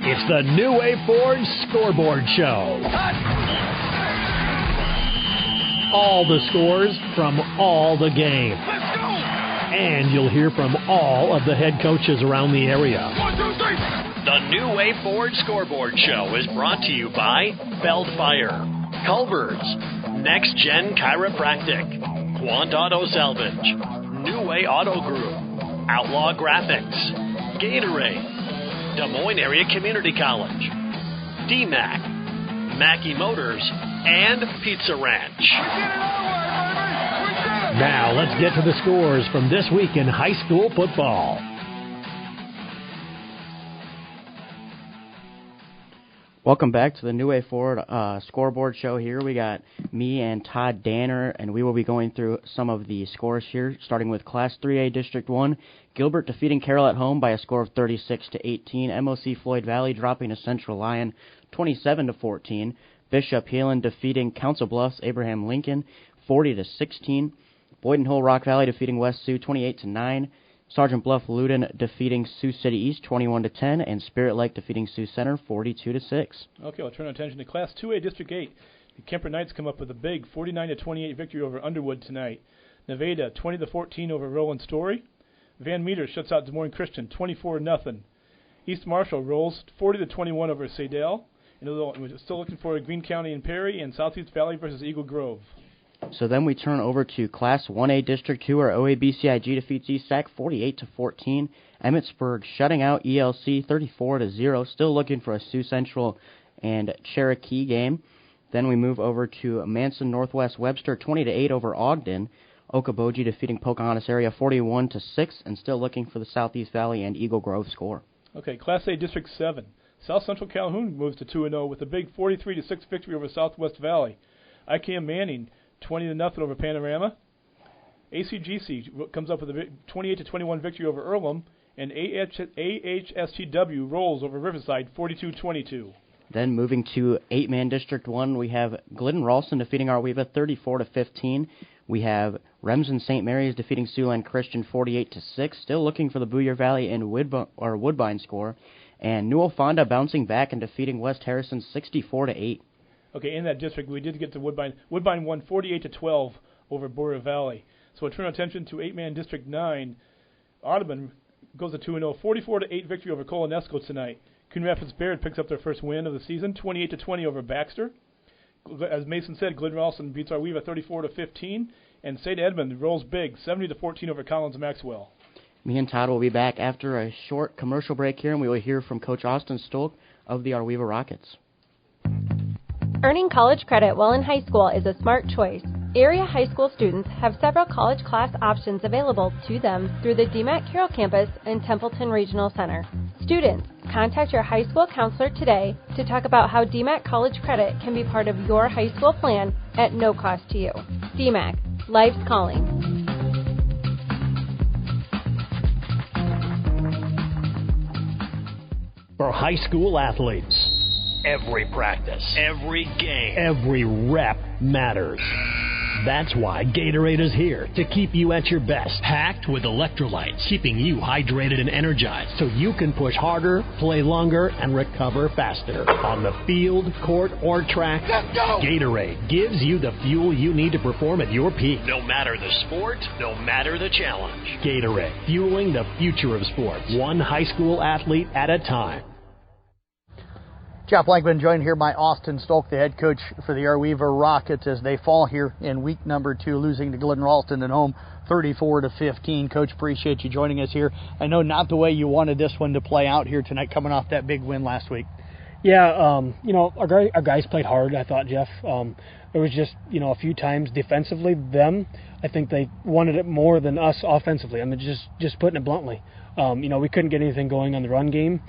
It's the New Way Ford Scoreboard Show. All the scores from all the games. Let's go! And you'll hear from all of the head coaches around the area. 1, 2, 3. The New Way Ford Scoreboard Show is brought to you by Feldfire, Culver's, Next Gen Chiropractic, Quant Auto Salvage, New Way Auto Group, Outlaw Graphics, Gatorade, Des Moines Area Community College, DMAC, Mackey Motors, and Pizza Ranch. Now let's get to the scores from this week in high school football. Welcome back to the New Way Forward Scoreboard Show here. We got me and Todd Danner, and we will be going through some of the scores here, starting with Class 3A District 1. Gilbert defeating Carroll at home by a score of 36-18. MOC Floyd Valley dropping to Central Lyon 27-14. Bishop Heelan defeating Council Bluffs Abraham Lincoln 40-16. Boyden Hull Rock Valley defeating West Sioux 28-9. Sergeant Bluff Loudon defeating Sioux City East 21-10, and Spirit Lake defeating Sioux Center 42-6. Okay, we'll turn our attention to Class 2A District 8. The Kemper Knights come up with a big 49-28 victory over Underwood tonight. Nevada 20-14 over Roland Story. Van Meter shuts out Des Moines Christian 24-0. East Marshall rolls 40-21 over Sadell. And we're still looking for Greene County and Perry, and Southeast Valley versus Eagle Grove. So then we turn over to Class 1A District 2, where OABCIG defeats ESAC 48-14. Emmetsburg shutting out ELC 34-0. Still looking for a Sioux Central and Cherokee game. Then we move over to Manson Northwest Webster 20-8 over Ogden. Okoboji defeating Pocahontas area 41-6, and still looking for the Southeast Valley and Eagle Grove score. Okay, Class A District 7. South Central Calhoun moves to 2-0 with a big 43-6 victory over Southwest Valley. IKM Manning 20-0 over Panorama. ACGC comes up with a 28-21 victory over Earlham, and AHSTW rolls over Riverside 42-22. Then moving to 8-man District 1, we have Glidden Ralston defeating Arweva 34-15. We have Remsen St. Mary's defeating Siouxland Christian 48-6. Still looking for the Boyer Valley and Woodbine score. And Newell Fonda bouncing back and defeating West Harrison 64-8. Okay, in that district, we did get to Woodbine. Woodbine won 48-12 over Boyer Valley. So we'll turn our attention to 8-man District 9. Audubon goes to 2-0, 44-8 victory over Colonesco tonight. Coon Rapids Baird picks up their first win of the season, 28-20 over Baxter. As Mason said, Glidden Ralston beats Arweva 34-15, and St. Edmund rolls big, 70-14 over Collins Maxwell. Me and Todd will be back after a short commercial break here, and we will hear from Coach Austin Stolk of the Arweva Rockets. Earning college credit while in high school is a smart choice. Area high school students have several college class options available to them through the DMAC Carroll campus and Templeton Regional Center. Students, contact your high school counselor today to talk about how DMAC college credit can be part of your high school plan at no cost to you. DMAC, life's calling. For high school athletes, every practice, every game, every rep matters. That's why Gatorade is here to keep you at your best. Packed with electrolytes, keeping you hydrated and energized so you can push harder, play longer, and recover faster. On the field, court, or track, let's go! Gatorade gives you the fuel you need to perform at your peak. No matter the sport, no matter the challenge. Gatorade, fueling the future of sports. One high school athlete at a time. Jeff Blankman joined here by Austin Stolk, the head coach for the Arweva Rockets, as they fall here in week number 2, losing to Glidden Ralston at home 34-15. Coach, appreciate you joining us here. I know not the way you wanted this one to play out here tonight, coming off that big win last week. Yeah, our guys played hard, I thought, Jeff. It was just, a few times defensively, I think they wanted it more than us offensively. I mean, just putting it bluntly. We couldn't get anything going on the run game.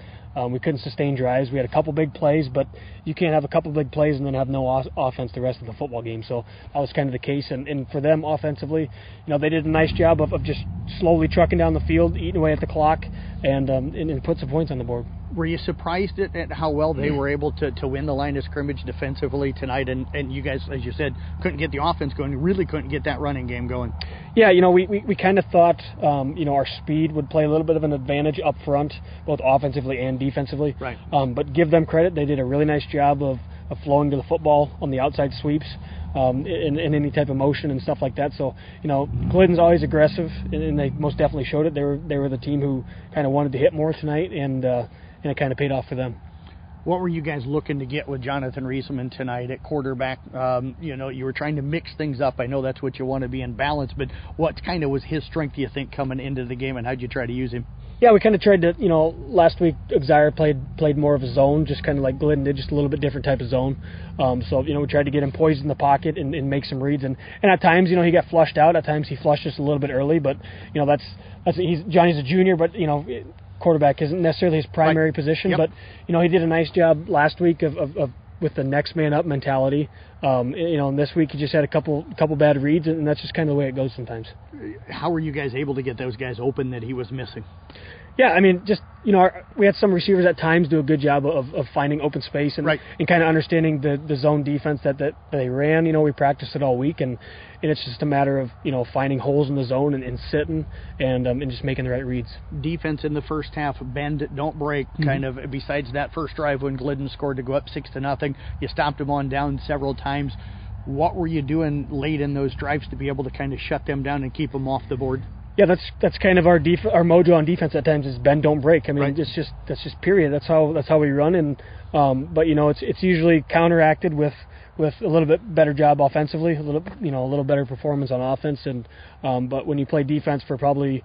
We couldn't sustain drives. We had a couple big plays, but you can't have a couple big plays and then have no offense the rest of the football game. So that was kind of the case. And for them offensively, they did a nice job of just slowly trucking down the field, eating away at the clock, and put some points on the board. Were you surprised at how well they were able to win the line of scrimmage defensively tonight? And you guys, as you said, couldn't get the offense going, really couldn't get that running game going. Yeah, we kind of thought, our speed would play a little bit of an advantage up front, both offensively and defensively. Right. But give them credit, they did a really nice job of flowing to the football on the outside sweeps. In any type of motion and stuff like that. So, Glidden's always aggressive, and they most definitely showed it. They were the team who kind of wanted to hit more tonight, and it kind of paid off for them. What were you guys looking to get with Jonathan Riesemann tonight at quarterback? You were trying to mix things up. I know that's what you want to be in balance, but what kind of was his strength, do you think, coming into the game, and how'd you try to use him? Yeah, we kind of tried to, last week Xavier played more of a zone, just kind of like Glidden did, just a little bit different type of zone. So, we tried to get him poised in the pocket and make some reads. And at times, he got flushed out. At times he flushed us a little bit early, but, Johnny's a junior, but, quarterback isn't necessarily his primary position. Yep. But, he did a nice job last week of with the next man up mentality. And this week he just had a couple bad reads, and that's just kind of the way it goes sometimes. How were you guys able to get those guys open that he was missing? Yeah, we had some receivers at times do a good job of finding open space and kind of understanding the zone defense that they ran. We practiced it all week, and it's just a matter of finding holes in the zone and sitting and just making the right reads. Defense in the first half, bend, don't break, kind of. Besides that first drive when Glidden scored to go up 6-0, you stopped them on down several times. What were you doing late in those drives to be able to kind of shut them down and keep them off the board? Yeah, that's kind of our mojo on defense at times is bend, don't break. That's just period. That's how we run. And but it's usually counteracted with a little bit better job offensively, a little better performance on offense. And but when you play defense for probably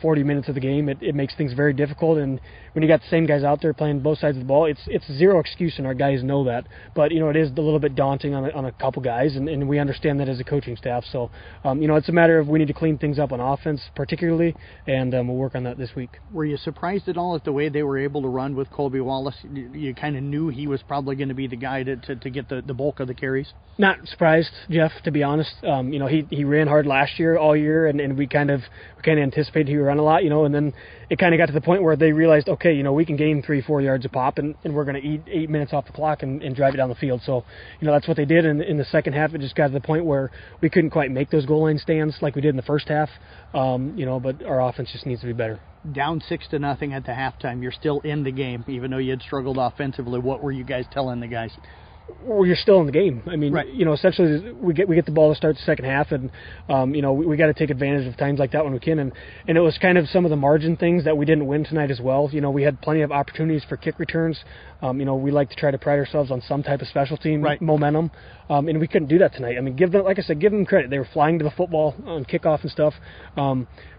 40 minutes of the game, it makes things very difficult. And when you got the same guys out there playing both sides of the ball, it's zero excuse, and our guys know that. But it is a little bit daunting on a couple guys, and we understand that as a coaching staff. So it's a matter of we need to clean things up on offense particularly, and we'll work on that this week. Were you surprised at all at the way they were able to run with Colby Wallace? You kind of knew he was probably going to be the guy to get the bulk of the carries? Not surprised, Jeff, to be honest. He ran hard last year, all year, and we kind of anticipated he would run a lot, and then it kind of got to the point where they realized, okay, we can gain 3-4 yards a pop, and we're going to eat 8 minutes off the clock and drive it down the field. So, that's what they did. And in the second half, it just got to the point where we couldn't quite make those goal line stands like we did in the first half, but our offense just needs to be better. Down 6-0 at the halftime, you're still in the game, even though you had struggled offensively. What were you guys telling the guys? Well, you're still in the game. Essentially, we get the ball to start the second half, and we got to take advantage of times like that when we can. And it was kind of some of the margin things that we didn't win tonight as well. We had plenty of opportunities for kick returns. We like to try to pride ourselves on some type of special team momentum, and we couldn't do that tonight. Give them credit. They were flying to the football on kickoff and stuff.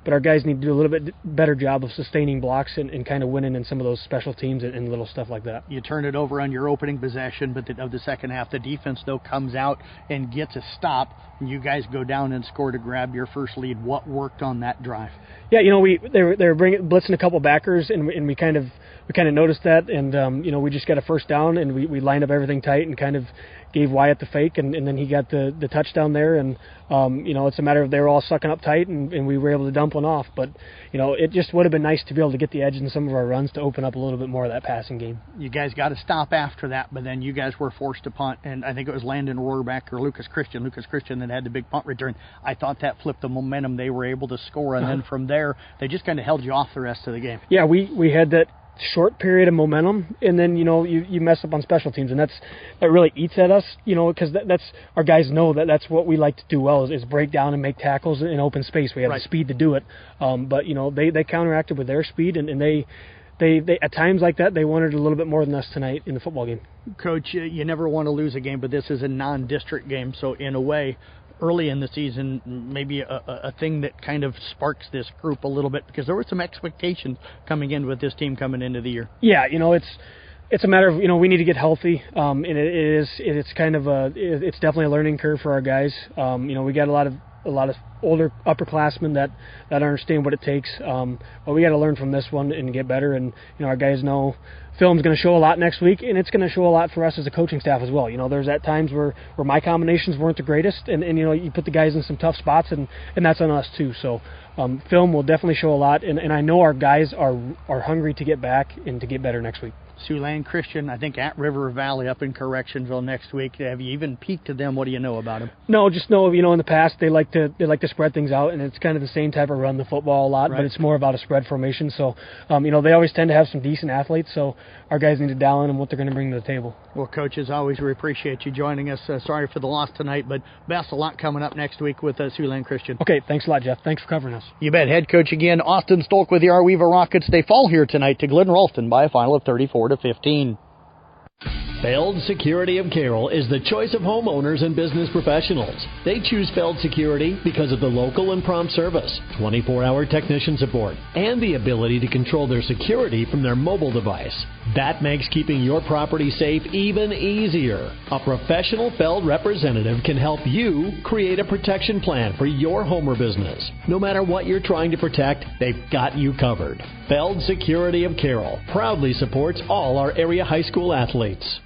But our guys need to do a little bit better job of sustaining blocks and kind of winning in some of those special teams and little stuff like that. You turn it over on your opening possession, but of the second half, the defense, though, comes out and gets a stop. And you guys go down and score to grab your first lead. What worked on that drive? Yeah, they were blitzing a couple backers, and we kind of noticed that, and we just got a first down, and we lined up everything tight and kind of gave Wyatt the fake, and then he got the touchdown there, and it's a matter of they were all sucking up tight, and we were able to dump one off. But it just would have been nice to be able to get the edge in some of our runs to open up a little bit more of that passing game. You guys got to stop after that, but then you guys were forced to punt, and I think it was Landon Rohrback or Lucas Christian that had the big punt return. I thought that flipped the momentum. They were able to score, and then from there they just kind of held you off the rest of the game. Yeah, we had that short period of momentum, and then you mess up on special teams, and that really eats at us, because that's our guys know that's what we like to do well is break down and make tackles in open space. We have the speed to do it, but they counteracted with their speed, and they at times like that they wanted a little bit more than us tonight in the football game. Coach, you never want to lose a game, but this is a non-district game, so in a way, early in the season, maybe a thing that kind of sparks this group a little bit, because there were some expectations coming in with this team coming into the year. Yeah, it's a matter of we need to get healthy, and it's kind of it's definitely a learning curve for our guys. We got a lot of older upperclassmen that understand what it takes, but we got to learn from this one and get better. And our guys know film's going to show a lot next week, and it's going to show a lot for us as a coaching staff as well. There's at times where my combinations weren't the greatest, and you put the guys in some tough spots, and that's on us too. So film will definitely show a lot, and I know our guys are hungry to get back and to get better next week. Siouxland Christian, I think, at River Valley up in Correctionville next week. Have you even peeked to them? What do you know about them? No, just know, in the past they like to spread things out, and it's kind of the same type of run the football a lot, right. But it's more about a spread formation. So, they always tend to have some decent athletes, so our guys need to dial in on what they're going to bring to the table. Well, Coach, as always, we appreciate you joining us. Sorry for the loss tonight, but best of luck coming up next week with Siouxland Christian. Okay, thanks a lot, Jeff. Thanks for covering us. You bet. Head coach again, Austin Stolk with the Arweaver Rockets. They fall here tonight to Glidden Ralston by a final of 34-15. Feld Security of Carroll is the choice of homeowners and business professionals. They choose Feld Security because of the local and prompt service, 24-hour technician support, and the ability to control their security from their mobile device. That makes keeping your property safe even easier. A professional Feld representative can help you create a protection plan for your home or business. No matter what you're trying to protect, they've got you covered. Feld Security of Carroll proudly supports all our area high school athletes.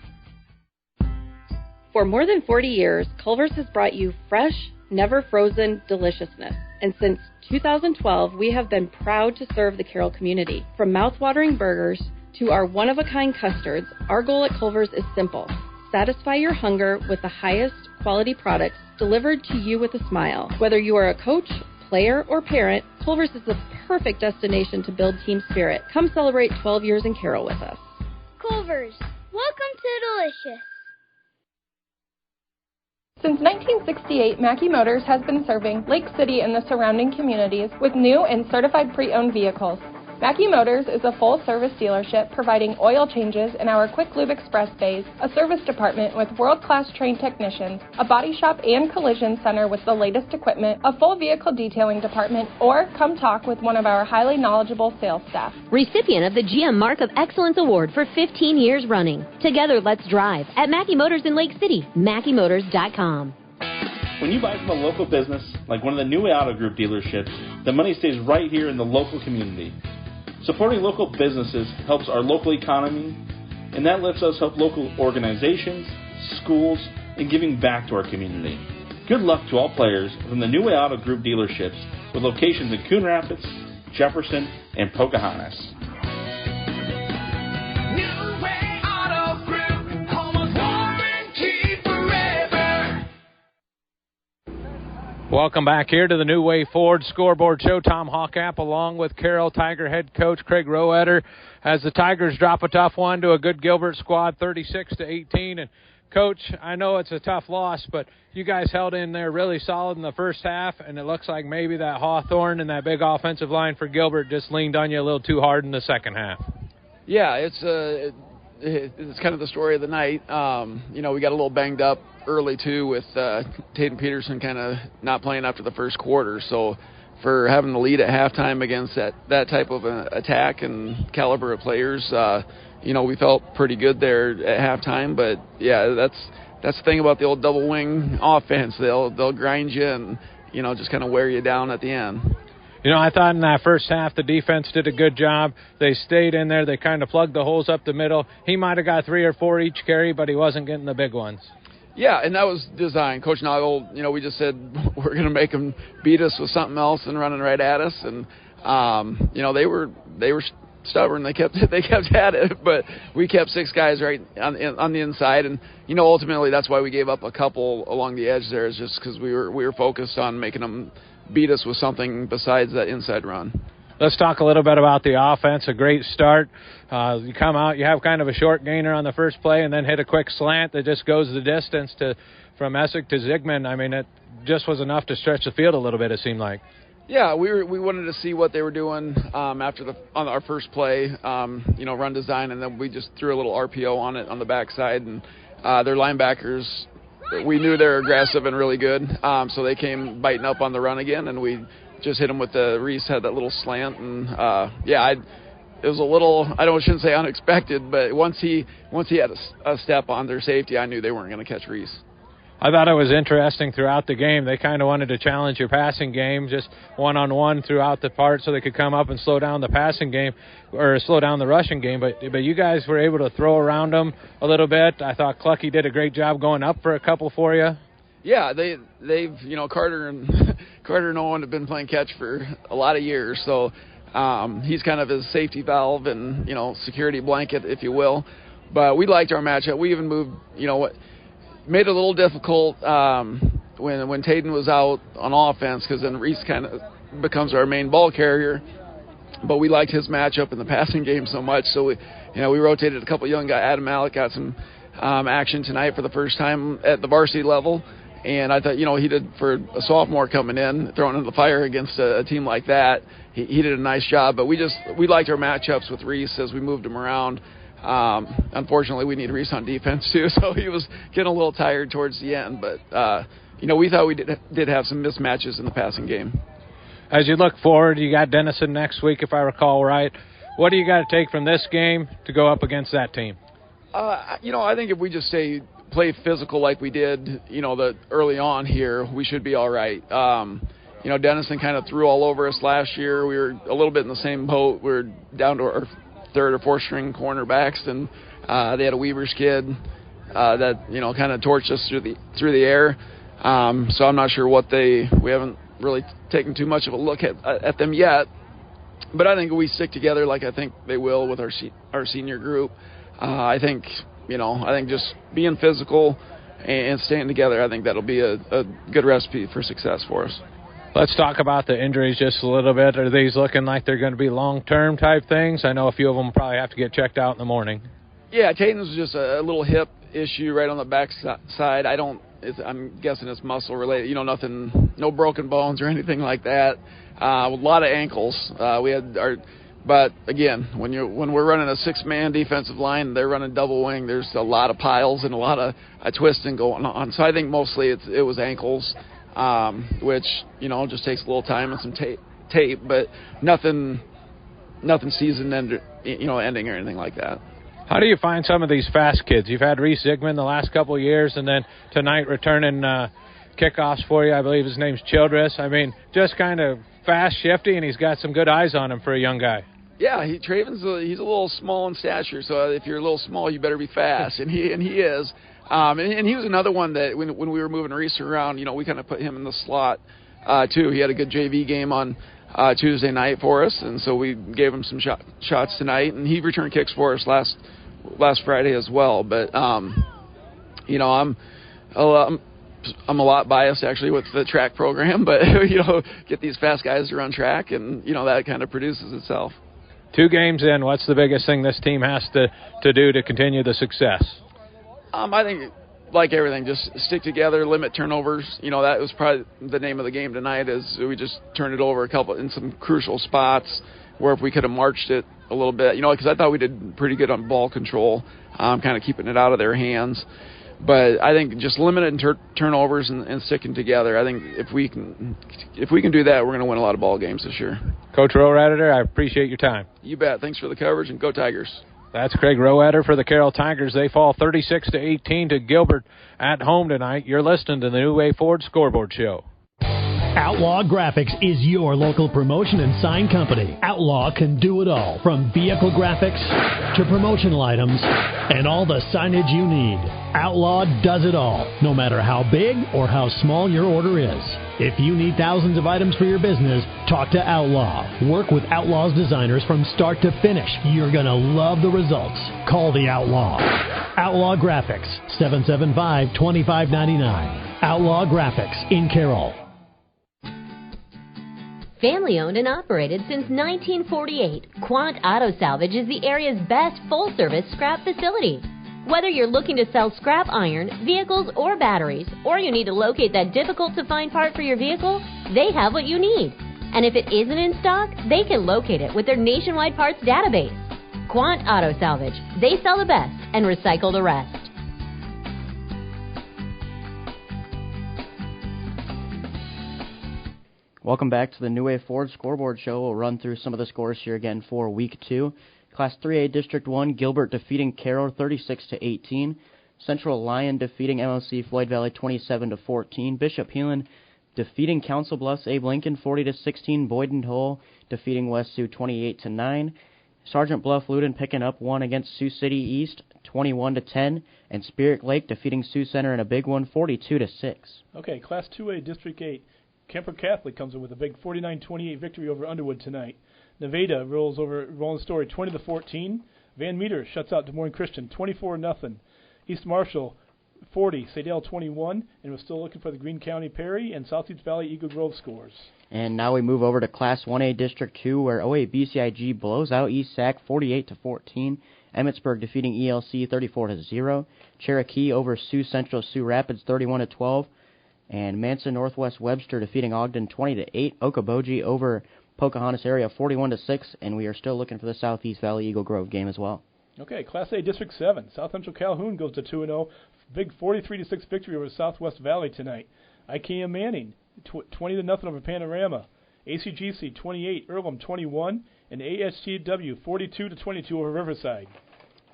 For more than 40 years, Culver's has brought you fresh, never frozen deliciousness. And since 2012, we have been proud to serve the Carroll community. From mouth-watering burgers to our one-of-a-kind custards, our goal at Culver's is simple. Satisfy your hunger with the highest quality products delivered to you with a smile. Whether you are a coach, player, or parent, Culver's is the perfect destination to build team spirit. Come celebrate 12 years in Carroll with us. Culver's, welcome to Delicious. Since 1968, Mackey Motors has been serving Lake City and the surrounding communities with new and certified pre-owned vehicles. Mackey Motors is a full-service dealership providing oil changes in our Quick Lube Express bays, a service department with world-class trained technicians, a body shop and collision center with the latest equipment, a full vehicle detailing department, or come talk with one of our highly knowledgeable sales staff. Recipient of the GM Mark of Excellence Award for 15 years running. Together, let's drive at Mackey Motors in Lake City, MackeyMotors.com. When you buy from a local business, like one of the New Way Auto Group dealerships, the money stays right here in the local community. Supporting local businesses helps our local economy, and that lets us help local organizations, schools, and giving back to our community. Good luck to all players from the New Way Auto Group dealerships with locations in Coon Rapids, Jefferson, and Pocahontas. New Way Auto Group, home of warranty forever. Welcome back here to the New Way Ford Scoreboard Show. Tom Hawkap along with Carroll Tiger head coach Craig Roeder as the Tigers drop a tough one to a good Gilbert squad, 36-18. And Coach, I know it's a tough loss, but you guys held in there really solid in the first half, and it looks like maybe that Hawthorne and that big offensive line for Gilbert just leaned on you a little too hard in the second half. Yeah, it's kind of the story of the night. We got a little banged up early, too, with Tatum Peterson kind of not playing after the first quarter. So for having the lead at halftime against that type of an attack and caliber of players, we felt pretty good there at halftime. But, yeah, that's the thing about the old double wing offense. They'll grind you and, just kind of wear you down at the end. I thought in that first half the defense did a good job. They stayed in there. They kind of plugged the holes up the middle. He might have got 3 or 4 each carry, but he wasn't getting the big ones. Yeah, and that was designed. Coach Noggle, we just said we're going to make them beat us with something else and running right at us. And, they were stubborn. They kept at it, but we kept 6 guys right on the inside. And, ultimately that's why we gave up a couple along the edge there, is just because we were focused on making them beat us with something besides that inside run. Let's talk a little bit about the offense. A great start. You come out, you have kind of a short gainer on the first play and then hit a quick slant that just goes the distance from Essick to Zigman. I mean, it just was enough to stretch the field a little bit, it seemed like. Yeah, we wanted to see what they were doing on our first play, run design, and then we just threw a little RPO on it on the backside. And their linebackers, we knew they were aggressive and really good, so they came biting up on the run again, and we just hit him with Reese had that little slant, and it was a little, shouldn't say unexpected, but once he had a step on their safety, I knew they weren't going to catch Reese. I thought it was interesting throughout the game. They kind of wanted to challenge your passing game, just one-on-one throughout the part so they could come up and slow down the passing game or slow down the rushing game. But you guys were able to throw around them a little bit. I thought Clucky did a great job going up for a couple for you. Yeah, they've Carter and Owen have been playing catch for a lot of years, so he's kind of his safety valve and security blanket, if you will. But we liked our matchup. We even moved, made it a little difficult when Tayden was out on offense, because then Reese kind of becomes our main ball carrier. But we liked his matchup in the passing game so much, so we rotated a couple young guys. Adam Malik got some action tonight for the first time at the varsity level. And I thought, he did, for a sophomore coming in, throwing into the fire against a team like that, he did a nice job. But we liked our matchups with Reese as we moved him around. Unfortunately, we need Reese on defense too, so he was getting a little tired towards the end. But we thought we did have some mismatches in the passing game. As you look forward, you got Denison next week, if I recall right. What do you got to take from this game to go up against that team? I think if we just play physical like we did, the early on here, we should be all right. Denison kind of threw all over us last year. We were a little bit in the same boat. We were down to our third or fourth string cornerbacks, and they had a Weaver's kid that kind of torched us through the air. So I'm not sure we haven't really taken too much of a look at them yet. But I think if we stick together like I think they will with our senior group, I think just being physical and staying together, I think that'll be a good recipe for success for us. Let's talk about the injuries just a little bit. Are these looking like they're going to be long-term type things? I know a few of them probably have to get checked out in the morning. Yeah, Tayden's just a little hip issue right on the back side. I'm guessing it's muscle related. Nothing, no broken bones or anything like that. A lot of ankles. But again, when we're running a 6-man defensive line, they're running double wing. There's a lot of piles and a lot of twisting going on. So I think mostly it was ankles, which just takes a little time and some tape, but nothing season ending or anything like that. How do you find some of these fast kids? You've had Reese Zigman the last couple of years, and then tonight returning kickoffs for you. I believe his name's Childress. I mean, just kind of fast, shifty, and he's got some good eyes on him for a young guy. Yeah, Traven's he's a little small in stature, so if you're a little small, you better be fast, and he is. And he was another one that when we were moving Reese around, we kind of put him in the slot too. He had a good JV game on Tuesday night for us, and so we gave him some shots tonight, and he returned kicks for us last Friday as well. But I'm a lot biased actually with the track program, but get these fast guys to run track, and that kind of produces itself. 2 games in, what's the biggest thing this team has to do to continue the success? I think, like everything, just stick together, limit turnovers. That was probably the name of the game tonight, is we just turned it over a couple in some crucial spots where if we could have marched it a little bit, because I thought we did pretty good on ball control, kind of keeping it out of their hands. But I think just limiting turnovers and sticking together, I think if we can do that, we're going to win a lot of ball games this year. Coach Roeder, I appreciate your time. You bet. Thanks for the coverage, and go Tigers. That's Craig Roeder for the Carroll Tigers. They fall 36-18 to Gilbert at home tonight. You're listening to the New Way Ford Scoreboard Show. Outlaw Graphics is your local promotion and sign company. Outlaw can do it all, from vehicle graphics to promotional items and all the signage you need. Outlaw does it all, no matter how big or how small your order is. If you need thousands of items for your business, talk to Outlaw. Work with Outlaw's designers from start to finish. You're going to love the results. Call the Outlaw. Outlaw Graphics, 775-2599. Outlaw Graphics in Carroll. Family owned and operated since 1948, Quant Auto Salvage is the area's best full-service scrap facility. Whether you're looking to sell scrap iron, vehicles, or batteries, or you need to locate that difficult-to-find part for your vehicle, they have what you need. And if it isn't in stock, they can locate it with their nationwide parts database. Quant Auto Salvage. They sell the best and recycle the rest. Welcome back to the New Way Ford Scoreboard Show. We'll run through some of the scores here again for Week 2. Class 3A District 1, Gilbert defeating Carroll 36-18. Central Lyon defeating MLC Floyd Valley 27-14. Bishop Heelan defeating Council Bluffs Abe Lincoln 40-16. Boyden Toll defeating West Sioux 28-9. Sergeant Bluff Loudon picking up one against Sioux City East 21-10, and Spirit Lake defeating Sioux Center in a big one 42-6. Okay, Class 2A District 8. Kemper Catholic comes in with a big 49-28 victory over Underwood tonight. Nevada rolls over Roland Story 20-14. Van Meter shuts out Des Moines Christian 24-0. East Marshall 40, Sadale 21, and we're still looking for the Greene County Perry and Southeast Valley Eagle Grove scores. And now we move over to Class 1A District 2, where OA BCIG blows out East Sac 48-14. Emmetsburg defeating ELC 34-0. Cherokee over Sioux Central Sioux Rapids 31-12. And Manson Northwest Webster defeating Ogden 20-8. Okoboji over Pocahontas area 41-6. And we are still looking for the Southeast Valley Eagle Grove game as well. Okay, Class A District 7. South Central Calhoun goes to 2-0. Big 43-6 victory over Southwest Valley tonight. IKM Manning 20-0 over Panorama. ACGC 28, Earlham 21, and ASTW 42-22 over Riverside.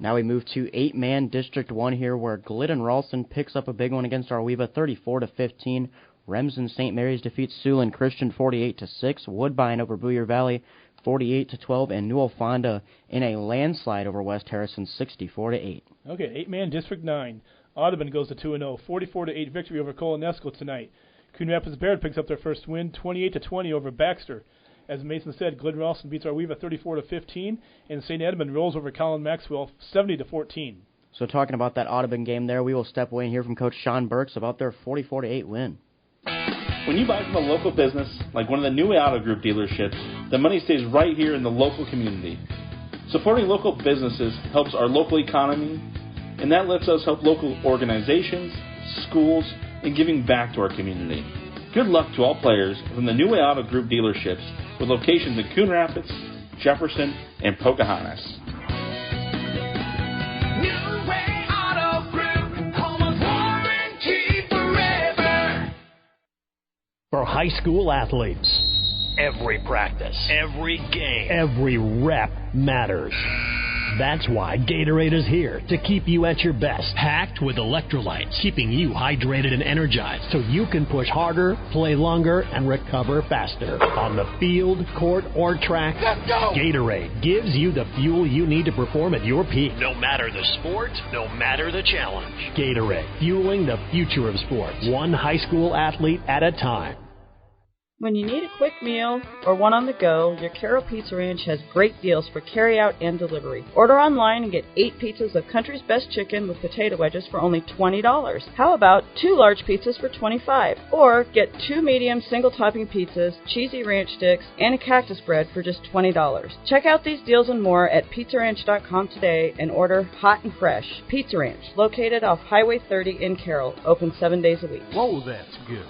Now we move to 8-man District 1 here, where Glidden Ralston picks up a big one against Arweva 34-15. Remsen St. Mary's defeats Siouxland Christian 48-6. Woodbine over Boyer Valley 48-12, and Newell Fonda in a landslide over West Harrison 64-8. Okay, 8-man District 9. Audubon goes to 2-0, 44-8 victory over Colonesco tonight. Coon Rapids Baird picks up their first win, 28-20 over Baxter. As Mason said, Glidden Ralston beats Arweva 34-15, and St. Edmund rolls over Colin Maxwell 70-14. So talking about that Audubon game there, we will step away and hear from Coach Sean Burks about their 44-8 win. When you buy from a local business, like one of the New Way Auto Group dealerships, the money stays right here in the local community. Supporting local businesses helps our local economy, and that lets us help local organizations, schools, and giving back to our community. Good luck to all players from the New Way Auto Group dealerships with locations in Coon Rapids, Jefferson, and Pocahontas. New Way Auto Group, home of warranty forever. For high school athletes, every practice, every game, every rep matters. That's why Gatorade is here to keep you at your best. Packed with electrolytes, keeping you hydrated and energized so you can push harder, play longer, and recover faster. On the field, court, or track, let's go! Gatorade gives you the fuel you need to perform at your peak. No matter the sport, no matter the challenge. Gatorade, fueling the future of sports. One high school athlete at a time. When you need a quick meal or one on the go, your Carol Pizza Ranch has great deals for carry-out and delivery. Order online and get 8 pizzas of Country's Best Chicken with potato wedges for only $20. How about 2 large pizzas for $25? Or get 2 medium single-topping pizzas, cheesy ranch sticks, and a cactus bread for just $20. Check out these deals and more at pizzaranch.com today and order hot and fresh. Pizza Ranch, located off Highway 30 in Carroll, open 7 days a week. Whoa, that's good.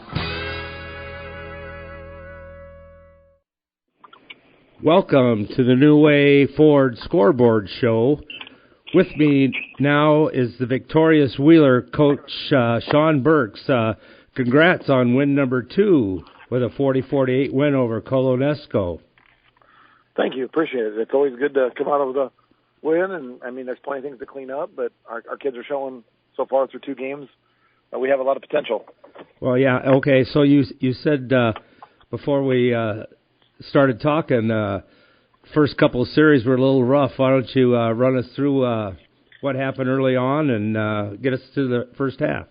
Welcome to the New Way Ford Scoreboard Show. With me now is the victorious Wheeler coach, Sean Burks. Congrats on win number 2 with a 40-48 win over Colonesco. Thank you. Appreciate it. It's always good to come out of the win, and, I mean, there's plenty of things to clean up, but our kids are showing so far through 2 games that we have a lot of potential. Well, yeah, okay, so you said before we started talking, first couple of series were a little rough. Why don't you run us through what happened early on and get us to the first half?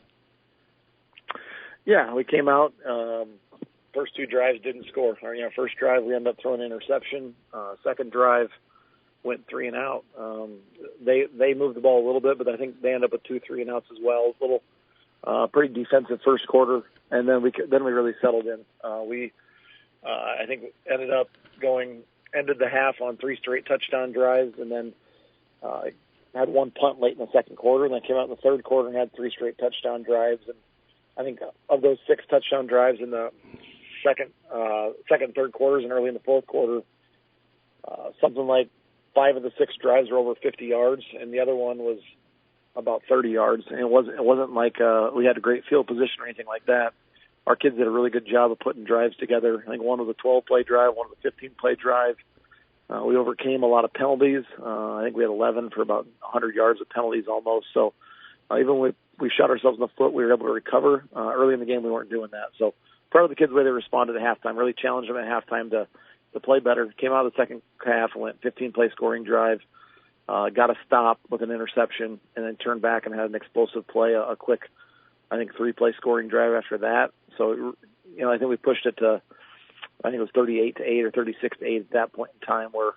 Yeah, we came out, first 2 drives didn't score. First drive we ended up throwing an interception. Second drive went 3 and out. They moved the ball a little bit, but I think they ended up with 2 3 and outs as well. It was a little pretty defensive first quarter, and then we really settled in. I think ended the half on 3 straight touchdown drives, and then had 1 punt late in the second quarter, and then came out in the third quarter and had 3 straight touchdown drives. And I think of those 6 touchdown drives in the second, third quarters and early in the fourth quarter, something like 5 of the 6 drives were over 50 yards, and the other one was about 30 yards. And it wasn't like we had a great field position or anything like that. Our kids did a really good job of putting drives together. I think one was a 12-play drive, one was a 15-play drive. We overcame a lot of penalties. I think we had 11 for about 100 yards of penalties almost. So even when we shot ourselves in the foot, we were able to recover. Early in the game, we weren't doing that. So proud of the kids the way they responded at halftime. Really challenged them at halftime to play better. Came out of the second half and went 15-play scoring drive. Got a stop with an interception, and then turned back and had an explosive play, a quick, I think, 3-play scoring drive after that. So, I think we pushed it to, I think it was 38-8 or 36-8 at that point in time, where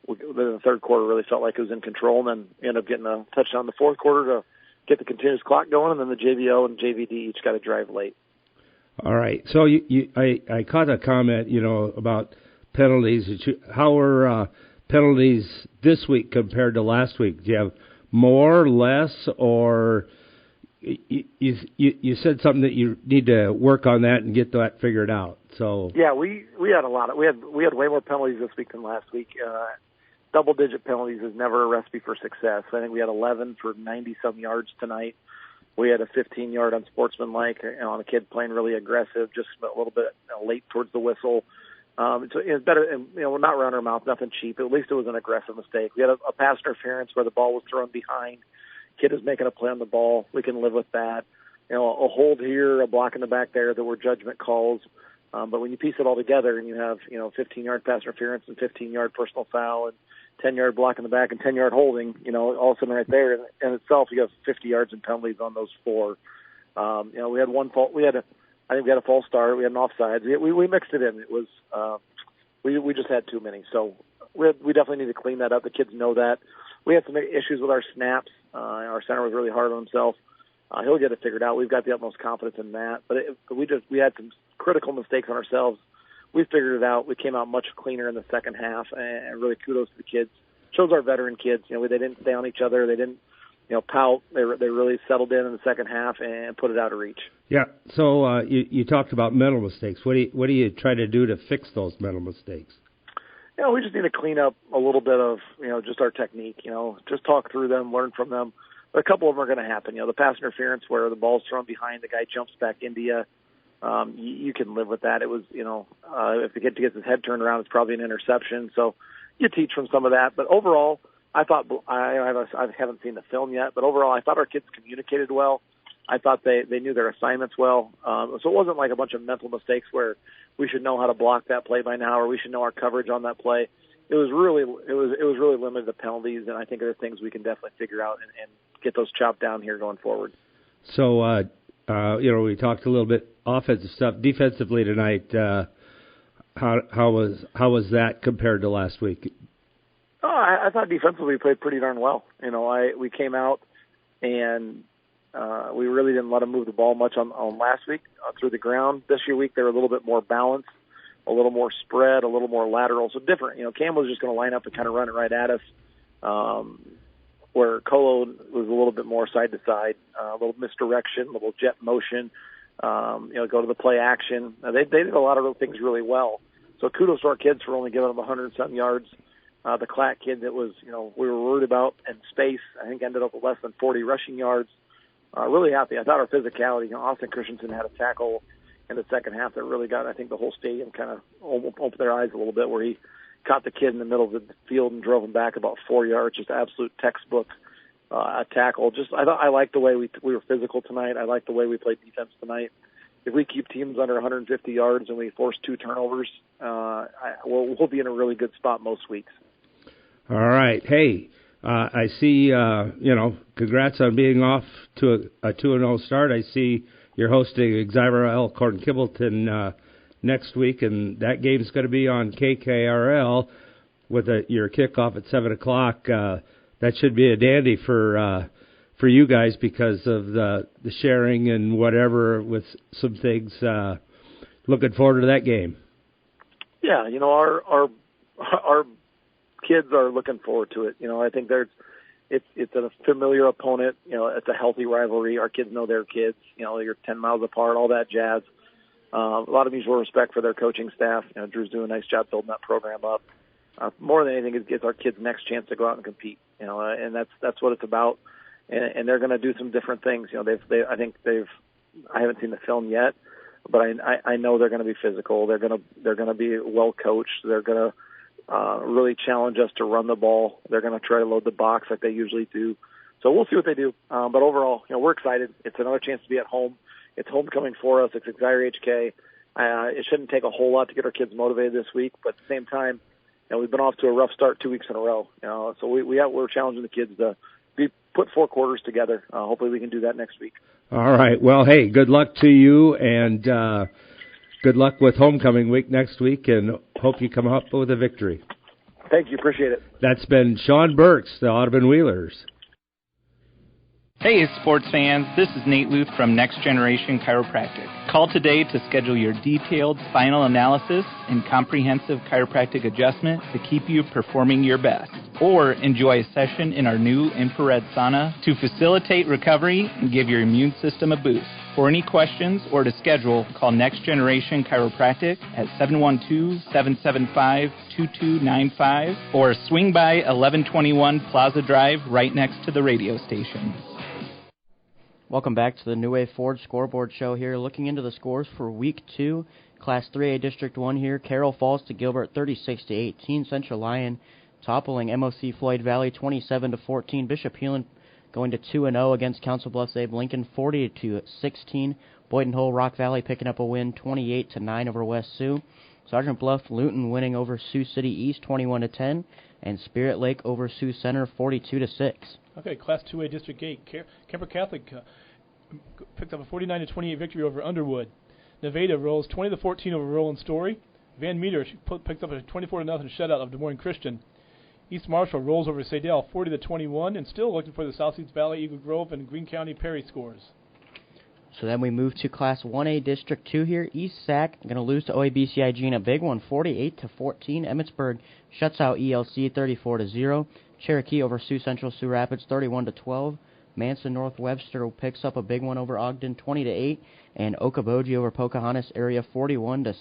the third quarter really felt like it was in control, and then ended up getting a touchdown in the fourth quarter to get the continuous clock going, and then the JVO and JVD each got a drive late. All right. So I caught a comment, about penalties. How were penalties this week compared to last week? Do you have more, less, or you said something that you need to work on that and get that figured out? So yeah, we had a lot of we had way more penalties this week than last week. Double-digit penalties is never a recipe for success. I think we had 11 for 90-some yards tonight. We had a 15-yard unsportsmanlike on a kid playing really aggressive, just a little bit late towards the whistle. So it's better, and we're not running our mouth, nothing cheap. At least it was an aggressive mistake. We had a pass interference where the ball was thrown behind. Kid was making a play on the ball. We can live with that. A hold here, a block in the back there that were judgment calls. But when you piece it all together and you have 15-yard pass interference and 15-yard personal foul and 10-yard block in the back and 10-yard holding, all of a sudden right there in itself you have 50 yards in penalties on those four. We had one fault. I think we had a false start. We had an offside. We mixed it in. It was we just had too many. So we definitely need to clean that up. The kids know that. We had some issues with our snaps. Our center was really hard on himself. He'll get it figured out. We've got the utmost confidence in that. But we had some critical mistakes on ourselves. We figured it out. We came out much cleaner in the second half, and really kudos to the kids. Shows our veteran kids. They didn't stay on each other. They didn't pout. They really settled in the second half and put it out of reach. Yeah. So you talked about mental mistakes. What do you try to do to fix those mental mistakes? We just need to clean up a little bit of just our technique. Just talk through them, learn from them. But a couple of them are going to happen. The pass interference where the ball's thrown behind, the guy jumps back into you. You can live with that. It was, if the kid gets his head turned around, it's probably an interception. So you teach from some of that. But overall, I thought I haven't seen the film yet, but overall, I thought our kids communicated well. I thought they knew their assignments well. So it wasn't like a bunch of mental mistakes where we should know how to block that play by now, or we should know our coverage on that play. It was really limited to penalties, and I think there are things we can definitely figure out and get those chopped down here going forward. So, we talked a little bit offensive stuff. Defensively tonight, how was that compared to last week? I thought defensively we played pretty darn well. We came out and we really didn't let them move the ball much on last week through the ground. This week they were a little bit more balanced, a little more spread, a little more lateral, so different. Cam was just going to line up and kind of run it right at us, where Colo was a little bit more side to side, a little misdirection, a little jet motion, go to the play action. They did a lot of those things really well. So kudos to our kids for only giving them 100-some yards. The Clack kid that was, we were worried about in space, I think ended up with less than 40 rushing yards. Really happy. I thought our physicality, Austin Christensen had a tackle in the second half that really got, I think, the whole stadium kind of opened their eyes a little bit, where he caught the kid in the middle of the field and drove him back about 4 yards. Just absolute textbook tackle. I liked the way we were physical tonight. I liked the way we played defense tonight. If we keep teams under 150 yards and we force 2 turnovers, we'll be in a really good spot most weeks. All right. Hey, I see, congrats on being off to a 2-0 start. I see you're hosting Xyra Elkhorn Kibbleton next week, and that game's going to be on KKRL with your kickoff at 7 o'clock. That should be a dandy for you guys because of the sharing and whatever with some things. Looking forward to that game. Yeah, our kids are looking forward to it. I think it's a familiar opponent. It's a healthy rivalry. Our kids know their kids. You're 10 miles apart, all that jazz. A lot of mutual respect for their coaching staff. Drew's doing a nice job building that program up. More than anything, it gives our kids next chance to go out and compete. And that's what it's about. And they're going to do some different things. I haven't seen the film yet, but I know they're going to be physical. They're going to be well coached. They're going to really challenge us to run the ball. They're going to try to load the box like they usually do. So we'll see what they do. But overall, we're excited. It's another chance to be at home. It's homecoming for us. It's Xavier HK. It shouldn't take a whole lot to get our kids motivated this week, but at the same time, we've been off to a rough start 2 weeks in a row. So we're challenging the kids to put 4 quarters together. Hopefully we can do that next week. All right. Well, hey, good luck to you, and good luck with homecoming week next week, and hope you come up with a victory. Thank you. Appreciate it. That's been Sean Burks, the Audubon Wheelers. Hey, sports fans. This is Nate Luth from Next Generation Chiropractic. Call today to schedule your detailed spinal analysis and comprehensive chiropractic adjustment to keep you performing your best. Or enjoy a session in our new infrared sauna to facilitate recovery and give your immune system a boost. For any questions or to schedule, call Next Generation Chiropractic at 712-775-2295 or swing by 1121 Plaza Drive right next to the radio station. Welcome back to the New Wave Ford Scoreboard Show here, looking into the scores for Week 2, Class 3A District 1 here. Carroll falls to Gilbert 36-18. Central Lyon toppling MOC Floyd Valley 27-14. Bishop Heelan going to 2-0 against Council Bluffs Abe Lincoln 40-16. Boynton Hole Rock Valley picking up a win 28-9 over West Sioux. Sergeant Bluff Luton winning over Sioux City East 21-10, and Spirit Lake over Sioux Center 42-6. Okay, Class 2A District 8, Kemper Catholic picked up a 49-28 victory over Underwood. Nevada rolls 20-14 over Roland Story. Van Meter picked up a 24-0 shutout of Des Moines Christian. East Marshall rolls over Sadell 40-21, and still looking for the Southeast Valley, Eagle Grove, and Greene County Perry scores. So then we move to Class 1A District 2 here. East Sac going to lose to OABCIG in a big one, 48-14. Emmitsburg shuts out ELC 34-0. Cherokee over Sioux Central Sioux Rapids 31-12. Manson North Webster picks up a big one over Ogden 20-8, and Okoboji over Pocahontas area 41-6.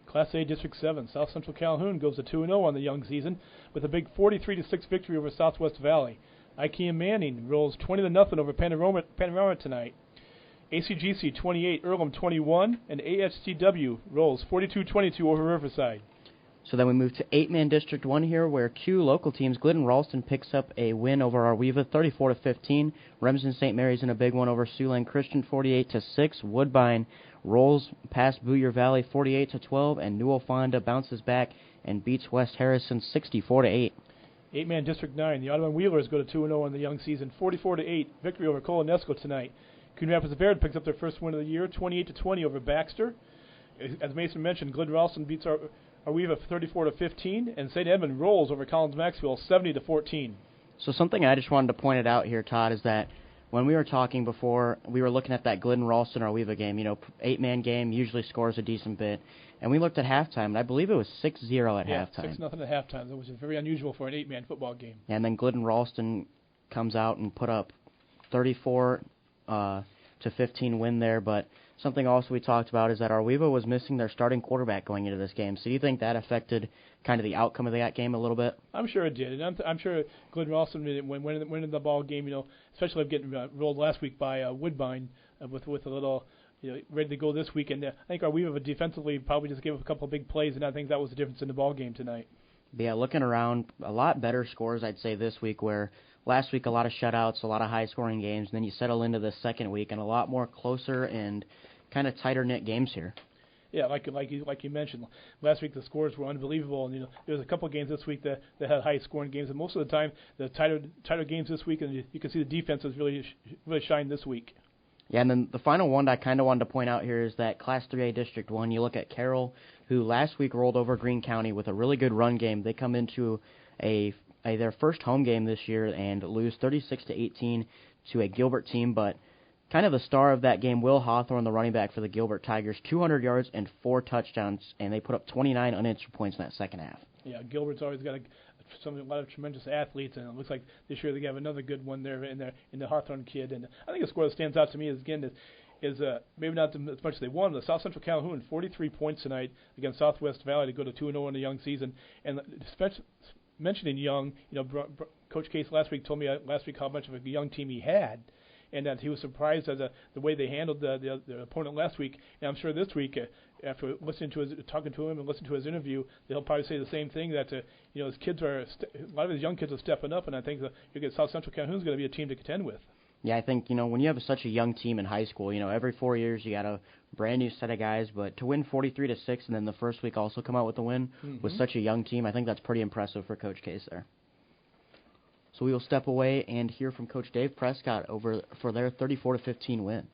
Class A District 7, South Central Calhoun goes to 2-0 on the young season with a big 43-6 victory over Southwest Valley. IKEA Manning rolls 20-0 over Panorama tonight. ACGC 28, Earlham 21, and AHCW rolls 42-22 over Riverside. So then we move to 8-man District 1 here, where Q local teams, Glidden Ralston picks up a win over Arweva 34-15. Remsen St. Mary's in a big one over Siouxland Christian 48-6. Woodbine rolls past Booyer Valley 48-12, and Newell Fonda bounces back and beats West Harrison 64-8. 8-man District 9, the Audubon Wheelers go to 2-0 on the young season, 44-8 victory over Colonesco tonight. Coon Rapids Baird picks up their first win of the year, 28-20 over Baxter. As Mason mentioned, Glidden Ralston beats Arweva 34-15, and St. Edmund rolls over Collins Maxwell 70-14. So something I just wanted to point it out here, Todd, is that when we were talking before, we were looking at that Glidden Ralston Arweva game. 8-man game usually scores a decent bit, and we looked at halftime, and I believe it was 6-0 at halftime. 6-0 at halftime. That was very unusual for an 8-man football game. And then Glidden Ralston comes out and put up 34 to 15 win there, but something also we talked about is that Arweva was missing their starting quarterback going into this game. So do you think that affected kind of the outcome of that game a little bit? I'm sure it did, and I'm sure Glidden Ralston winning the ball game, especially getting rolled last week by Woodbine with a little ready to go this week. And I think Arweva defensively probably just gave up a couple of big plays, and I think that was the difference in the ball game tonight. Yeah, looking around, a lot better scores, I'd say, this week, where last week a lot of shutouts, a lot of high-scoring games, and then you settle into the second week and a lot more closer and kind of tighter-knit games here. Yeah, like you mentioned, last week the scores were unbelievable, and there was a couple of games this week that had high-scoring games, and most of the time the tighter games this week, and you can see the defense has really shined this week. Yeah, and then the final one I kind of wanted to point out here is that Class 3A District 1, you look at Carroll, who last week rolled over Greene County with a really good run game. They come into their first home game this year and lose 36-18 to a Gilbert team, but kind of the star of that game, Will Hawthorne, the running back for the Gilbert Tigers, 200 yards and 4 touchdowns, and they put up 29 unanswered points in that second half. Yeah, Gilbert's always got a lot of tremendous athletes, and it looks like this year they have another good one there in the Hawthorne kid. And I think the score that stands out to me is maybe not as much as they won. The South Central Calhoun 43 points tonight against Southwest Valley to go to 2-0 in the young season. And mentioning young, Coach Case last week told me how much of a young team he had. and that he was surprised at the way they handled the opponent last week. And I'm sure this week, after talking to him and listening to his interview, they'll probably say the same thing, that his kids a lot of his young kids are stepping up, and I think South Central Calhoun's going to be a team to contend with. Yeah, I think, when you have such a young team in high school, every 4 years you got a brand new set of guys, but to win 43-6 and then the first week also come out with a win with such a young team, I think that's pretty impressive for Coach Case there. So we will step away and hear from Coach Dave Prescott for their 34-15 win.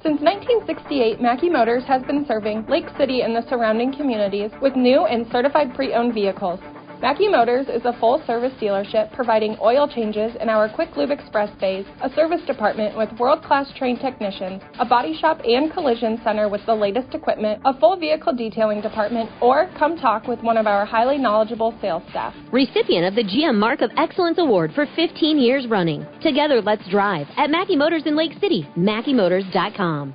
Since 1968, Mackey Motors has been serving Lake City and the surrounding communities with new and certified pre-owned vehicles. Mackey Motors is a full-service dealership providing oil changes in our Quick Lube Express bays, a service department with world-class trained technicians, a body shop and collision center with the latest equipment, a full vehicle detailing department, or come talk with one of our highly knowledgeable sales staff. Recipient of the GM Mark of Excellence Award for 15 years running. Together, let's drive at Mackey Motors in Lake City, MackeyMotors.com.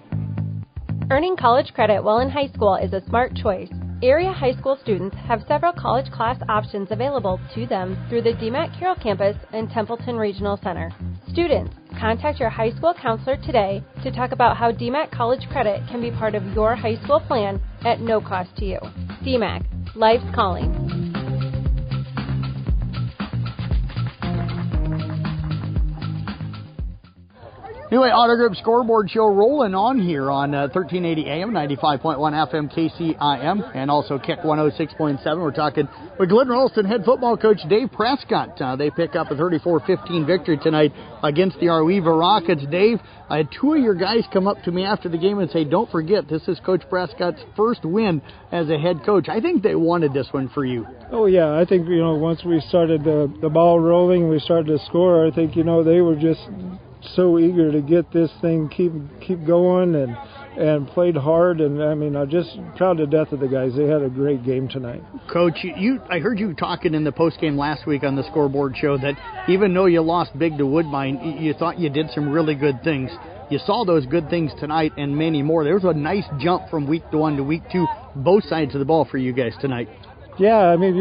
Earning college credit while in high school is a smart choice. Area high school students have several college class options available to them through the DMAT Carroll campus and Templeton Regional Center. Students, contact your high school counselor today to talk about how DMAT college credit can be part of your high school plan at no cost to you. DMAT, life's calling. Anyway, Auto Group Scoreboard Show rolling on here on 1380 AM, 95.1 FM KCIM, and also Kick 106.7. We're talking with Glen Ralston head football coach Dave Prescott. They pick up a 34-15 victory tonight against the Arweeva Rockets. Dave, I had two of your guys come up to me after the game and say, don't forget, this is Coach Prescott's first win as a head coach. I think they wanted this one for you. Oh, yeah. I think, once we started the ball rolling, we started to score, I think, they were just so eager to get this thing keep going and played hard, and I'm just proud to death of the guys. They had a great game tonight. Coach, I heard you talking in the postgame last week on the Scoreboard Show that even though you lost big to Woodbine, you thought you did some really good things. You saw those good things tonight and many more. There was a nice jump from week 1 to week 2, both sides of the ball for you guys tonight. Yeah, we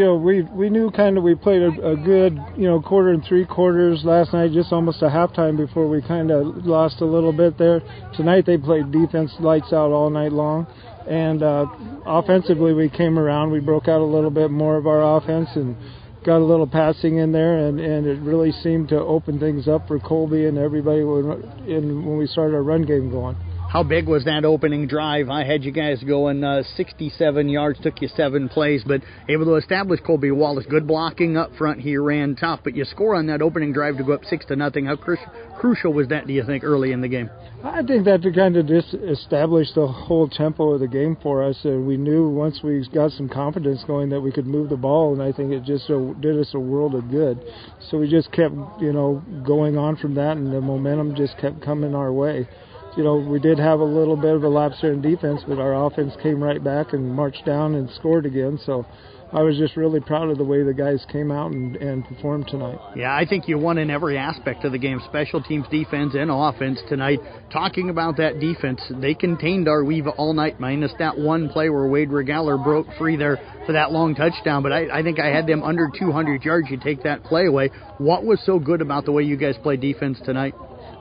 knew kind of we played a good, quarter and three quarters last night, just almost a halftime before we kind of lost a little bit there. Tonight they played defense lights out all night long, and offensively we came around. We broke out a little bit more of our offense and got a little passing in there, and it really seemed to open things up for Colby and everybody when we started our run game going. How big was that opening drive? I had you guys going 67 yards, took you 7 plays, but able to establish Colby Wallace. Good blocking up front. He ran tough, but you score on that opening drive to go up 6-0. How crucial was that, do you think, early in the game? I think that kind of just established the whole tempo of the game for us, and we knew once we got some confidence going that we could move the ball, and I think it just did us a world of good. So we just kept, going on from that, and the momentum just kept coming our way. We did have a little bit of a lapse there in defense, but our offense came right back and marched down and scored again. So I was just really proud of the way the guys came out and performed tonight. Yeah, I think you won in every aspect of the game, special teams, defense, and offense tonight. Talking about that defense, they contained Arweeva all night, minus that one play where Wade Regaller broke free there for that long touchdown. But I think I had them under 200 yards. You take that play away. What was so good about the way you guys played defense tonight?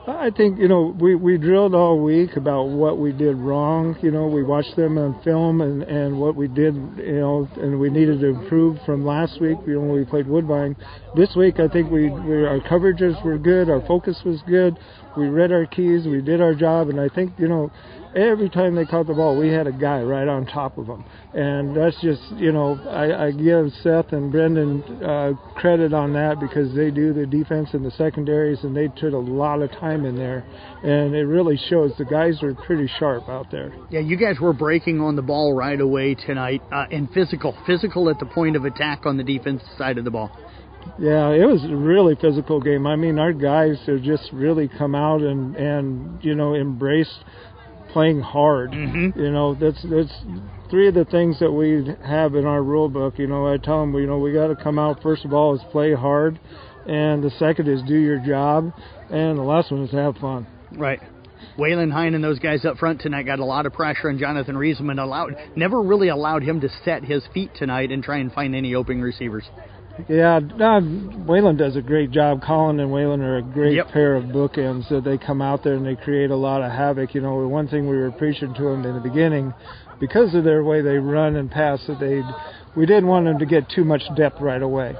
I think, we drilled all week about what we did wrong. We watched them on film and what we did, and we needed to improve from last week, when we played Woodbine. This week, I think our coverages were good, our focus was good, we read our keys, we did our job, and I think, every time they caught the ball, we had a guy right on top of them. And that's just, I give Seth and Brendan credit on that because they do the defense and the secondaries, and they took a lot of time in there. And it really shows the guys are pretty sharp out there. Yeah, you guys were breaking on the ball right away tonight, and physical at the point of attack on the defensive side of the ball. Yeah, it was a really physical game. Our guys have just really come out and embraced playing hard. Mm-hmm. That's three of the things that we have in our rule book. I tell them, we got to come out, first of all, is play hard, and the second is do your job, and the last one is have fun. Right. Waylon Hine and those guys up front tonight got a lot of pressure on Jonathan Riesemann. Never really allowed him to set his feet tonight and try and find any open receivers. Yeah, Wayland does a great job. Colin and Wayland are a great pair of bookends. That they come out there and they create a lot of havoc. You know, one thing we were preaching to them in the beginning, because of their way they run and pass, we didn't want them to get too much depth right away.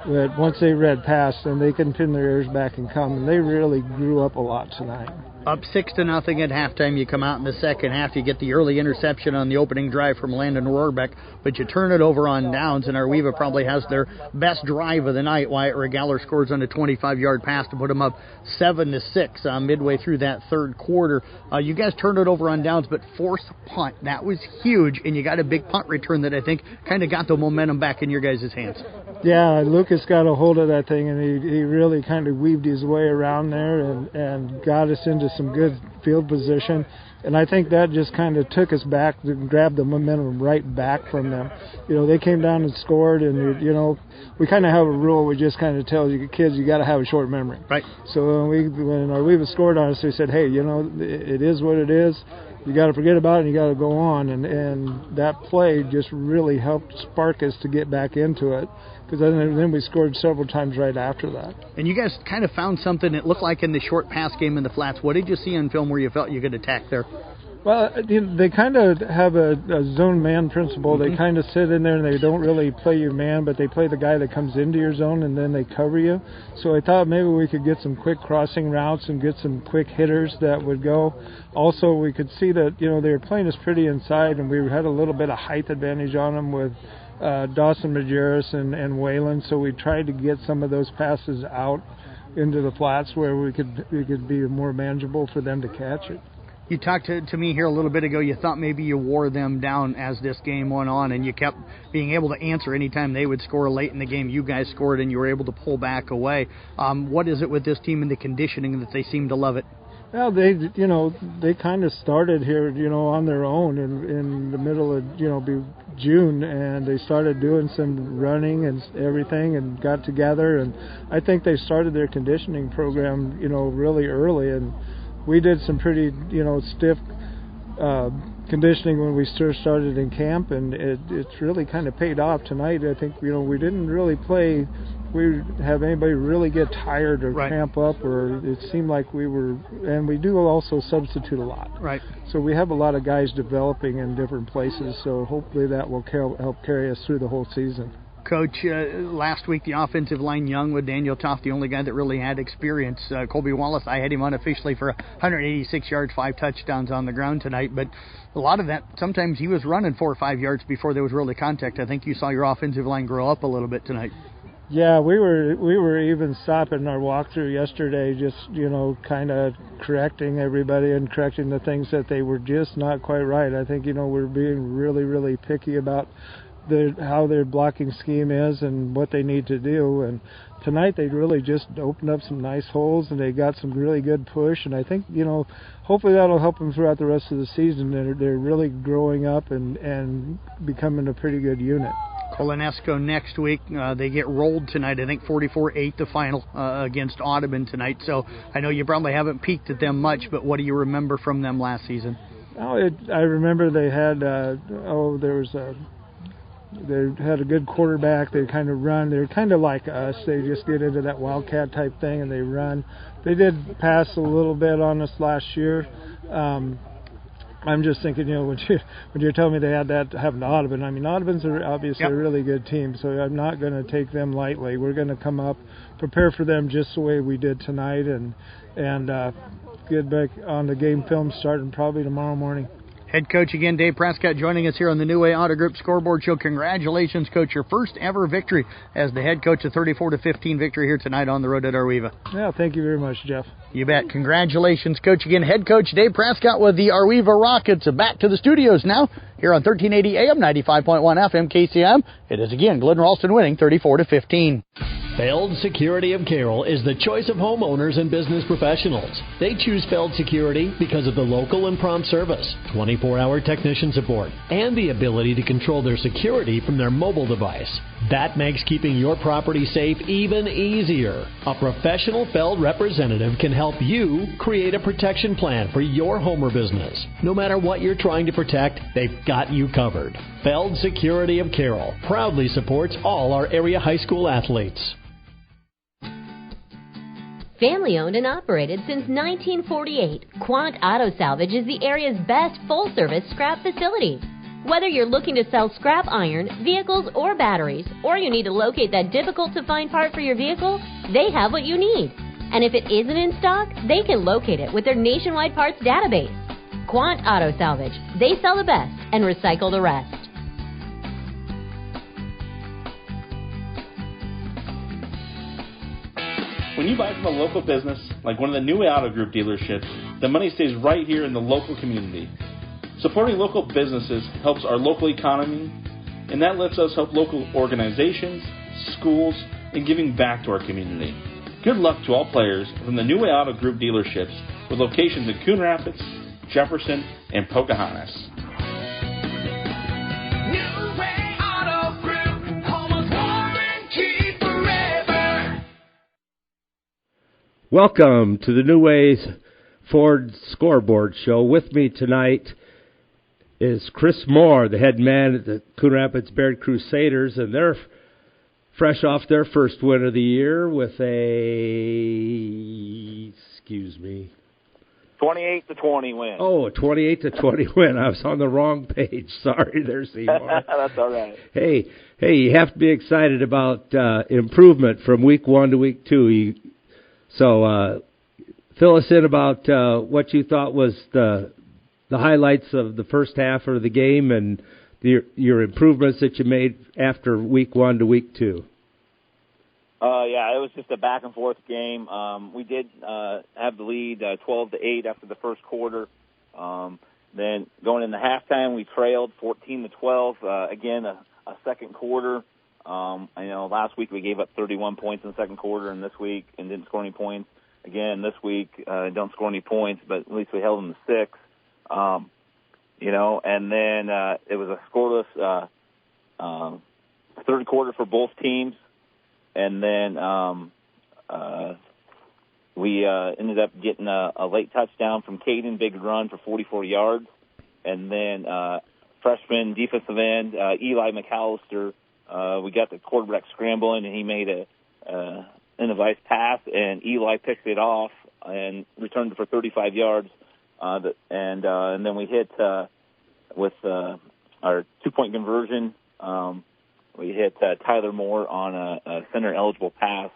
But once they read pass, then they can pin their ears back and come. And they really grew up a lot tonight. Up 6-0 at halftime. You come out in the second half. You get the early interception on the opening drive from Landon Rohrbeck, but you turn it over on downs, and Arweva probably has their best drive of the night. Wyatt Regaler scores on a 25-yard pass to put them up 7-6 midway through that third quarter. You guys turned it over on downs, but forced punt. That was huge, and you got a big punt return that I think kind of got the momentum back in your guys' hands. Yeah, Lucas got a hold of that thing, and he really kind of weaved his way around there and got us into some good field position. And I think that just kind of took us back and grabbed the momentum right back from them. You know, they came down and scored, and, you know, we kind of have a rule. We just kind of tell you kids you got to have a short memory. Right. So when Arweva scored on us, we said, hey, you know, it is what it is. You got to forget about it and you got to go on. And that play just really helped spark us to get back into it. Because then we scored several times right after that. And you guys kind of found something it looked like in the short pass game in the flats. What did you see on film where you felt you could attack there? Well, they kind of have a zone man principle. They kind of sit in there and they don't really play you man, but they play the guy that comes into your zone and then they cover you. So I thought maybe we could get some quick crossing routes and get some quick hitters that would go. Also, we could see that, you know, they were playing us pretty inside, and we had a little bit of height advantage on them with Dawson Majerus and Wayland. So we tried to get some of those passes out into the flats where we could be more manageable for them to catch it. You talked to me here a little bit ago. You thought maybe you wore them down as this game went on, and you kept being able to answer anytime they would score late in the game. You guys scored, and you were able to pull back away. What is it with this team and the conditioning that they seem to love it? Well, they kind of started here, on their own in the middle of, June, and they started doing some running and everything and got together, and I think they started their conditioning program, really early, and we did some pretty, stiff conditioning when we started in camp, and it's really kind of paid off tonight. I think, we didn't really have anybody really get tired or cramp up, or it seemed like we were, and we do also substitute a lot. Right. So we have a lot of guys developing in different places, so hopefully that will help carry us through the whole season. Coach, last week the offensive line young with Daniel Toth, the only guy that really had experience. Colby Wallace, I had him unofficially for 186 yards, 5 touchdowns on the ground tonight, but a lot of that, sometimes he was running 4 or 5 yards before there was really contact. I think you saw your offensive line grow up a little bit tonight. Yeah, we were even stopping our walkthrough yesterday, just, kind of correcting everybody and correcting the things that they were just not quite right. I think, we're being really, really picky about how their blocking scheme is and what they need to do. And tonight they really just opened up some nice holes and they got some really good push. And I think, hopefully that'll help them throughout the rest of the season. They're really growing up and becoming a pretty good unit. Colonesco next week. They get rolled tonight. I think 44-8 the final against Audubon tonight. So I know you probably haven't peeked at them much, but what do you remember from them last season? Oh, I remember they had, they had a good quarterback. They kind of run. They're kind of like us. They just get into that wildcat type thing and they run. They did pass a little bit on us last year. I'm just thinking, when you're telling me they had that happen to Audubon, I mean, Audubon's are obviously a really good team, so I'm not going to take them lightly. We're going to come up, prepare for them just the way we did tonight, and get back on the game film starting probably tomorrow morning. Head coach again, Dave Prescott, joining us here on the New Way Auto Group Scoreboard Show. Congratulations, Coach, your first ever victory as the head coach, a 34-15 victory here tonight on the road at Arweva. Yeah, thank you very much, Jeff. You bet. Congratulations, Coach. Again, head coach Dave Prescott with the Arweva Rockets. Back to the studios now here on 1380 AM, 95.1 FM KCM. It is again Glen Ralston winning 34-15. Feld Security of Carroll is the choice of homeowners and business professionals. They choose Feld Security because of the local and prompt service, 24-hour technician support, and the ability to control their security from their mobile device. That makes keeping your property safe even easier. A professional Feld representative can help you create a protection plan for your home or business. No matter what you're trying to protect, they've got you covered. Feld Security of Carroll proudly supports all our area high school athletes. Family owned and operated since 1948, Quant Auto Salvage is the area's best full-service scrap facility. Whether you're looking to sell scrap iron, vehicles, or batteries, or you need to locate that difficult-to-find part for your vehicle, they have what you need. And if it isn't in stock, they can locate it with their nationwide parts database. Quant Auto Salvage. They sell the best and recycle the rest. When you buy from a local business, like one of the New Way Auto Group dealerships, the money stays right here in the local community. Supporting local businesses helps our local economy, and that lets us help local organizations, schools, and giving back to our community. Good luck to all players from the New Way Auto Group dealerships with locations in Coon Rapids, Jefferson, and Pocahontas. New Way Auto Group, home of warranty forever. Welcome to the New Ways Ford Scoreboard Show. With me tonight is Chris Moore, the head man at the Coon Rapids Baird Crusaders, and they're fresh off their first win of the year with a 28-20 win. Oh, a 28-20 win. I was on the wrong page. Sorry there, Seymour. That's all right. Hey, you have to be excited about improvement from week 1 to week 2. So fill us in about what you thought was the highlights of the first half of the game and your improvements that you made after week 1 to week 2. Yeah, it was just a back-and-forth game. We did have the lead 12-8 after the first quarter. Then going into halftime, we trailed 14-12. Again, a second quarter. Last week we gave up 31 points in the second quarter, and this week and didn't score any points. Again, this week don't score any points, but at least we held them to 6. And then it was a scoreless third quarter for both teams. And then we ended up getting a late touchdown from Caden, big run for 44 yards. And then freshman defensive end, Eli McAllister, we got the quarterback scrambling, and he made an in-device pass, and Eli picked it off and returned it for 35 yards. And then we hit with our two-point conversion. We hit Tyler Moore on a center-eligible pass,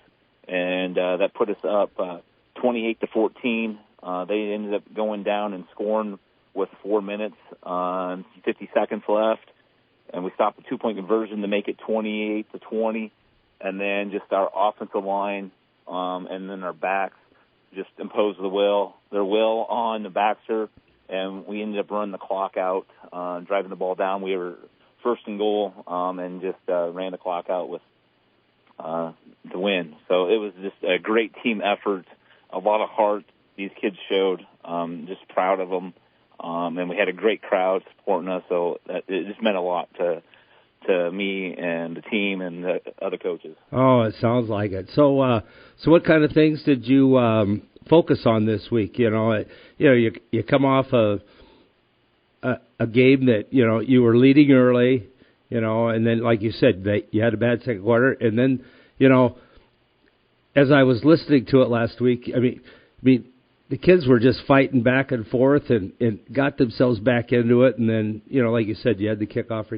and that put us up 28-14. They ended up going down and scoring with 4 minutes and 50 seconds left, and we stopped the two-point conversion to make it 28-20. And then just our offensive line and then our backs just imposed their will on the Baxter, and we ended up running the clock out, driving the ball down. We were first and goal, and just ran the clock out with the win. So it was just a great team effort, a lot of heart these kids showed. Just proud of them, and we had a great crowd supporting us. So it just meant a lot to me and the team and the other coaches. Oh, it sounds like it. So what kind of things did you focus on this week? You come off a game that you were leading early, and then like you said, you had a bad second quarter, and then as I was listening to it last week, I mean the kids were just fighting back and forth and got themselves back into it, and then like you said, you had the kickoff.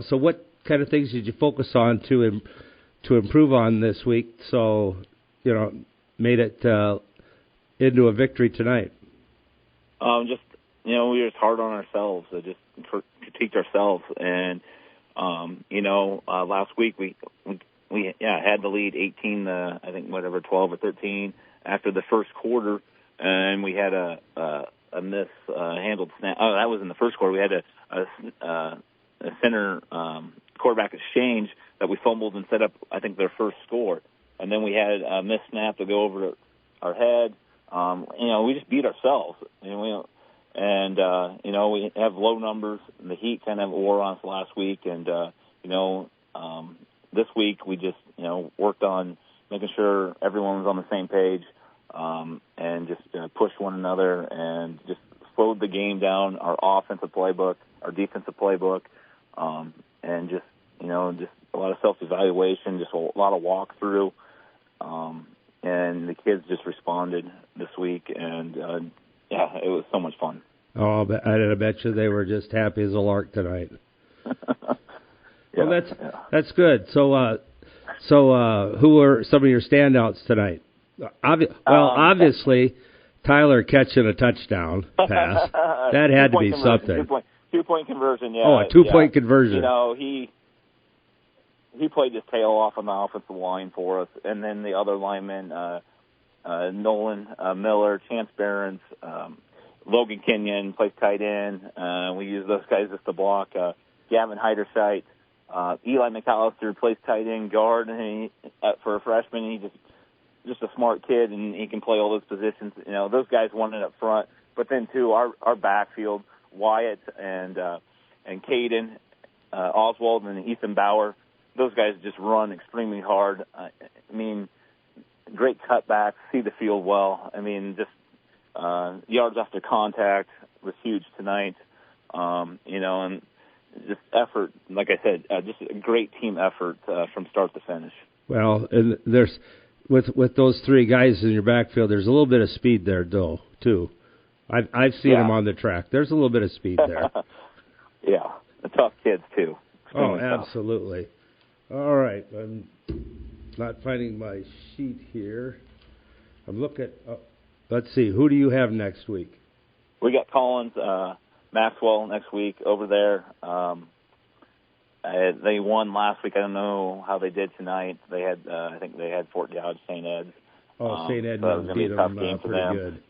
So what kind of things did you focus on to improve on this week? So made it into a victory tonight. We were just hard on ourselves, just critiqued ourselves, and last week we had the lead 18, I think 12 or 13 after the first quarter, and we had a mishandled snap. Oh, that was in the first quarter. We had a center quarterback exchange that we fumbled and set up, I think, their first score, and then we had a missed snap to go over our head. We just beat ourselves. We have low numbers. The heat kind of wore on us last week, and this week we just, worked on making sure everyone was on the same page, and just pushed one another and just slowed the game down, our offensive playbook, our defensive playbook, and just a lot of self-evaluation, just a lot of walkthrough, and the kids just responded this week, and it was so much fun. Oh, I bet you they were just happy as a lark tonight. Well, that's good. So who were some of your standouts tonight? Obviously, Tyler catching a touchdown pass. That had to be something. 2-point conversion, yeah. Oh, a 2-point conversion. He played his tail off on the offensive line for us, and then the other linemen, Nolan Miller, Chance Behrens, Logan Kenyon plays tight end. We use those guys just to block. Gavin Heiderscheit, Eli McAllister plays tight end guard, and for a freshman, he just a smart kid, and he can play all those positions. Those guys won it up front, but then too our backfield, Wyatt and Caden, Oswald and Ethan Bauer. Those guys just run extremely hard. Great cutbacks, see the field well. Just yards after contact was huge tonight. And just effort, like I said, just a great team effort from start to finish. Well, and there's with those three guys in your backfield, there's a little bit of speed there, though, too. I've seen them on the track. There's a little bit of speed there. Yeah, the tough kids too. Extremely absolutely. Tough. All right, I'm not finding my sheet here. I'm looking. Let's see. Who do you have next week? We got Collins, Maxwell next week over there. They won last week. I don't know how they did tonight. They had, I think they had Fort Dodge St. Ed's. St. Edmund beat them pretty good.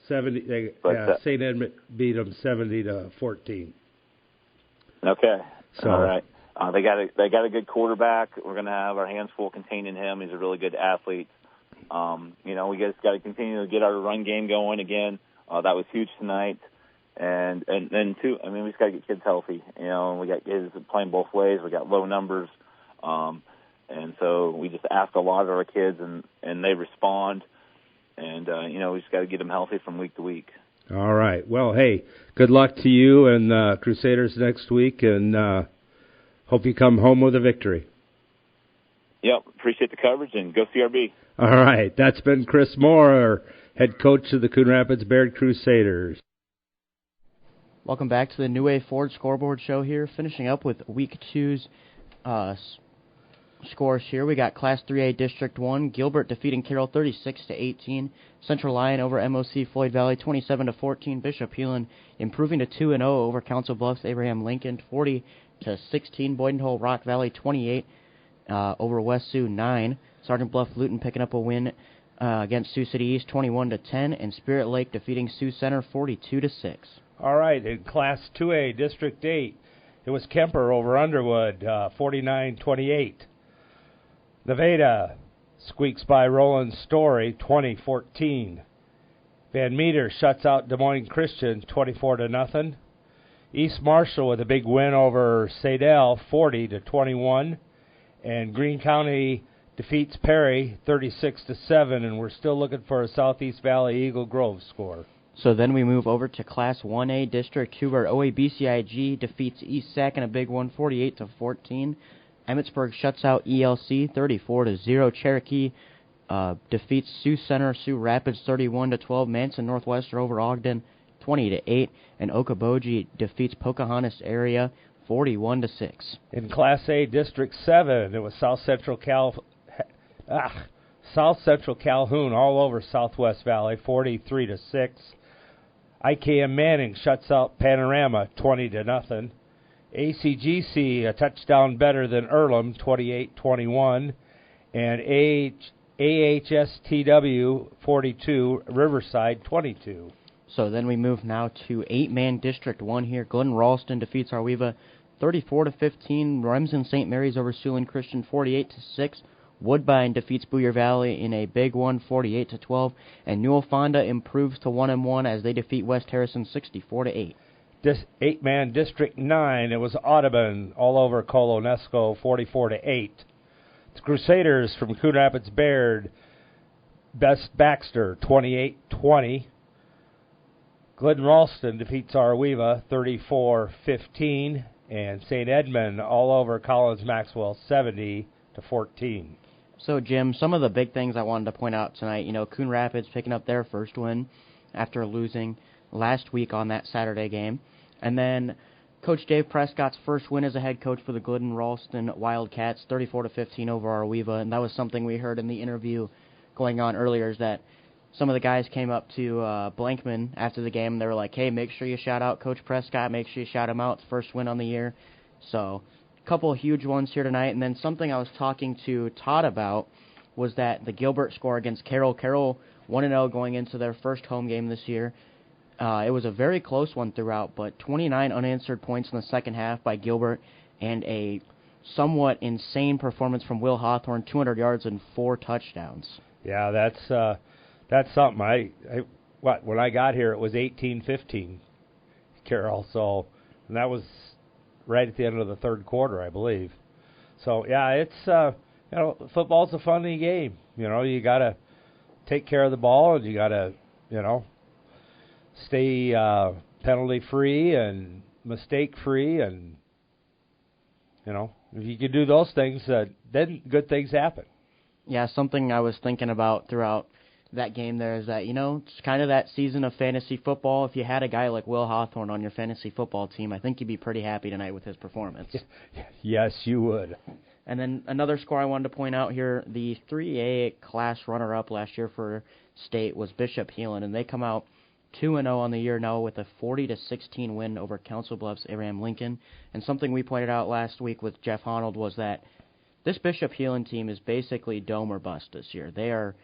St. Edmund beat them 70-14. Okay. All right. They got a good quarterback. We're going to have our hands full containing him. He's a really good athlete. We just got to continue to get our run game going again. That was huge tonight. And then too, we just got to get kids healthy. We got kids playing both ways. We got low numbers, and so we just ask a lot of our kids, and they respond. And we just got to get them healthy from week to week. All right. Well, hey, good luck to you and Crusaders next week, and hope you come home with a victory. Yep. Appreciate the coverage, and go CRB. All right. That's been Chris Moore, head coach of the Coon Rapids Bayard Crusaders. Welcome back to the New Wave Ford Scoreboard Show here, finishing up with Week 2's scores here. We got Class 3A District 1, Gilbert defeating Carroll 36-18, Central Lyon over MOC Floyd Valley 27-14, Bishop Heelan improving to 2-0 over Council Bluffs Abraham Lincoln 40-16, Boyden Hull Rock Valley 28 over West Sioux 9, Sergeant Bluff Luton picking up a win against Sioux City East 21-10, and Spirit Lake defeating Sioux Center 42-6. All right, in Class 2A, District 8, it was Kemper over Underwood, 49-28. Nevada squeaks by Roland Story, 20-14. Van Meter shuts out Des Moines Christian, 24-0. East Marshall with a big win over Sadell, 40-21. And Greene County defeats Perry, 36-7, and we're still looking for a Southeast Valley Eagle Grove score. So then we move over to Class 1A District 2, where OABCIG defeats East Sac in a big one, 48-14. Emmitsburg shuts out ELC, 34-0. Cherokee defeats Sioux Center, Sioux Rapids, 31-12. Manson Northwestern over Ogden, 20-8. And Okoboji defeats Pocahontas area, 41-6. In Class A District 7, it was South Central Calhoun all over Southwest Valley, 43-6. IKM Manning shuts out Panorama, 20-0. ACGC a touchdown better than Earlham, 28-21, and AHSTW 42, Riverside 22. So then we move now to 8-man District 1 here. Glen Ralston defeats Arweva 34-15. Remsen St. Mary's over Siouxland Christian 48-6. Woodbine defeats Boyer Valley in a big one, 48-12, and Newell Fonda improves to 1-1 as they defeat West Harrison 64-8. 8-man District 9, it was Audubon all over Colonesco, 44-8. It's Crusaders from Coon Rapids Baird, Best Baxter, 28-20. Glidden Ralston defeats Arweva, 34-15. And St. Edmund all over Collins Maxwell, 70-14. So, Jim, some of the big things I wanted to point out tonight, Coon Rapids picking up their first win after losing last week on that Saturday game. And then Coach Dave Prescott's first win as a head coach for the Glidden Ralston Wildcats, 34-15 over Arweva. And that was something we heard in the interview going on earlier, is that some of the guys came up to Blankman after the game, and they were like, hey, make sure you shout out Coach Prescott, make sure you shout him out, first win on the year. So a couple of huge ones here tonight. And then something I was talking to Todd about was that the Gilbert score against Carroll 1-0 going into their first home game this year. It was a very close one throughout, but 29 unanswered points in the second half by Gilbert, and a somewhat insane performance from Will Hawthorne, 200 yards and 4 touchdowns. Yeah, that's something. When I got here, it was 18-15, Carroll. So, and that was right at the end of the third quarter, I believe. So, yeah, it's football's a funny game. You got to take care of the ball, and you got to, stay penalty free and mistake free, and if you can do those things, then good things happen. Yeah, something I was thinking about throughout that game there is that, it's kind of that season of fantasy football. If you had a guy like Will Hawthorne on your fantasy football team, I think you'd be pretty happy tonight with his performance. Yes, you would. And then another score I wanted to point out here, the 3A class runner-up last year for state was Bishop Heelan, and they come out 2-0 on the year now with a 40-16 win over Council Bluffs Abraham Lincoln. And something we pointed out last week with Jeff Honnold was that this Bishop Heelan team is basically dome or bust this year. They are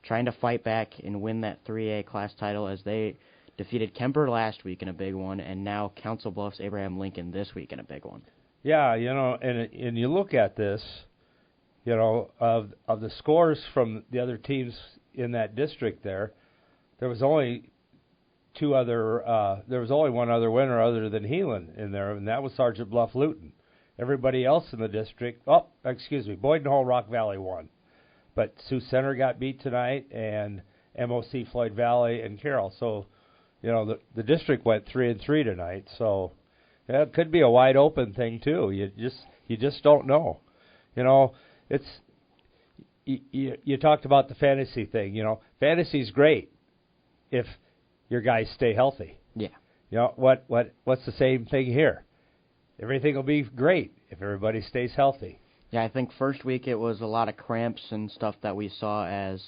trying to fight back and win that 3A class title, as they defeated Kemper last week in a big one, and now Council Bluffs Abraham Lincoln this week in a big one. Yeah, and you look at this, of the scores from the other teams in that district there was only one other winner other than Heelan in there, and that was Sergeant Bluff Luton. Everybody else in the district, Boyden Hall Rock Valley won. But Sioux Center got beat tonight, and MOC Floyd Valley and Carroll. So, the district went 3-3 tonight. So, yeah, it could be a wide open thing too. You just don't know. It's you talked about the fantasy thing. Fantasy's great if your guys stay healthy. Yeah. What's the same thing here? Everything will be great if everybody stays healthy. Yeah, I think first week it was a lot of cramps and stuff that we saw as,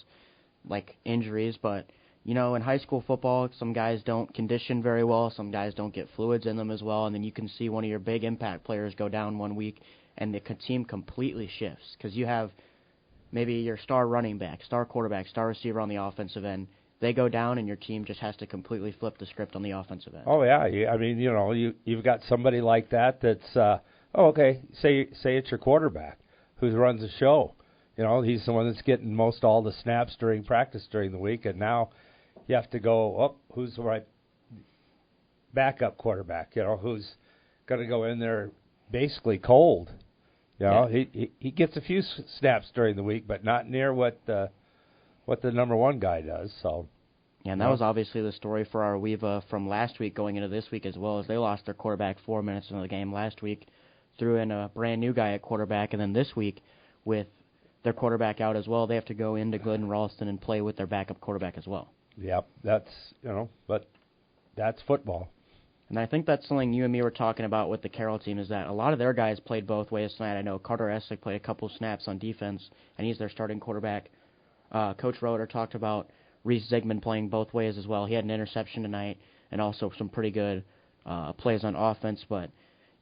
injuries. But, in high school football, some guys don't condition very well. Some guys don't get fluids in them as well. And then you can see one of your big impact players go down one week, and the team completely shifts. Because you have maybe your star running back, star quarterback, star receiver on the offensive end. They go down, and your team just has to completely flip the script on the offensive end. Oh, yeah. You've got somebody like that that's, okay, say it's your quarterback who runs the show. He's the one that's getting most all the snaps during practice during the week, and now you have to go, who's the right backup quarterback, who's going to go in there basically cold. He gets a few snaps during the week, but not near what the number one guy does. So, yeah, and that was obviously the story for Arweva from last week going into this week as well, as they lost their quarterback 4 minutes into the game last week, threw in a brand new guy at quarterback, and then this week with their quarterback out as well, they have to go into Glidden Ralston and play with their backup quarterback as well. Yep, that's but that's football. And I think that's something you and me were talking about with the Carroll team, is that a lot of their guys played both ways tonight. I know Carter Essick played a couple snaps on defense, and he's their starting quarterback. Coach Roeder talked about Reese Zigman playing both ways as well. He had an interception tonight and also some pretty good plays on offense. But,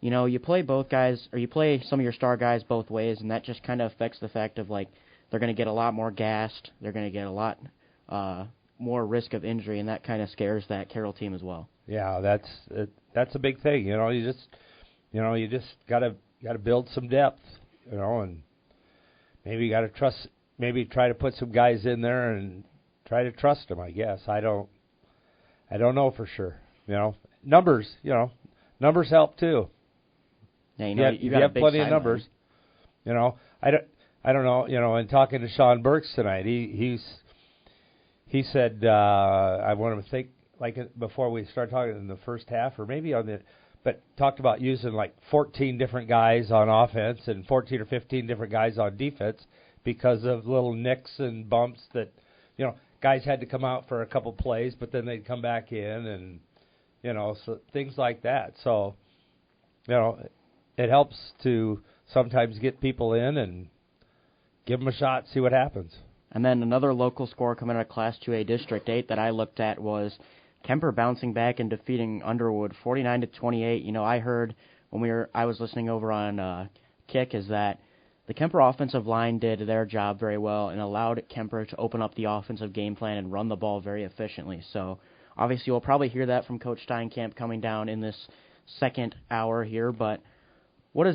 you play both guys, or you play some of your star guys both ways, and that just kind of affects the fact of, they're going to get a lot more gassed. They're going to get a lot more risk of injury, and that kind of scares that Carroll team as well. Yeah, that's a big thing. You just gotta build some depth. And maybe you gotta trust. Maybe try to put some guys in there and try to trust them. I guess I don't know for sure. numbers help too. Yeah, you got have big plenty of sideline. numbers. I don't know. In talking to Sean Burks tonight, he said I want to think before we start talking in the first half or maybe but talked about using 14 different guys on offense and 14 or 15 different guys on defense because of little nicks and bumps that guys had to come out for a couple plays, but then they'd come back in and so things like that. So it helps to sometimes get people in and give them a shot, see what happens. And then another local score coming out of Class 2A District 8 that I looked at was Kemper bouncing back and defeating Underwood 49-28. I heard when I was listening over on Kick is that the Kemper offensive line did their job very well and allowed Kemper to open up the offensive game plan and run the ball very efficiently. So obviously we'll probably hear that from Coach Steinkamp coming down in this second hour here, but what do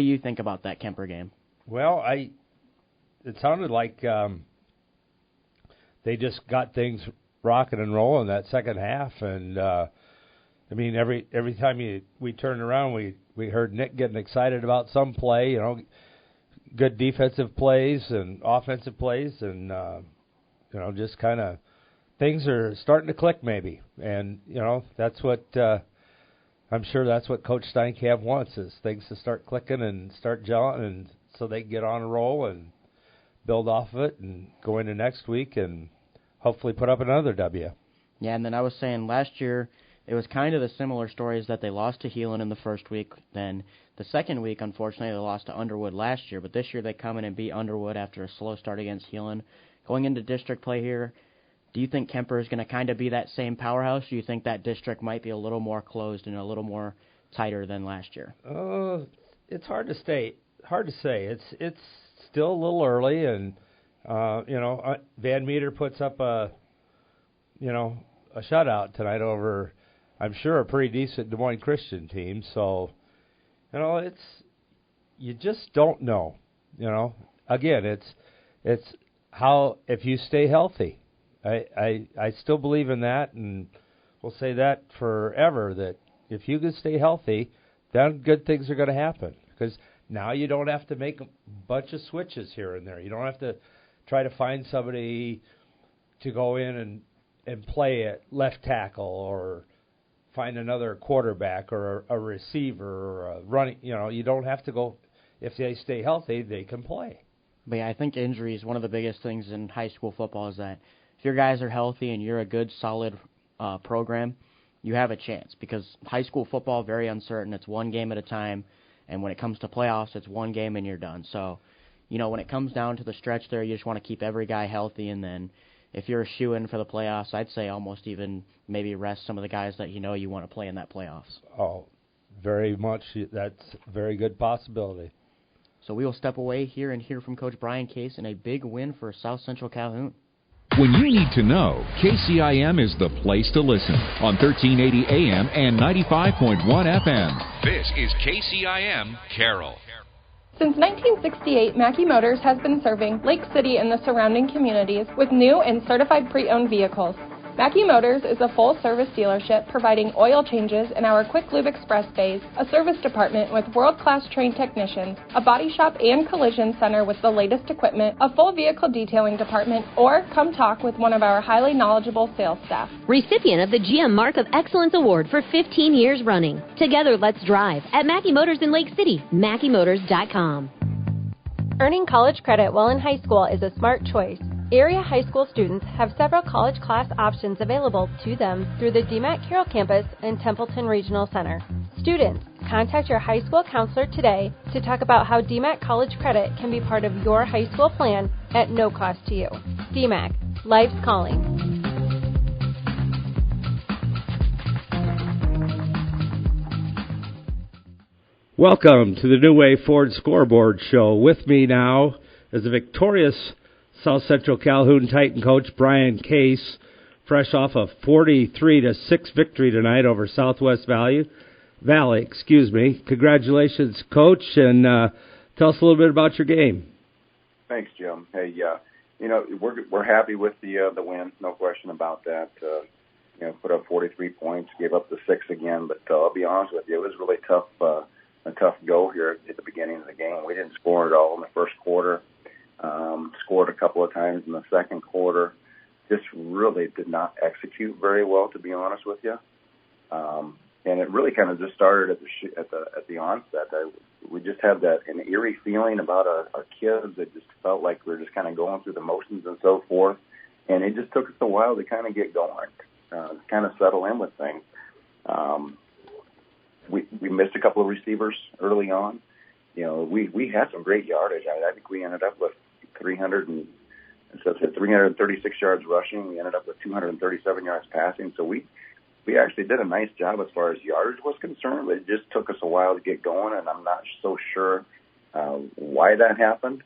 you think about that Kemper game? Well, it sounded like they just got things rocking and rolling that second half, and every time we turned around, we heard Nick getting excited about some play, good defensive plays and offensive plays, and just kind of things are starting to click maybe, and that's what I'm sure that's what Coach Steinkamp wants, is things to start clicking and start gelling, and so they can get on a roll and build off of it and go into next week and hopefully put up another W. Yeah, and then I was saying last year it was kind of the similar stories that they lost to Heelan in the first week. Then the second week, unfortunately, they lost to Underwood last year. But this year they come in and beat Underwood after a slow start against Heelan. Going into district play here, do you think Kemper is going to kind of be that same powerhouse? Or do you think that district might be a little more closed and a little more tighter than last year? It's hard to say. It's still a little early, and Van Meter puts up a shutout tonight over, I'm sure, a pretty decent Des Moines Christian team. So, you just don't know. Again, it's how if you stay healthy. I still believe in that, and we'll say that forever. That if you can stay healthy, then good things are going to happen. Because now you don't have to make a bunch of switches here and there. You don't have to try to find somebody to go in and play at left tackle, or find another quarterback or a receiver or a running. You don't have to go. If they stay healthy, they can play. But yeah, I think injury is one of the biggest things in high school football, is that if your guys are healthy and you're a good, solid program, you have a chance. Because high school football, very uncertain. It's one game at a time. And when it comes to playoffs, it's one game and you're done. So, when it comes down to the stretch there, you just want to keep every guy healthy. And then if you're a shoo-in for the playoffs, I'd say almost even maybe rest some of the guys that you want to play in that playoffs. Oh, very much. That's a very good possibility. So we will step away here and hear from Coach Brian Case in a big win for South Central Calhoun. When you need to know, KCIM is the place to listen on 1380 AM and 95.1 FM. This is KCIM Carroll. Since 1968, Mackey Motors has been serving Lake City and the surrounding communities with new and certified pre-owned vehicles. Mackey Motors is a full-service dealership providing oil changes in our Quick Lube Express bays, a service department with world-class trained technicians, a body shop and collision center with the latest equipment, a full vehicle detailing department, or come talk with one of our highly knowledgeable sales staff. Recipient of the GM Mark of Excellence Award for 15 years running. Together, let's drive at Mackey Motors in Lake City, MackeyMotors.com. Earning college credit while in high school is a smart choice. Area high school students have several college class options available to them through the DMAC Carroll campus and Templeton Regional Center. Students, contact your high school counselor today to talk about how DMAC college credit can be part of your high school plan at no cost to you. DMAC, life's calling. Welcome to the New Way Ford Scoreboard Show. With me now is the victorious South Central Calhoun Titan coach Brian Case, fresh off a 43-6 victory tonight over Southwest Valley. Congratulations, Coach, and tell us a little bit about your game. Thanks, Jim. Hey, we're happy with the win, no question about that. put up 43 points, gave up the 6 again. But I'll be honest with you, it was really tough, a tough go here at the beginning of the game. We didn't score at all in the first quarter. Scored a couple of times in the second quarter. Just really did not execute very well, to be honest with you. And it really kind of just started at the onset. We just had an eerie feeling about our kids. It just felt like we were just kind of going through the motions and so forth. And it just took us a while to kind of get going, kind of settle in with things. We missed a couple of receivers early on. You know, we had some great yardage. I think we ended up with 336 yards rushing. We ended up with 237 yards passing. So we actually did a nice job as far as yardage was concerned, but it just took us a while to get going, and I'm not so sure why that happened.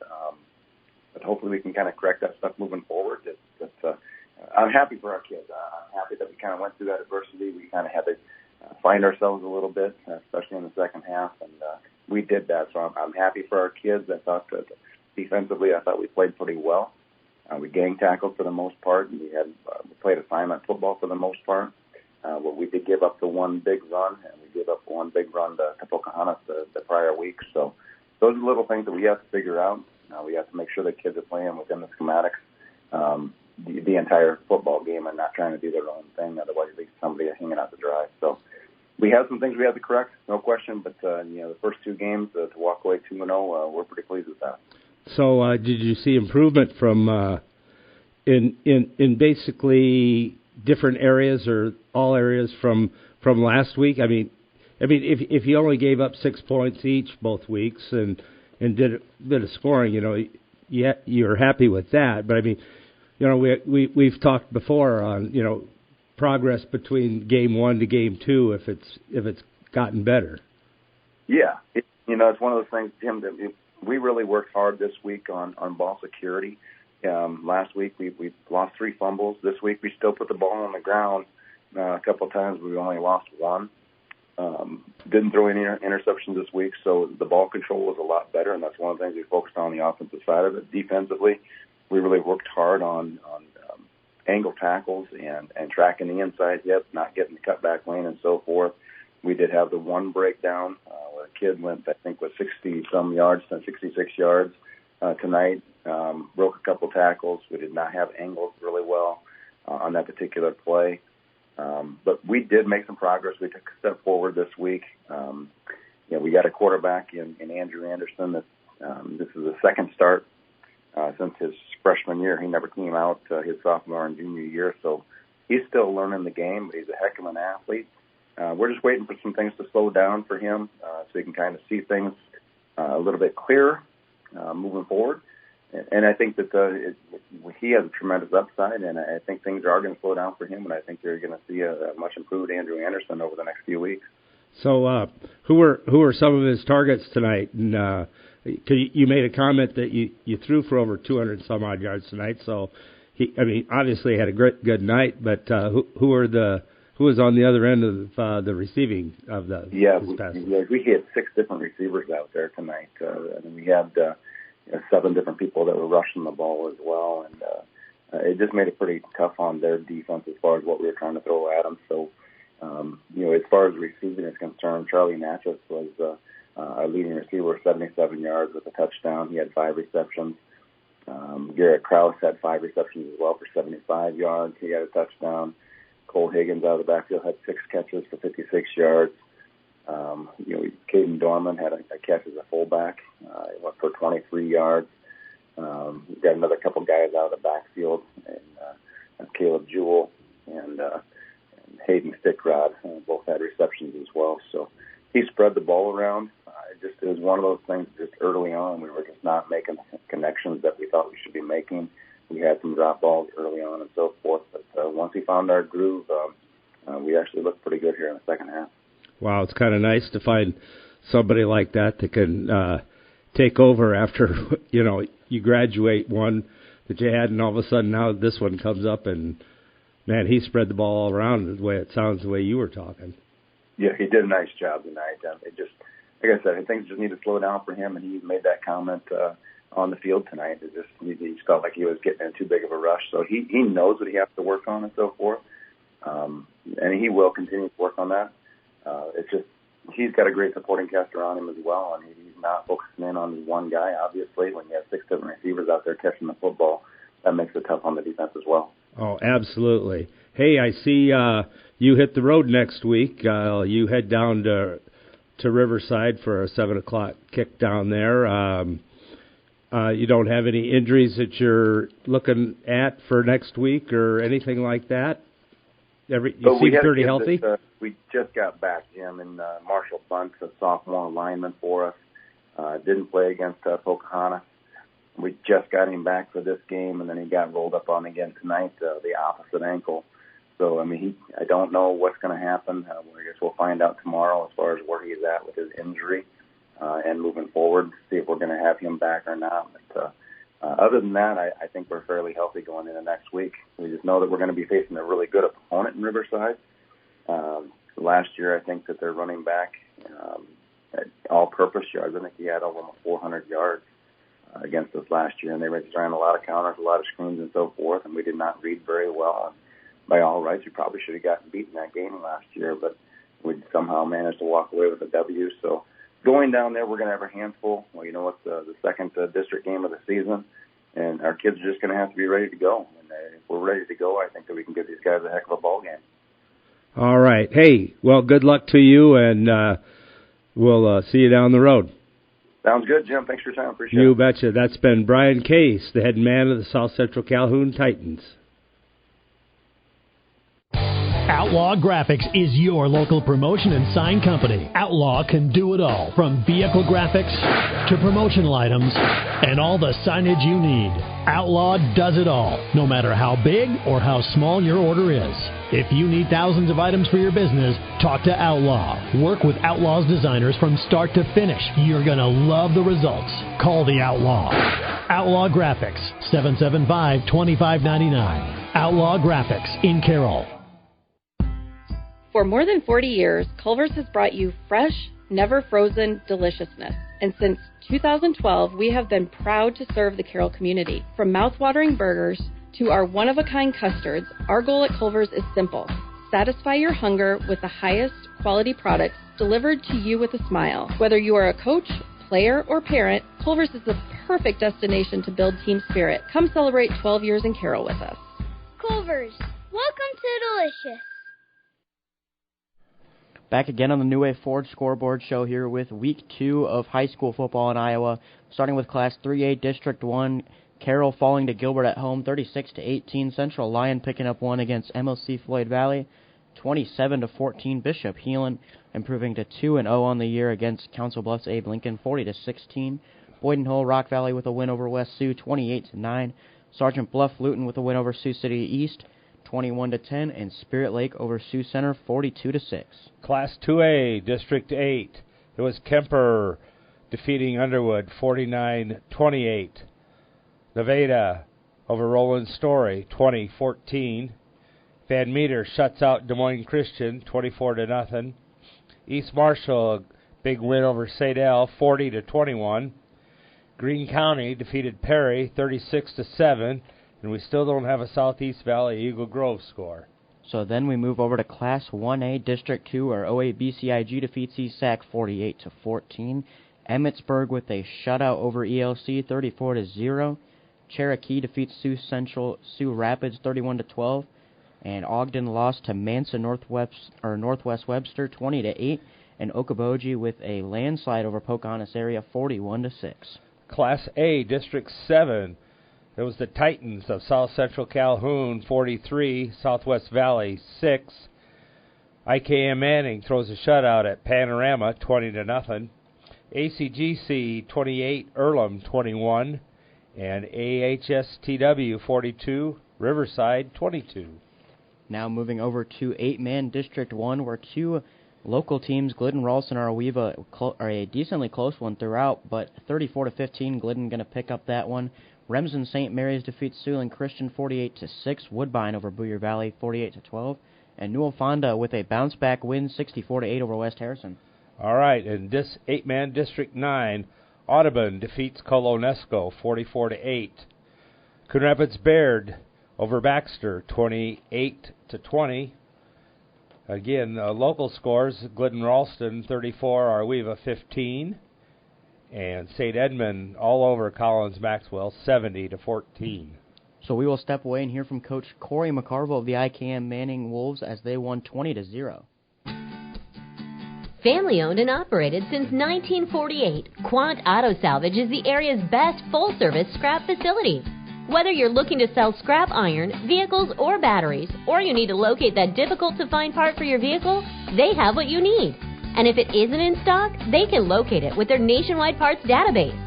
But hopefully we can kind of correct that stuff moving forward. I'm happy for our kids. I'm happy that we kind of went through that adversity. We kind of had to find ourselves a little bit, especially in the second half, and we did that. So I'm happy for our kids. I thought that defensively, I thought we played pretty well. We gang tackled for the most part, and we played assignment football for the most part. But we did give up the one big run, and we gave up one big run to Pocahontas the prior week. So those are little things that we have to figure out. We have to make sure the kids are playing within the schematics the entire football game and not trying to do their own thing. Otherwise, you leave somebody hanging out to dry. So we have some things we have to correct, no question. But the first two games to walk away 2-0, we're pretty pleased with that. So did you see improvement from in basically different areas or all areas from last week? I mean, if you only gave up 6 points each both weeks and did a bit of scoring, you're happy with that. But I mean, we've talked before on progress between game 1 to game 2 if it's gotten better. Yeah, it's one of those things, Tim, that we really worked hard this week on ball security. Last week we lost 3 fumbles. This week we still put the ball on the ground a couple of times. We only lost 1. Didn't throw any interceptions this week, so the ball control was a lot better, and that's one of the things we focused on the offensive side of it. Defensively, we really worked hard on angle tackles and tracking the inside hip, not getting the cutback lane and so forth. We did have the one breakdown where a kid went, I think, with 60-some yards, 66 yards tonight. Broke a couple tackles. We did not have angles really well on that particular play. But we did make some progress. We took a step forward this week. We got a quarterback in Andrew Anderson. This is the second start since his freshman year. He never came out his sophomore and junior year, so he's still learning the game, but he's a heck of an athlete. We're just waiting for some things to slow down for him so he can kind of see things a little bit clearer moving forward. And I think that he has a tremendous upside, and I think things are going to slow down for him, and I think you're going to see a much improved Andrew Anderson over the next few weeks. So who were some of his targets tonight? And you made a comment that you threw for over 200-some-odd yards tonight, so he obviously had a good night, but who was on the other end of the receiving of the his passes? We had 6 different receivers out there tonight, and we had 7 different people that were rushing the ball as well, and it just made it pretty tough on their defense as far as what we were trying to throw at them. So, as far as receiving is concerned, Charlie Natchez was our leading receiver, 77 yards with a touchdown. He had 5 receptions. Garrett Krause had 5 receptions as well for 75 yards. He had a touchdown. Cole Higgins out of the backfield had 6 catches for 56 yards. Caden Dorman had a catch as a fullback. He went for 23 yards. We've got another couple guys out of the backfield, and Caleb Jewell and Hayden Stickrod both had receptions as well. So he spread the ball around. It was one of those things just early on. We were just not making connections that we thought we should be making. We had some drop balls early on and so forth. But once we found our groove, we actually looked pretty good here in the second half. Wow, it's kind of nice to find somebody like that can take over after, you graduate one that you had, and all of a sudden now this one comes up, and, man, he spread the ball all around the way it sounds, the way you were talking. Yeah, he did a nice job tonight. It just, like I said, things just need to slow down for him, and he made that comment on the field tonight. It just he felt like he was getting in too big of a rush. So he knows what he has to work on and so forth. and he will continue to work on that. It's just he's got a great supporting cast around him as well, and he's not focusing in on one guy. Obviously, when you have 6 different receivers out there catching the football, that makes it tough on the defense as well. Oh, absolutely. Hey, I see you hit the road next week. You head down to Riverside for a 7 o'clock kick down there. You don't have any injuries that you're looking at for next week or anything like that? You seem pretty healthy? We just got back, Jim, and Marshall Bunt's a sophomore lineman for us. Didn't play against Pocahontas. We just got him back for this game, and then he got rolled up on again tonight, the opposite ankle. So, I mean, I don't know what's going to happen. I guess we'll find out tomorrow as far as where he's at with his injury and moving forward, see if we're going to have him back or not. But other than that, I think we're fairly healthy going into next week. We just know that we're going to be facing a really good opponent in Riverside. Last year, I think that their running back at all-purpose yards, I think he had almost 400 yards against us last year, and they ran a lot of counters, a lot of screens and so forth, and we did not read very well. And by all rights, we probably should have gotten beaten that game last year, but we somehow managed to walk away with a W. So going down there, we're going to have our hands full. Well, you know, it's the second district game of the season, and our kids are just going to have to be ready to go. And if we're ready to go, I think that we can give these guys a heck of a ball game. All right. Hey, well, good luck to you, and we'll see you down the road. Sounds good, Jim. Thanks for your time. Appreciate it. You betcha. That's been Brian Case, the head man of the South Central Calhoun Titans. Outlaw Graphics is your local promotion and sign company. Outlaw can do it all, from vehicle graphics to promotional items and all the signage you need. Outlaw does it all, no matter how big or how small your order is. If you need thousands of items for your business, talk to Outlaw. Work with Outlaw's designers from start to finish. You're going to love the results. Call the Outlaw. Outlaw Graphics, 775-2599. Outlaw Graphics in Carroll. For more than 40 years, Culver's has brought you fresh, never frozen deliciousness. And since 2012, we have been proud to serve the Carroll community. From mouth-watering burgers to our one-of-a-kind custards, our goal at Culver's is simple. Satisfy your hunger with the highest quality products delivered to you with a smile. Whether you are a coach, player, or parent, Culver's is the perfect destination to build team spirit. Come celebrate 12 years in Carroll with us. Culver's, welcome to Delicious. Back again on the New Way Ford Scoreboard show here with Week 2 of high school football in Iowa, starting with Class 3A District 1. Carroll falling to Gilbert at home, 36-18. Central Lyon picking up one against MLC Floyd Valley, 27-14. Bishop Heelan improving to 2-0 on the year against Council Bluffs Abe Lincoln, 40-16. Boyden Hull Rock Valley with a win over West Sioux, 28-9. Sergeant Bluff Luton with a win over Sioux City East, 21-10, and Spirit Lake over Sioux Center, 42-6. Class 2A, District 8. It was Kemper defeating Underwood, 49-28. Nevada over Roland Story, 20-14. Van Meter shuts out Des Moines Christian, 24-0. East Marshall, big win over St. L, 40-21. Greene County defeated Perry, 36-7. And we still don't have a Southeast Valley Eagle Grove score. So then we move over to Class 1A, District 2, where OABCIG defeats ESAC 48-14. Emmitsburg with a shutout over ELC 34-0. Cherokee defeats Sioux Rapids 31-12. And Ogden lost to Mansa Northwest Webster 20-8. And Okoboji with a landslide over Pocahontas area 41-6. Class A, District 7. It was the Titans of South Central Calhoun, 43, Southwest Valley, 6. IKM Manning throws a shutout at Panorama, 20-0. ACGC, 28, Earlham, 21. And AHSTW, 42, Riverside, 22. Now moving over to 8-man District 1, where two local teams, Glidden Ralston and Arweva, are a decently close one throughout, but 34-15, Glidden going to pick up that one. Remsen St. Mary's defeats Siouxland Christian 48-6. Woodbine over Boyer Valley 48-12. And Newell Fonda with a bounce-back win 64-8 over West Harrison. All right, in this 8-man District 9, Audubon defeats Colonesco 44-8. Coon Rapids Baird over Baxter 28-20. Again, local scores, Glidden Ralston 34, Arweva 15, and St. Edmund all over Collins Maxwell 70-14. So we will step away and hear from Coach Corey McCarville of the IKM Manning Wolves as they won 20-0. Family owned and operated since 1948, Quant Auto Salvage is the area's best full-service scrap facility. Whether you're looking to sell scrap iron, vehicles, or batteries, or you need to locate that difficult-to-find part for your vehicle, they have what you need. And if it isn't in stock, they can locate it with their nationwide parts database.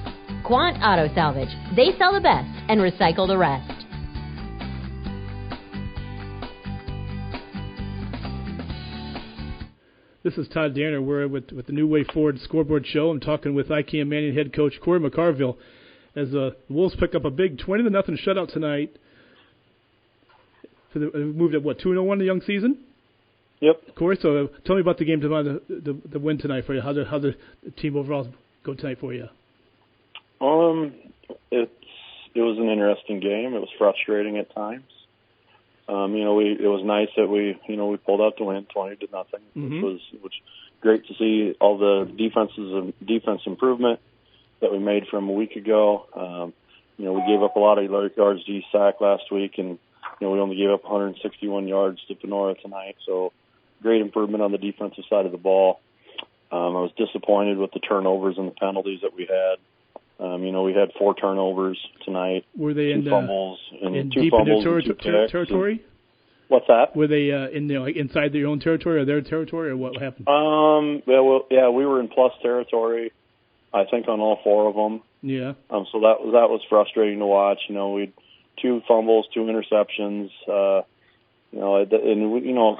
Quant Auto Salvage. They sell the best and recycle the rest. This is Todd Danner. We're with the New Way Forward Scoreboard Show. I'm talking with IKM Manning head coach Corey McCarville as the Wolves pick up a big 20-0 shutout tonight. So they moved at, 2-1 the young season? Yep. Corey, so tell me about the game tonight, the win tonight for you. How the team overall go tonight for you? It was an interesting game. It was frustrating at times. It was nice that we pulled out to win 20-0, which was great to see all the defense improvement that we made from a week ago. We gave up a lot of yards to East Sac last week, and we only gave up 161 yards to Panora tonight. So great improvement on the defensive side of the ball. I was disappointed with the turnovers and the penalties that we had. We had 4 turnovers tonight. Were they two fumbles and deep in their territory? What's that? Were they inside their own territory or their territory, or what happened? We were in plus territory, I think, on all 4 of them. Yeah. So that was frustrating to watch. We'd 2 fumbles, 2 interceptions.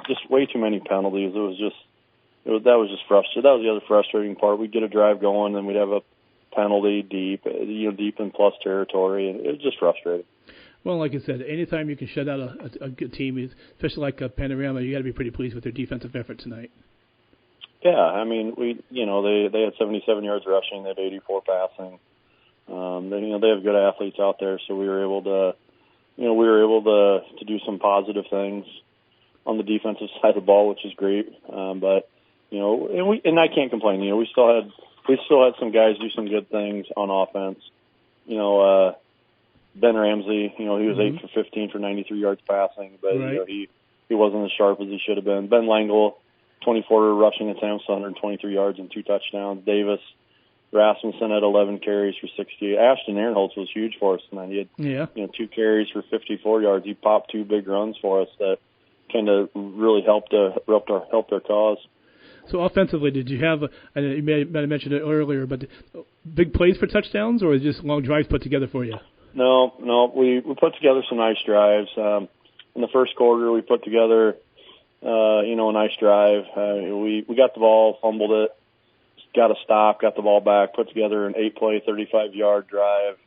Just way too many penalties. That was just frustrating. That was the other frustrating part. We'd get a drive going, then we'd have a penalty deep in plus territory, and it was just frustrating. Well, like I said, anytime you can shut out a good team, especially like a Panorama, you got to be pretty pleased with their defensive effort tonight. Yeah, they had 77 yards rushing, they had 84 passing. They have good athletes out there, so we were able to do some positive things on the defensive side of the ball, which is great. And I can't complain. We still had some guys do some good things on offense. Ben Ramsey, he was 8 for 15 for 93 yards passing, but right. He wasn't as sharp as he should have been. Ben Langle, 24 rushing attempts, 123 yards and 2 touchdowns. Davis Rasmussen had 11 carries for 60. Ashton Ehrenholtz was huge for us tonight. He had 2 carries for 54 yards. He popped 2 big runs for us that kind of really helped their cause. So offensively, did you have, and you may have mentioned it earlier, but big plays for touchdowns, or just long drives put together for you? No, we put together some nice drives. In the first quarter, we put together, a nice drive. We got the ball, fumbled it, got a stop, got the ball back, put together an 8-play, 35-yard drive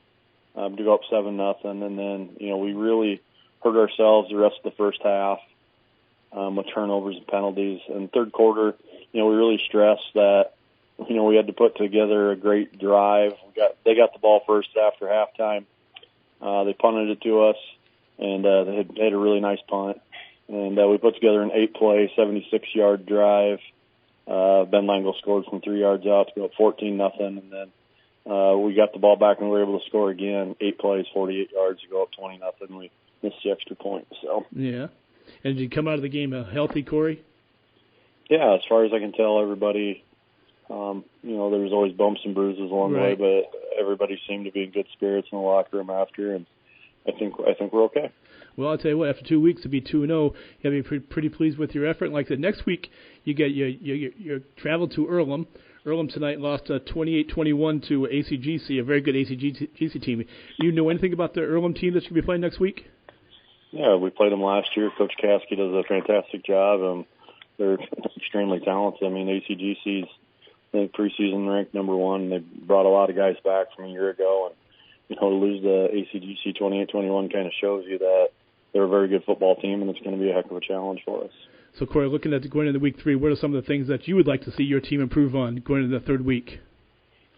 to go up 7-0, and then we really hurt ourselves the rest of the first half with turnovers and penalties. In third quarter, we really stressed that we had to put together a great drive. They got the ball first after halftime. They punted it to us, and they had a really nice punt. And we put together an 8-play, 76-yard drive. Ben Langle scored from 3 yards out to go up 14-0, and then we got the ball back and we were able to score again. 8 plays, 48 yards to go up 20-0, and we missed the extra point. So yeah. And did you come out of the game healthy, Corey? Yeah, as far as I can tell, everybody, there was always bumps and bruises along the way, but everybody seemed to be in good spirits in the locker room after, and I think we're okay. Well, I'll tell you what, after 2 weeks to be 2-0, you have to be pretty pleased with your effort. And like I said, next week you get your travel to Earlham. Earlham tonight lost 28-21 to ACGC, a very good ACGC team. You know anything about the Earlham team that you're going to be playing next week? Yeah, we played them last year. Coach Caskey does a fantastic job. They're extremely talented. I mean, ACGC's, I think, preseason ranked number 1. They brought a lot of guys back from a year ago. And, to lose the ACGC 28-21 kind of shows you that they're a very good football team, and it's going to be a heck of a challenge for us. So, Corey, looking at going into week 3, what are some of the things that you would like to see your team improve on going into the third week?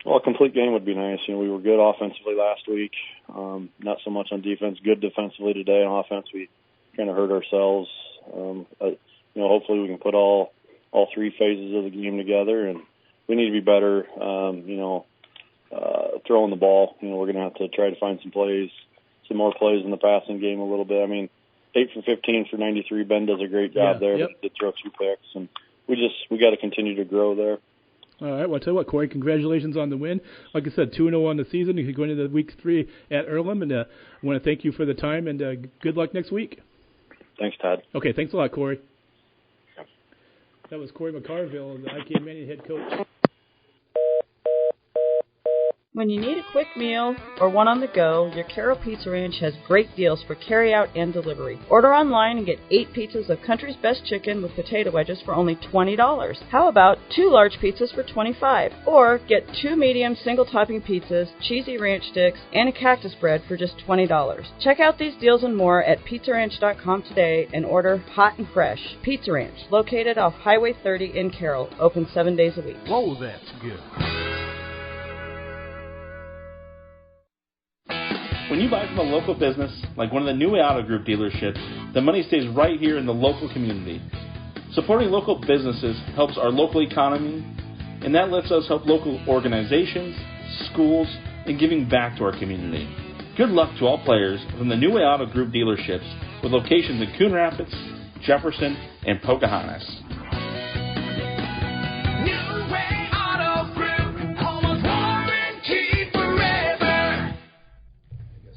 Well, a complete game would be nice. We were good offensively last week, not so much on defense. Good defensively today. On offense, we kind of hurt ourselves. hopefully we can put all three phases of the game together, and we need to be better, throwing the ball. We're going to have to try to find some more plays in the passing game a little bit. I mean, 8 for 15 for 93. Ben does a great job there. Yep. But he did throw 2 picks, and we got to continue to grow there. All right, well, I'll tell you what, Corey, congratulations on the win. Like I said, 2-0 on the season. You could go into the week 3 at Earlham, and I want to thank you for the time, and good luck next week. Thanks, Todd. Okay, thanks a lot, Corey. Yep. That was Corey McCarville, the IK Manning head coach. When you need a quick meal or one on the go, your Carol Pizza Ranch has great deals for carry-out and delivery. Order online and get 8 pizzas of country's best chicken with potato wedges for only $20. How about 2 large pizzas for $25? Or get 2 medium single-topping pizzas, cheesy ranch sticks, and a cactus bread for just $20. Check out these deals and more at pizzaranch.com today and order hot and fresh. Pizza Ranch, located off Highway 30 in Carroll, open 7 days a week. Whoa, that's good. When you buy from a local business, like one of the New Auto Group dealerships, the money stays right here in the local community. Supporting local businesses helps our local economy, and that lets us help local organizations, schools, and giving back to our community. Good luck to all players from the New Auto Group dealerships with locations in Coon Rapids, Jefferson, and Pocahontas.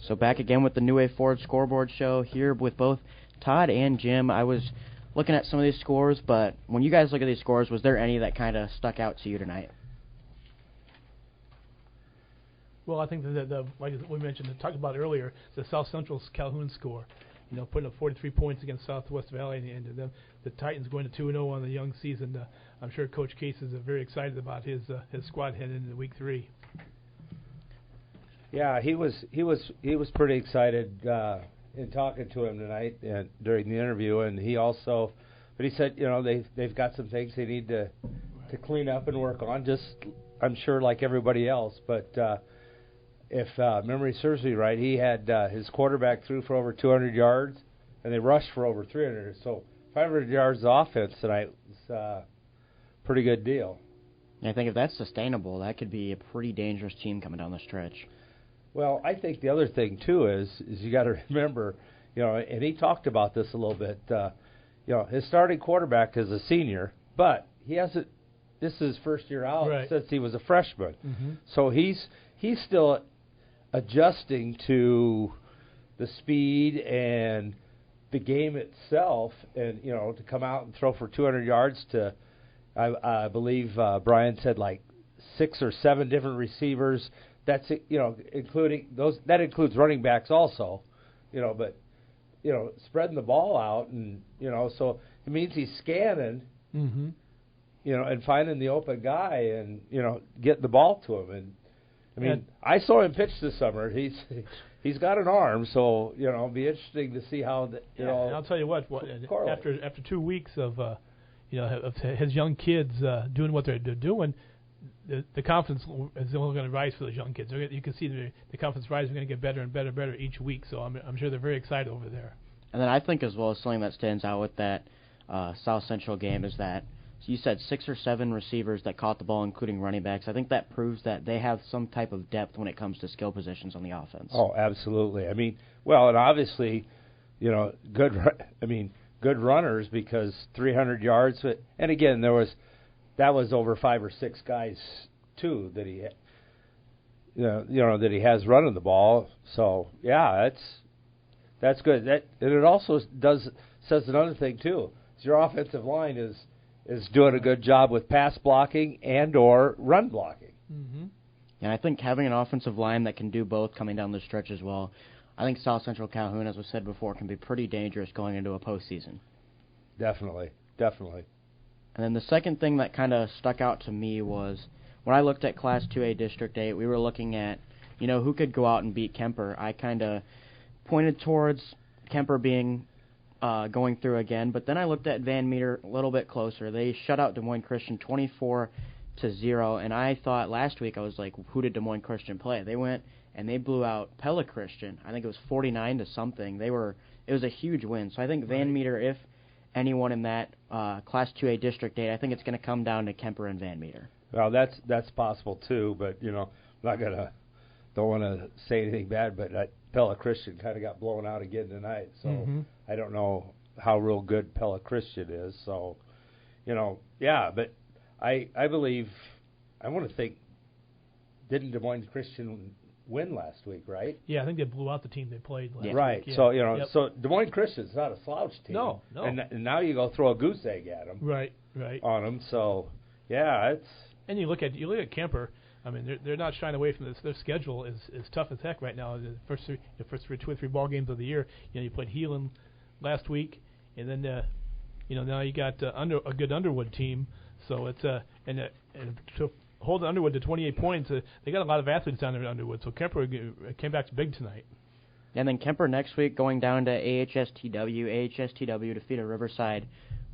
So back again with the New Way Ford Scoreboard Show here with both Todd and Jim. I was looking at some of these scores, but when you guys look at these scores, was there any that kind of stuck out to you tonight? Well, I think that like we mentioned, talked about earlier, the South Central's Calhoun score. Putting up 43 points against Southwest Valley, and the Titans going to 2-0 on the young season. I'm sure Coach Case is very excited about his squad heading into Week 3. Yeah, he was pretty excited in talking to him tonight during the interview, and but he said they've got some things they need to clean up and work on. Just I'm sure like everybody else, but if memory serves me right, he had his quarterback threw for over 200 yards, and they rushed for over 300. So 500 yards of offense tonight was a pretty good deal. And I think if that's sustainable, that could be a pretty dangerous team coming down the stretch. Well, I think the other thing, too, is you got to remember, and he talked about this a little bit, his starting quarterback is a senior, but this is his first year out since he was a freshman. Mm-hmm. So he's still adjusting to the speed and the game itself, and, to come out and throw for 200 yards to, I believe Brian said like 6 or 7 different receivers. That's including those. That includes running backs also, but spreading the ball out, and so it means he's scanning, mm-hmm. And finding the open guy, and getting the ball to him. And I mean, I saw him pitch this summer. He's got an arm, so it'll be interesting to see how And I'll tell you what after 2 weeks of of his young kids doing what they're doing. The confidence is only going to rise for those young kids. You can see the confidence rise is going to get better and better each week. So I'm sure they're very excited over there. And then I think as well, something that stands out with that South Central game is that you said 6 or 7 receivers that caught the ball, including running backs. I think that proves that they have some type of depth when it comes to skill positions on the offense. Oh, absolutely. I mean, well, and obviously, good runners because 300 yards. And again, that was over 5 or 6 guys too that he, that he has running the ball. So yeah, that's good. And it also says another thing too. Is your offensive line is doing a good job with pass blocking and or run blocking. Mm-hmm. And I think having an offensive line that can do both coming down the stretch as well. I think South Central Calhoun, as we said before, can be pretty dangerous going into a postseason. Definitely. And then the second thing that kind of stuck out to me was when I looked at Class 2A District 8, we were looking at, who could go out and beat Kemper. I kind of pointed towards Kemper being going through again, but then I looked at Van Meter a little bit closer. They shut out Des Moines Christian 24-0, and I thought last week, I was like, who did Des Moines Christian play? They went and they blew out Pella Christian. I think it was 49-something. It was a huge win. So I think Van Meter, if anyone in that Class 2A District 8. I think it's going to come down to Kemper and Van Meter. Well, that's possible too, but don't want to say anything bad, but Pella Christian kind of got blown out again tonight, so I don't know how real good Pella Christian is. So, but I believe, I want to think, didn't Des Moines Christian win last week, right? Yeah, I think they blew out the team they played last week. Right. Yeah. So so Des Moines Christian's not a slouch team. No. And now you go throw a goose egg at them. Right. On them. So it's. And you look at Kemper. I mean, they're not shying away from this. Their schedule is tough as heck right now. The first 2 or 3 ball games of the year. You played Heelan last week, and then now you got a good Underwood team. So it's and to hold Underwood to 28 points, they got a lot of athletes down there at Underwood. So Kemper came back big tonight. And then Kemper next week going down to AHSTW. AHSTW defeated Riverside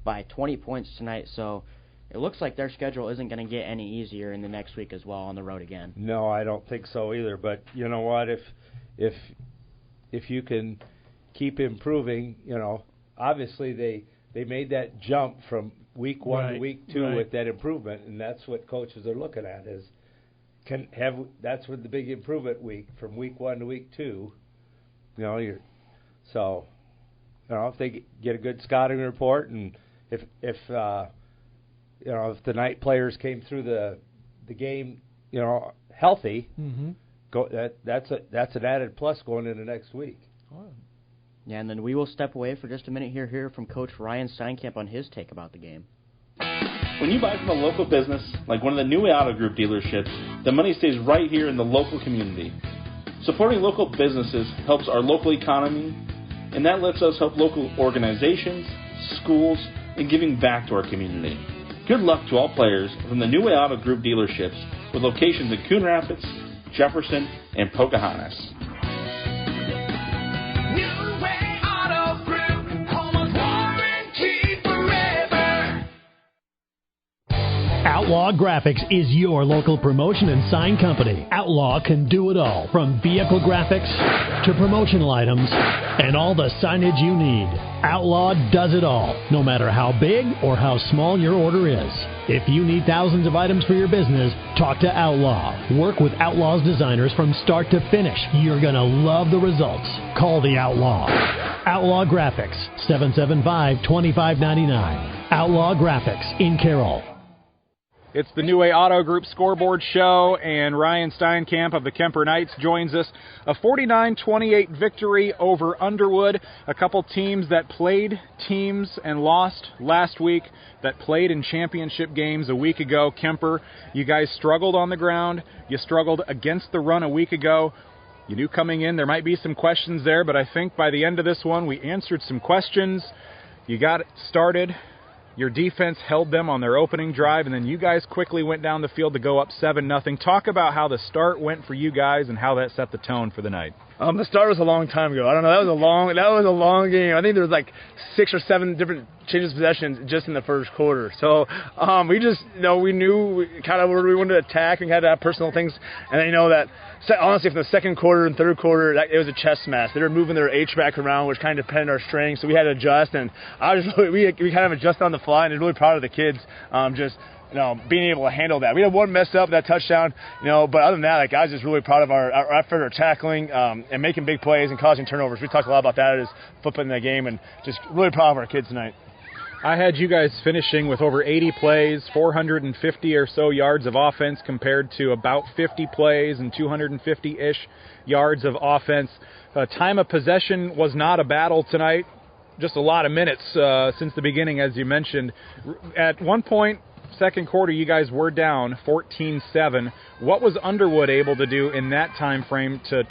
by 20 points tonight. So it looks like their schedule isn't going to get any easier in the next week as well on the road again. No, I don't think so either. But you know what? If you can keep improving, obviously they made that jump from week 1 to week 2 with that improvement, and that's what coaches are looking at that's what the big improvement week from week 1 to week 2. If they get a good scouting report, and if the night players came through the game, healthy, that's an added plus going into next week. Oh. Yeah, and then we will step away for just a minute here, hear from Coach Ryan Steinkamp on his take about the game. When you buy from a local business, like one of the new Auto Group dealerships, the money stays right here in the local community. Supporting local businesses helps our local economy, and that lets us help local organizations, schools, and giving back to our community. Good luck to all players from the New Way Auto Group dealerships with locations in Coon Rapids, Jefferson, and Pocahontas. New Way Auto Group, home of warranty forever. Outlaw Graphics is your local promotion and sign company. Outlaw can do it all, from vehicle graphics to promotional items and all the signage you need. Outlaw does it all, no matter how big or how small your order is. If you need thousands of items for your business, talk to Outlaw. Work with Outlaw's designers from start to finish. You're going to love the results. Call the Outlaw. Outlaw Graphics, 775-2599. Outlaw Graphics in Carroll. It's the New Way Auto Group Scoreboard Show, and Ryan Steinkamp of the Kemper Knights joins us. A 49-28 victory over Underwood. A couple teams that played teams and lost last week, that played in championship games a week ago. Kemper, you guys struggled on the ground. You struggled against the run a week ago. You knew coming in there might be some questions there, but I think by the end of this one, we answered some questions. You got it started. Your defense held them on their opening drive, and then you guys quickly went down the field to go up 7-0. Talk about how the start went for you guys and how that set the tone for the night. The start was a long time ago. I don't know. That was a long game. I think there was like 6 or 7 different changes of possessions just in the first quarter. So we just, we knew kind of where we wanted to attack and had to have personal things. And then that, honestly, from the second quarter and third quarter, it was a chess match. They were moving their H-back around, which kind of depended on our strength. So we had to adjust. And we kind of adjusted on the fly, and I'm really proud of the kids. Being able to handle that. We had one mess up, that touchdown, but other than that, I was just really proud of our effort, our tackling, and making big plays and causing turnovers. We talked a lot about that as flipping the game, and just really proud of our kids tonight. I had you guys finishing with over 80 plays, 450 or so yards of offense compared to about 50 plays and 250-ish yards of offense. Time of possession was not a battle tonight. Just a lot of minutes since the beginning, as you mentioned. At one point, second quarter, you guys were down 14-7. What was Underwood able to do in that time frame to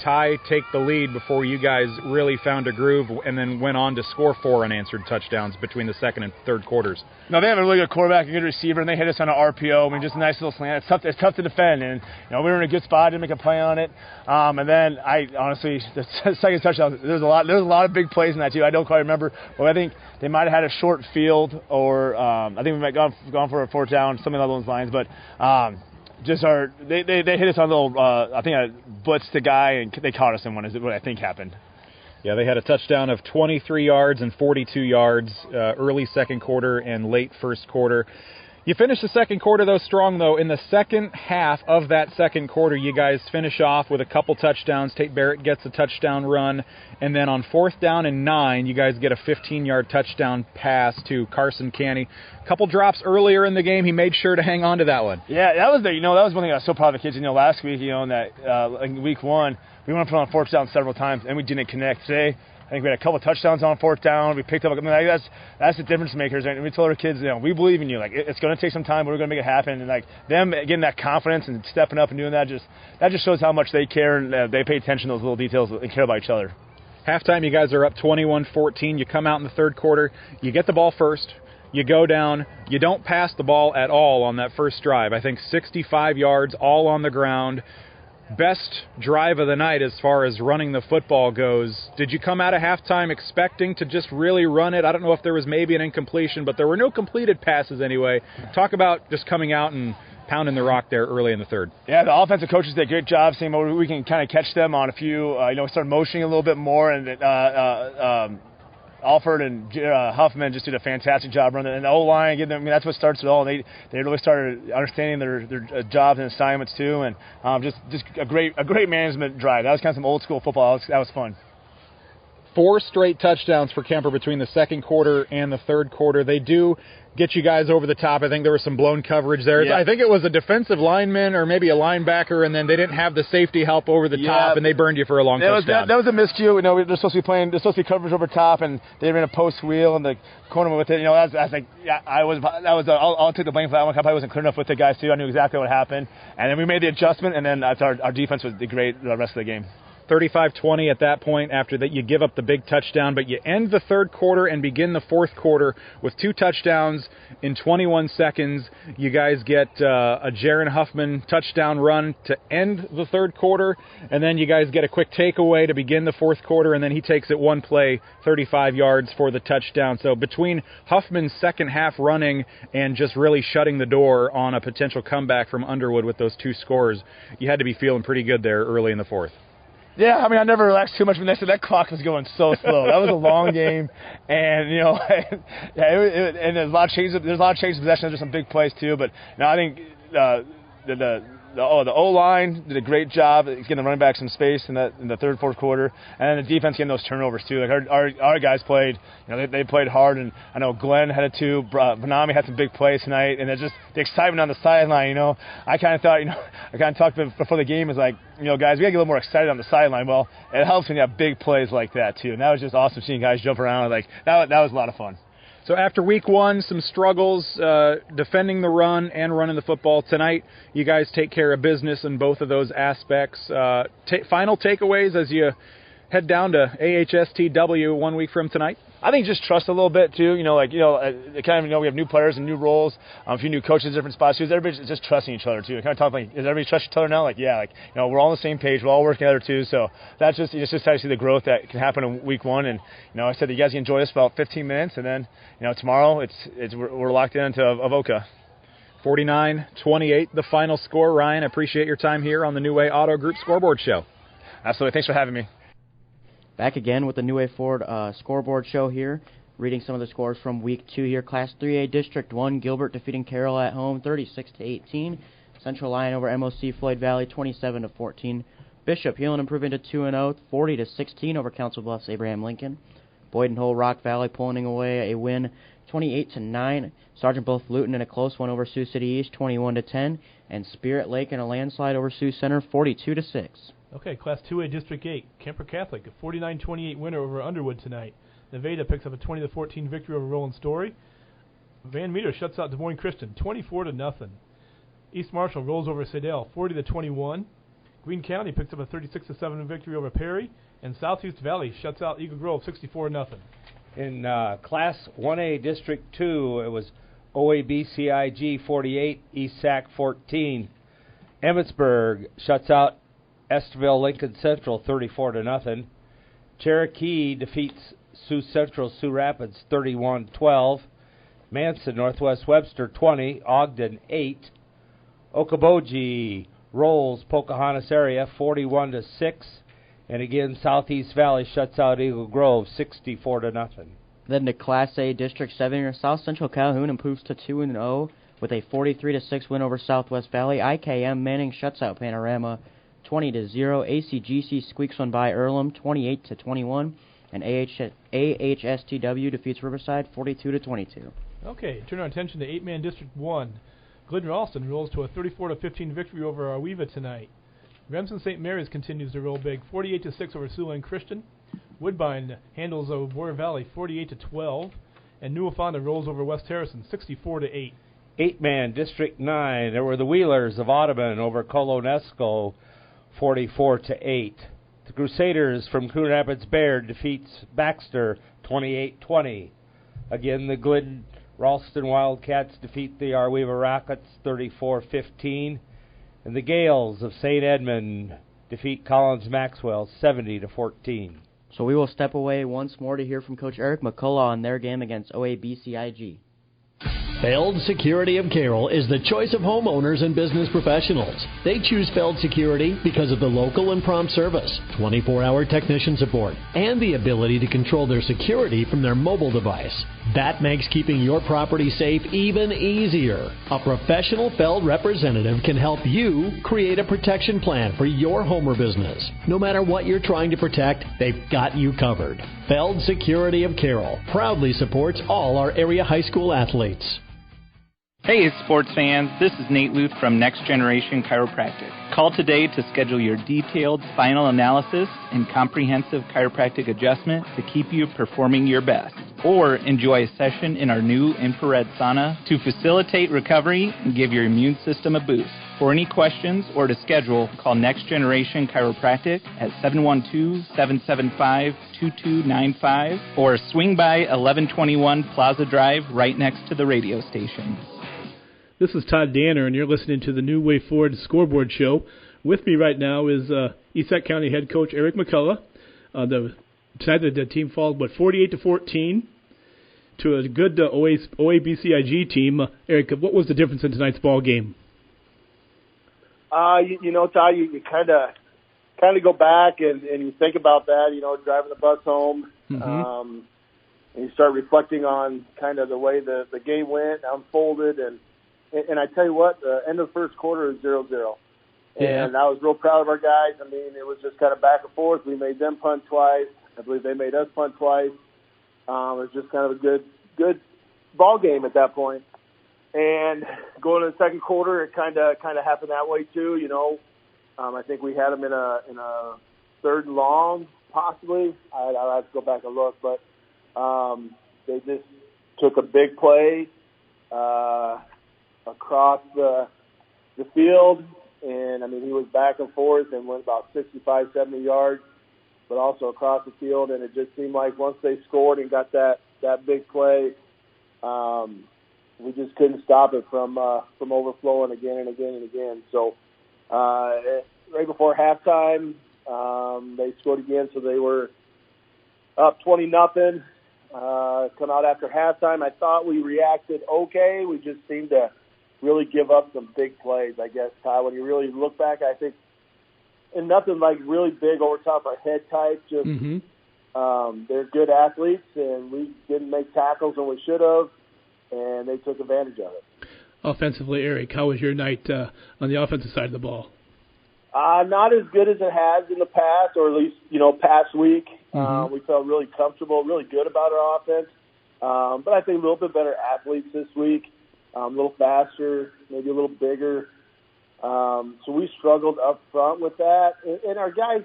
take the lead before you guys really found a groove and then went on to score 4 unanswered touchdowns between the second and third quarters? No, they have a really good quarterback, a good receiver, and they hit us on an RPO. I mean, just a nice little slant. It's tough to defend, and we were in a good spot, didn't make a play on it. And then honestly, the second touchdown, there's a lot of big plays in that too. I don't quite remember, but I think they might have had a short field, or I think we might have gone for a fourth down, something along those lines. But they hit us on a little, I think a blitz to guy, and they caught us in one, is what I think happened. Yeah, they had a touchdown of 23 yards and 42 yards early second quarter and late first quarter. You finish the second quarter, though, strong, though. In the second half of that second quarter, you guys finish off with a couple touchdowns. Tate Barrett gets a touchdown run. And then on 4th down and 9, you guys get a 15-yard touchdown pass to Carson Canny. A couple drops earlier in the game. He made sure to hang on to that one. Yeah, that was that was one thing I was so proud of the kids. Last week, in that in week 1, we went for on 4th down several times, and we didn't connect. Today, I think we had a couple touchdowns on 4th down. We picked up. That's the difference makers. And we told our kids, we believe in you. It's going to take some time, but we're going to make it happen. And them getting that confidence and stepping up and doing that just shows how much they care and they pay attention to those little details and care about each other. Halftime, you guys are up 21-14. You come out in the third quarter. You get the ball first. You go down. You don't pass the ball at all on that first drive. I think 65 yards, all on the ground. Best drive of the night as far as running the football goes. Did you come out of halftime expecting to just really run it? I don't know if there was maybe an incompletion, but there were no completed passes anyway. Talk about just coming out and pounding the rock there early in the third. Yeah, the offensive coaches did a great job seeing where we can kind of catch them on a few. We started motioning a little bit more, and Alford and Huffman just did a fantastic job running. And the O-line, that's what starts it all. They really started understanding their jobs and assignments too, and just a great management drive. That was kind of some old school football. That was fun. 4 straight touchdowns for Kemper between the second quarter and the third quarter. They do get you guys over the top. I think there was some blown coverage there. Yeah. I think it was a defensive lineman or maybe a linebacker, and then they didn't have the safety help over the top, and they burned you for a long touchdown. That was a miscue. They're supposed to be coverage over top, and they ran a post wheel, and the corner with it. I'll take the blame for that one. I probably wasn't clear enough with the guys too. I knew exactly what happened, and then we made the adjustment, and then our defense was great the rest of the game. 35-20 at that point after that you give up the big touchdown, but you end the third quarter and begin the fourth quarter with 2 touchdowns in 21 seconds. You guys get a Jaron Huffman touchdown run to end the third quarter, and then you guys get a quick takeaway to begin the fourth quarter, and then he takes it one play, 35 yards for the touchdown. So between Huffman's second half running and just really shutting the door on a potential comeback from Underwood with those 2 scores, you had to be feeling pretty good there early in the fourth. Yeah, I never relaxed too much when they said that clock was going so slow. That was a long game, and and there's a lot of changes. There's a lot of changes in possession. There's some big plays too, but I think the O-line did a great job getting the running back some space in the third, fourth quarter, and then the defense getting those turnovers too. Our guys played, they played hard, and I know Glenn had it too. Benami had some big plays tonight, and it's just the excitement on the sideline. I kind of thought, I kind of talked before the game, is like, guys, we got to get a little more excited on the sideline. Well, it helps when you have big plays like that too, and that was just awesome seeing guys jump around. That was a lot of fun. So after week 1, some struggles defending the run and running the football. Tonight, you guys take care of business in both of those aspects. Final takeaways as you head down to AHSTW 1 week from tonight? I think just trust a little bit too. We have new players and new roles, a few new coaches, different spots too. Everybody's just trusting each other too. Kind of talk does everybody trust each other now? We're all on the same page. We're all working together too. So that's just how you see the growth that can happen in week 1. And I said that you guys can enjoy this for about 15 minutes, and then tomorrow we're locked into Avoca. 49-28, the final score. Ryan, I appreciate your time here on the New Way Auto Group Scoreboard Show. Absolutely. Thanks for having me. Back again with the New Way Ford Scoreboard Show here, reading some of the scores from Week 2 here. Class 3A District 1, Gilbert defeating Carroll at home 36-18. Central Lyon over MOC Floyd Valley 27-14. Bishop Heelan improving to 2-0, 40-16 over Council Bluffs Abraham Lincoln. Boyden Hull Rock Valley pulling away a win 28-9. Sergeant Bluff Luton in a close one over Sioux City East 21-10. And Spirit Lake in a landslide over Sioux Center 42-6. Okay, Class 2A District 8, Kemper Catholic, a 49-28 winner over Underwood tonight. Nevada picks up a 20-14 victory over Roland Story. Van Meter shuts out Des Moines Christian, 24-0. East Marshall rolls over Sedale, 40-21. Greene County picks up a 36-7 victory over Perry, and Southeast Valley shuts out Eagle Grove, 64-0. In Class 1A District 2, it was OABCIG 48, East Sac 14. Emmitsburg shuts out Esterville Lincoln Central 34-0. Cherokee defeats Sioux Central Sioux Rapids 31-12. Manson Northwest Webster 20, Ogden 8. Okoboji rolls Pocahontas area 41-6. And again, Southeast Valley shuts out Eagle Grove 64-0. Then to Class A District 7, South Central Calhoun improves to 2-0 with a 43-6 win over Southwest Valley. IKM Manning shuts out Panorama 20-0. ACGC squeaks one by Earlham 28-21, and AHSTW defeats Riverside 42-22. Okay, turn our attention to 8-man District 1. Glidden Ralston rolls to a 34-15 victory over Arweva tonight. Remsen St. Mary's continues to roll big, 48-6 over Siouxland Christian. Woodbine handles over Boyer Valley, 48-12, and Newfoundland rolls over West Harrison, 64-8. 8-man District 9. There were the Wheelers of Audubon over Colonesco, 44-8. The Crusaders from Coon Rapids Baird defeats Baxter, 28-20. Again, the Glidden Ralston Wildcats defeat the Arweva Rockets, 34-15. And the Gales of St. Edmund defeat Collins Maxwell 70-14. So we will step away once more to hear from Coach Eric McCullough on their game against OABCIG. Feld Security of Carroll is the choice of homeowners and business professionals. They choose Feld Security because of the local and prompt service, 24-hour technician support, and the ability to control their security from their mobile device. That makes keeping your property safe even easier. A professional Feld representative can help you create a protection plan for your home or business. No matter what you're trying to protect, they've got you covered. Feld Security of Carroll proudly supports all our area high school athletes. Hey, sports fans, this is Nate Luth from Next Generation Chiropractic. Call today to schedule your detailed spinal analysis and comprehensive chiropractic adjustment to keep you performing your best. Or enjoy a session in our new infrared sauna to facilitate recovery and give your immune system a boost. For any questions or to schedule, call Next Generation Chiropractic at 712-775-2295 or swing by 1121 Plaza Drive right next to the radio station. This is Todd Danner, and you're listening to the New Way Forward Scoreboard Show. With me right now is East County head coach Eric McCullough. Tonight the team followed, 48-14 to a good OABCIG team. Eric, what was the difference in tonight's ball game? Todd, you kind of go back and you think about that, driving the bus home, and you start reflecting on kind of the way the game went, unfolded, and I tell you what, the end of the first quarter is 0-0. Yeah. And I was real proud of our guys. I mean, it was just kind of back and forth. We made them punt twice. I believe they made us punt twice. It was just kind of a good ball game at that point. And going to the second quarter, it kind of happened that way too. I think we had them in a third and long, possibly. I'll have to go back and look, but they just took a big play across the field, and I mean he was back and forth and went about 65, 70 yards, but also across the field, and it just seemed like once they scored and got that big play, we just couldn't stop it from overflowing again and again and again. So right before halftime, they scored again, so they were up 20-0. Come out after halftime, I thought we reacted okay. We just seemed to really give up some big plays, I guess, Ty. When you really look back, I think, and nothing like really big over top our head type, just they're good athletes, and we didn't make tackles when we should have, and they took advantage of it. Offensively, Eric, how was your night on the offensive side of the ball? Not as good as it has in the past, or at least, past week. We felt really comfortable, really good about our offense. But I think a little bit better athletes this week, a little faster, maybe a little bigger. So we struggled up front with that. And our guys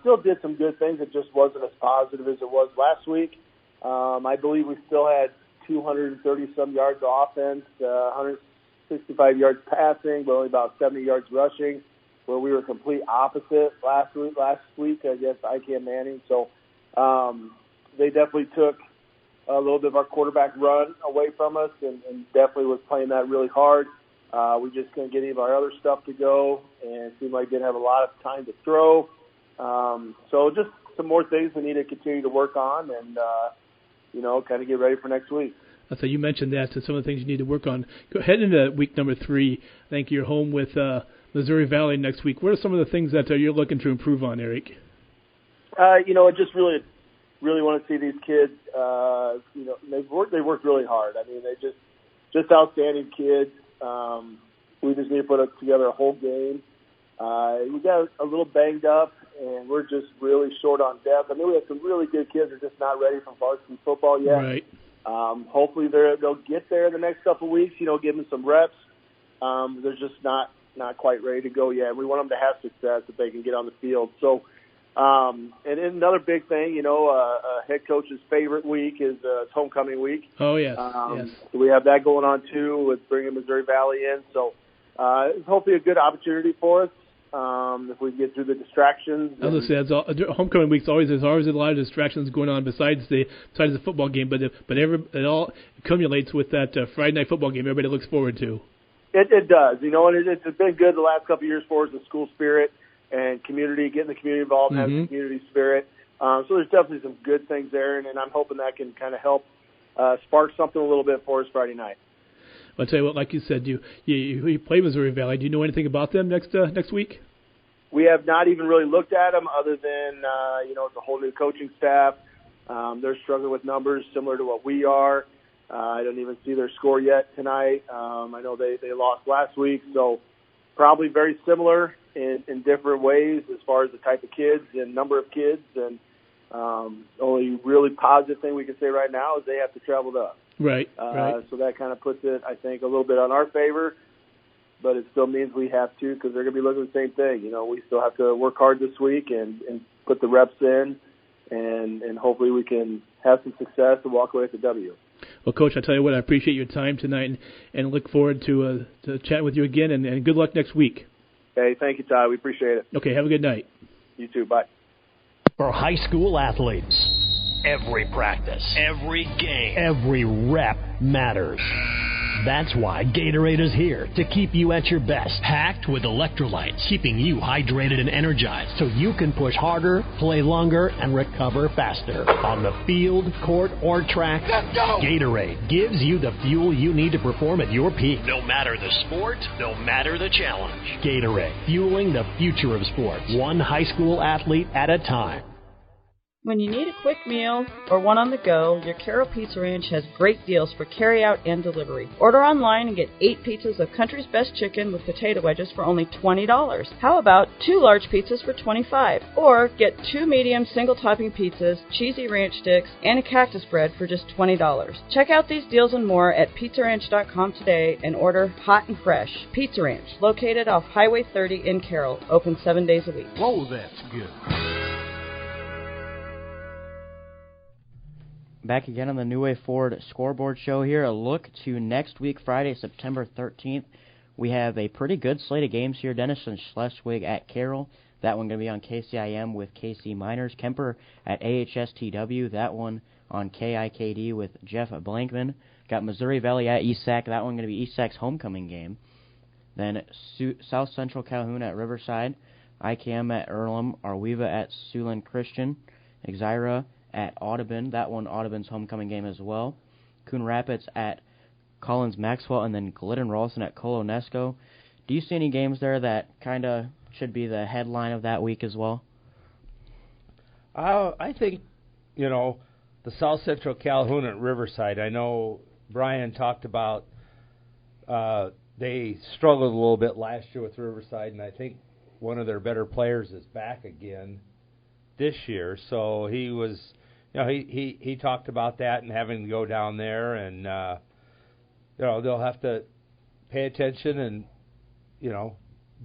still did some good things. It just wasn't as positive as it was last week. I believe we still had 230-some yards of offense, 165 yards passing, but only about 70 yards rushing, where we were complete opposite last week against IKM Manning. So they definitely took a little bit of our quarterback run away from us and definitely was playing that really hard. We just couldn't get any of our other stuff to go, and it seemed like didn't have a lot of time to throw. So just some more things we need to continue to work on and, kind of get ready for next week. So you mentioned that, so some of the things you need to work on. Go ahead into week number 3. I think you're home with Missouri Valley next week. What are some of the things that you're looking to improve on, Eric? I just really want to see these kids. They worked really hard. I mean, they just outstanding kids. We just need to put together a whole game. We got a little banged up, and we're just really short on depth. I mean, we have some really good kids that are just not ready for varsity football yet. Right. Hopefully they'll get there in the next couple of weeks. Give them some reps. They're just not quite ready to go yet. We want them to have success if they can get on the field. So. And then another big thing, a head coach's favorite week is homecoming week. Oh, yes. Yes. So we have that going on, too, with bringing Missouri Valley in. So it's hopefully a good opportunity for us if we get through the distractions. As I said, homecoming week's there's always a lot of distractions going on besides the football game, but it all accumulates with that Friday night football game everybody looks forward to. It does, and it's been good the last couple of years for us, the school spirit. And getting the community involved, and having community spirit. So there's definitely some good things there, and I'm hoping that can kind of help spark something a little bit for us Friday night. I'll tell you what, like you said, you play Missouri Valley. Do you know anything about them next week? We have not even really looked at them other than, it's a whole new coaching staff. They're struggling with numbers similar to what we are. I don't even see their score yet tonight. I know they lost last week, so probably very similar in different ways as far as the type of kids and number of kids. And only really positive thing we can say right now is they have to travel to us. Right. So that kind of puts it, I think, a little bit on our favor. But it still means we have to, because they're going to be looking at the same thing. We still have to work hard this week and put the reps in, and hopefully we can have some success and walk away with the W. Well, Coach, I tell you what, I appreciate your time tonight and look forward to chatting with you again, and good luck next week. Hey, thank you, Todd. We appreciate it. Okay, have a good night. You too. Bye. For high school athletes, every practice, every game, every rep matters. That's why Gatorade is here to keep you at your best. Packed with electrolytes, keeping you hydrated and energized so you can push harder, play longer, and recover faster. On the field, court, or track, let's go! Gatorade gives you the fuel you need to perform at your peak. No matter the sport, no matter the challenge. Gatorade, fueling the future of sports. One high school athlete at a time. When you need a quick meal or one on the go, your Carol Pizza Ranch has great deals for carry-out and delivery. Order online and get 8 pizzas of country's best chicken with potato wedges for only $20. How about 2 large pizzas for $25? Or get 2 medium single-topping pizzas, cheesy ranch sticks, and a cactus bread for just $20. Check out these deals and more at pizzaranch.com today and order hot and fresh. Pizza Ranch, located off Highway 30 in Carroll, open 7 days a week. Whoa, that's good. Back again on the New Way Forward Scoreboard Show here. A look to next week, Friday, September 13th. We have a pretty good slate of games here. Denison Schleswig at Carroll. That one going to be on KCIM with KC Miners. Kemper at AHSTW. That one on KIKD with Jeff Blankman. Got Missouri Valley at ESAC. That one going to be ESAC's homecoming game. Then South Central Calhoun at Riverside. ICAM at Earlham. Arweva at Siouxland Christian. Exira at Audubon. That one, Audubon's homecoming game as well. Coon Rapids at Collins Maxwell, and then Glidden Ralston at Colonesco. Do you see any games there that kind of should be the headline of that week as well? I think, the South Central Calhoun at Riverside. I know Brian talked about they struggled a little bit last year with Riverside, and I think one of their better players is back again this year. So he was, he talked about that and having to go down there, and they'll have to pay attention and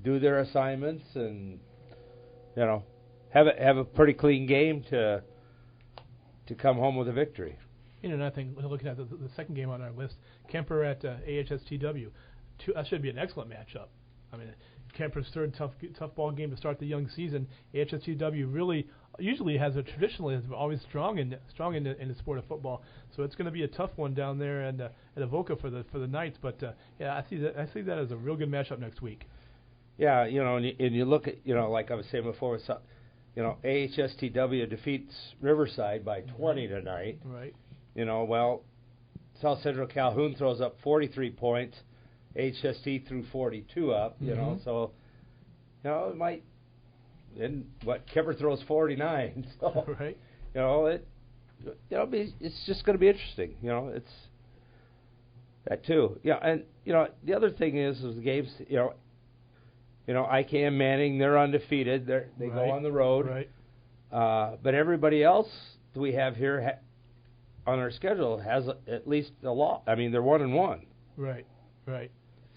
do their assignments and have a pretty clean game to come home with a victory. And I think looking at the second game on our list, Kemper at AHSTW, that should be an excellent matchup. I mean, Kemper's third tough ball game to start the young season. AHSTW usually has always strong in the sport of football. So it's going to be a tough one down there and at Avoca for the Knights. But I see that as a real good matchup next week. Yeah, and you look at like I was saying before, AHSTW defeats Riverside by 20 tonight. Right. South Central Calhoun throws up 43 points. HST threw 42 up, so it might. And Kemper throws 49, so right. It's just going to be interesting. It's that too. Yeah, and the other thing is the games. ICAM Manning, they're undefeated. They go on the road. Right. But everybody else that we have here on our schedule has at least a lot. I mean, they're 1-1. Right.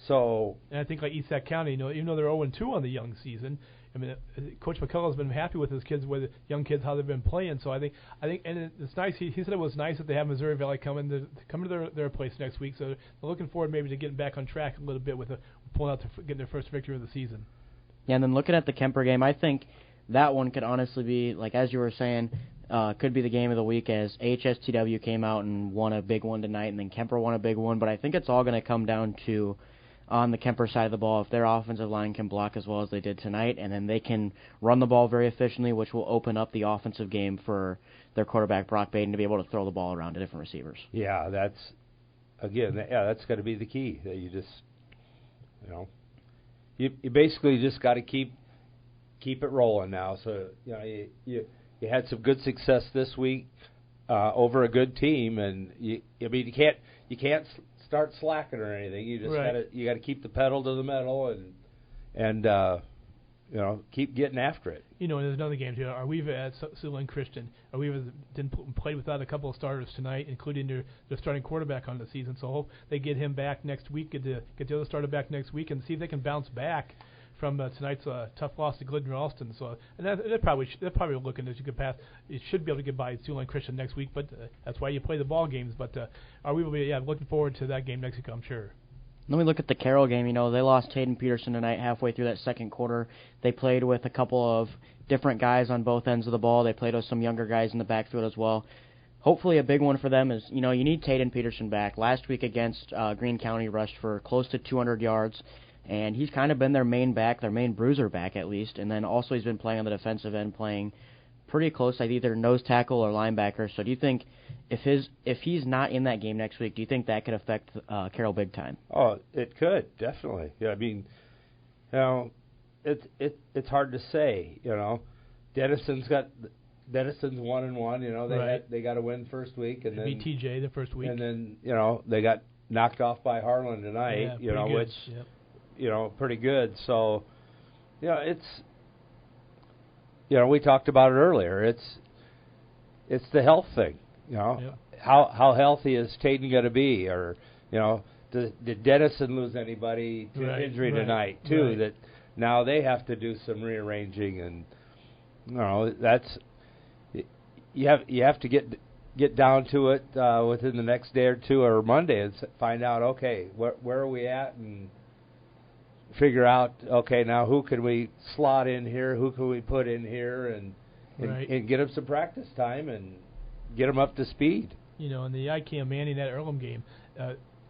So, and I think like East Sac County, even though they're 0-2 on the young season, I mean, Coach McCullough has been happy with his kids, with the young kids, how they've been playing. So I think, and it's nice. He said it was nice that they have Missouri Valley come to their place next week. So they're looking forward maybe to getting back on track a little bit with pulling out getting their first victory of the season. Yeah, and then looking at the Kemper game, I think that one could honestly be, like as you were saying, could be the game of the week, as HSTW came out and won a big one tonight, and then Kemper won a big one. But I think it's all going to come down to, on the Kemper side of the ball, if their offensive line can block as well as they did tonight, and then they can run the ball very efficiently, which will open up the offensive game for their quarterback, Brock Baden, to be able to throw the ball around to different receivers. Yeah, that's going to be the key. That you just, you basically just got to keep it rolling now. So, you had some good success this week over a good team, and you can't start slacking or anything. You just got to keep the pedal to the metal and keep getting after it. And there's another game too. Arweva at Siouxland Christian. Arweva played without a couple of starters tonight, including their starting quarterback on the season. So I hope they get him back next week. Get the other starter back next week, and see if they can bounce back from tonight's tough loss to Glidden Ralston. So, and they're probably looking as you could pass. It should be able to get by Siouxland Christian next week, but that's why you play the ball games. But we will be looking forward to that game next week, I'm sure. Then we look at the Carroll game. They lost Taden Peterson tonight halfway through that second quarter. They played with a couple of different guys on both ends of the ball. They played with some younger guys in the backfield as well. Hopefully a big one for them is, you need Taden Peterson back. Last week against Greene County rushed for close to 200 yards. And he's kind of been their main back, their main bruiser back at least. And then also he's been playing on the defensive end, playing pretty close, like either nose tackle or linebacker. So do you think if he's not in that game next week, do you think that could affect Carroll big time? Oh, it could, definitely. Yeah, I mean, it's hard to say. Dennison's 1-1. They got to win first week, and then beat TJ the first week, and then they got knocked off by Harlan tonight. Which. Yep. Pretty good. So, it's, we talked about it earlier. It's the health thing. Yep. How healthy is Taden going to be, or did Dennison lose anybody to injury tonight too? Right. That now they have to do some rearranging, and that's you have to get down to it within the next day or two or Monday and find out, okay, where are we at, and figure out, okay, now who can we slot in here, who can we put in here, and get them some practice time and get them up to speed. In the ICAM Manning, that Earlham game,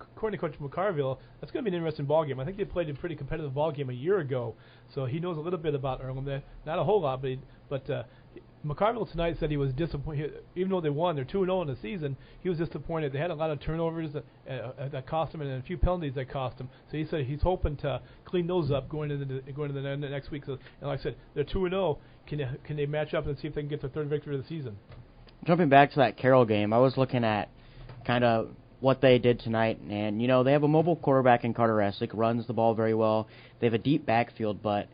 according to Coach McCarville, that's going to be an interesting ball game. I think they played a pretty competitive ball game a year ago, so he knows a little bit about Earlham. Not a whole lot, but McCarville tonight said he was disappointed. Even though they won, they're 2-0 in the season, he was disappointed. They had a lot of turnovers that cost him, and a few penalties that cost him. So he said he's hoping to clean those up going into the next week. So, and like I said, they're 2-0. Can they match up and see if they can get their third victory of the season? Jumping back to that Carroll game, I was looking at kind of what they did tonight, and they have a mobile quarterback in Carter Essick, runs the ball very well. They have a deep backfield, but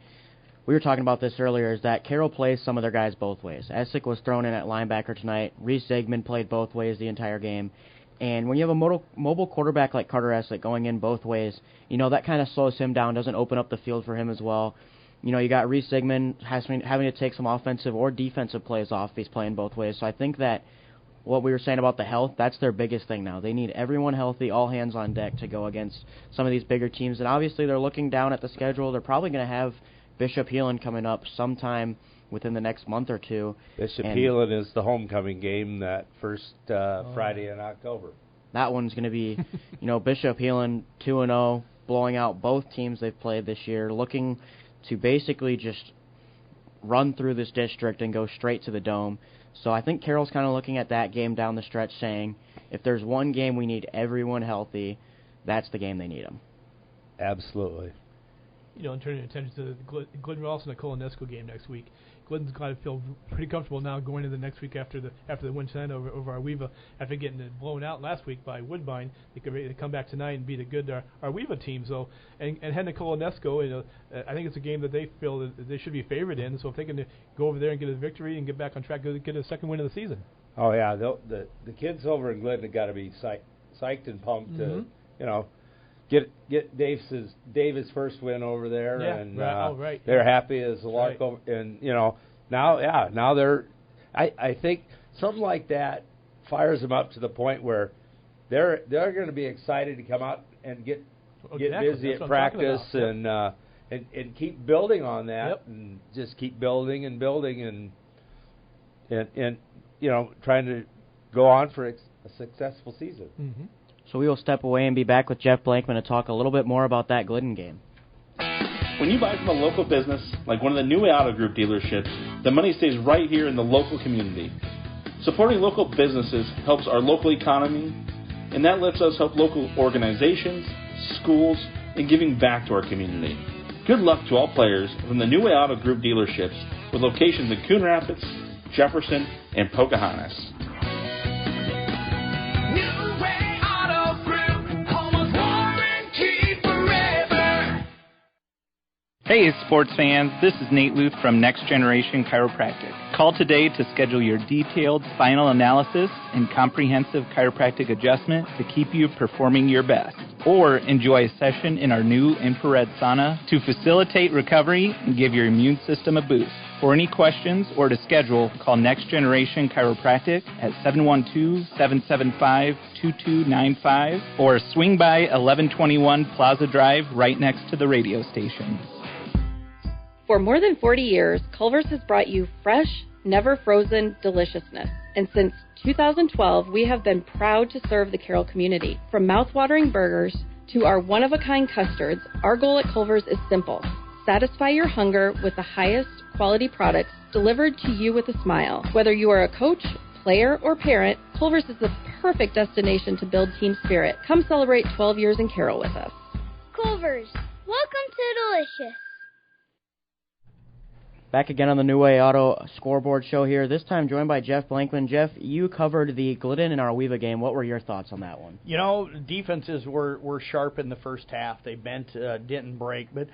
we were talking about this earlier, is that Carroll plays some of their guys both ways. Essick was thrown in at linebacker tonight. Reese Zigman played both ways the entire game. And when you have a mobile quarterback like Carter Essick going in both ways, that kind of slows him down, doesn't open up the field for him as well. You got Reese Zigman having to take some offensive or defensive plays off if he's playing both ways. So I think that what we were saying about the health, that's their biggest thing now. They need everyone healthy, all hands on deck to go against some of these bigger teams. And obviously they're looking down at the schedule. They're probably going to have Bishop Heelan coming up sometime within the next month or two. Bishop Heelan is the homecoming game that first Friday in October. That one's going to be, Bishop Heelan 2-0, blowing out both teams they've played this year, looking to basically just run through this district and go straight to the Dome. So I think Carroll's kind of looking at that game down the stretch saying, if there's one game we need everyone healthy, that's the game they need them. Absolutely. and turning attention to the Glidden Ralston and Colonesco game next week. Glidden's got to feel pretty comfortable now going into the next week after the win tonight over Arweva. After getting blown out last week by Woodbine, they could ready to come back tonight and beat a good Arweva team. So and heading to Colonesco, I think it's a game that they feel that they should be favored in. So if they can go over there and get a victory and get back on track, get a second win of the season. Oh yeah, the kids over in Glidden have got to be psyched and pumped to get Dave's first win over there, and they're happy as a lark over, and now they're I think something like that fires them up to the point where they're going to be excited to come out and get busy at practice and keep building on that and just keep building and trying to go on for a successful season. Mm-hmm. So we will step away and be back with Jeff Blankman to talk a little bit more about that Glidden game. When you buy from a local business, like one of the New Way Auto Group dealerships, the money stays right here in the local community. Supporting local businesses helps our local economy, and that lets us help local organizations, schools, and giving back to our community. Good luck to all players from the New Way Auto Group dealerships with locations in Coon Rapids, Jefferson, and Pocahontas. Hey, sports fans, this is Nate Luth from Next Generation Chiropractic. Call today to schedule your detailed spinal analysis and comprehensive chiropractic adjustment to keep you performing your best. Or enjoy a session in our new infrared sauna to facilitate recovery and give your immune system a boost. For any questions or to schedule, call Next Generation Chiropractic at 712-775-2295 or swing by 1121 Plaza Drive right next to the radio station. For more than 40 years, Culver's has brought you fresh, never frozen deliciousness. And since 2012, we have been proud to serve the Carroll community. From mouth-watering burgers to our one-of-a-kind custards, our goal at Culver's is simple. Satisfy your hunger with the highest quality products delivered to you with a smile. Whether you are a coach, player, or parent, Culver's is the perfect destination to build team spirit. Come celebrate 12 years in Carroll with us. Culver's, welcome to Delicious. Back again on the New Way Auto Scoreboard show here, this time joined by Jeff Blankman. Jeff, you covered the Glidden and Arweva game. What were your thoughts on that one? Defenses were sharp in the first half. They bent, didn't break. But,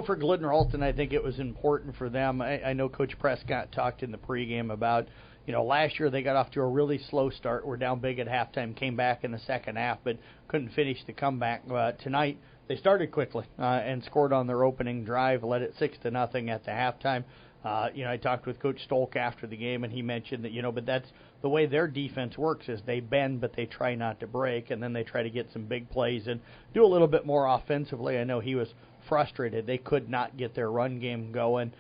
for Glidden Ralston, I think it was important for them. I know Coach Prescott talked in the pregame about, last year they got off to a really slow start, were down big at halftime, came back in the second half, but couldn't finish the comeback. Tonight, they started quickly and scored on their opening drive, led it 6-0 at the halftime. I talked with Coach Stolk after the game, and he mentioned that, but that's the way their defense works is they bend, but they try not to break, and then they try to get some big plays and do a little bit more offensively. I know he was frustrated. They could not get their run game going.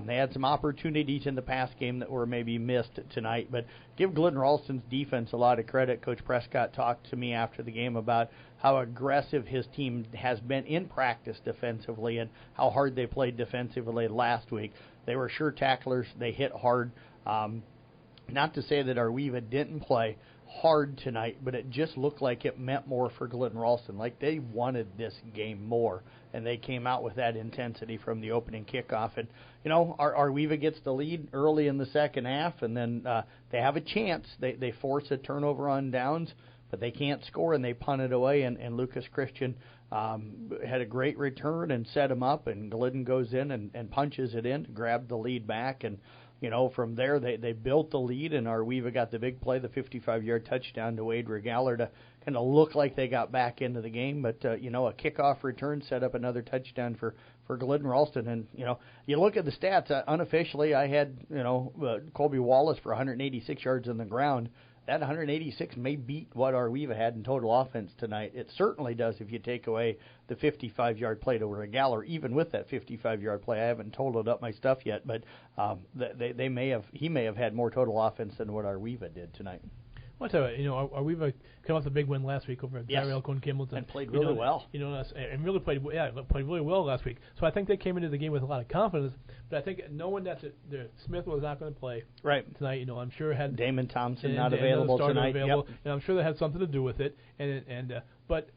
They had some opportunities in the pass game that were maybe missed tonight, but give Glidden Ralston's defense a lot of credit. Coach Prescott talked to me after the game about how aggressive his team has been in practice defensively and how hard they played defensively last week. They were sure tacklers. They hit hard. Not to say that Arweva didn't play hard tonight, but it just looked like it meant more for Glidden Ralston. Like they wanted this game more, and they came out with that intensity from the opening kickoff. And, Arweva gets the lead early in the second half, and then they have a chance. They force a turnover on downs, but they can't score, and they punt it away, and Lucas Christian had a great return and set him up, and Glidden goes in and punches it in, grabbed the lead back, and from there they built the lead, and Arweva got the big play, the 55-yard touchdown to Wade Regaller to kind of look like they got back into the game, but a kickoff return set up another touchdown for Glidden Ralston, and you look at the stats. Unofficially, I had Colby Wallace for 186 yards on the ground. That 186 may beat what Arweva had in total offense tonight. It certainly does if you take away the 55-yard play to Regaller. Even with that 55-yard play, I haven't totaled up my stuff yet, but he may have had more total offense than what Arweva did tonight. I'll tell you, Arweva came off the big win last week over at Tyrell Cone Kimballton. And played really well. And really played really well last week. So I think they came into the game with a lot of confidence. But I think knowing that Smith was not going to play tonight, I'm sure had Damon Thompson not available tonight. And I'm sure that had something to do with it. But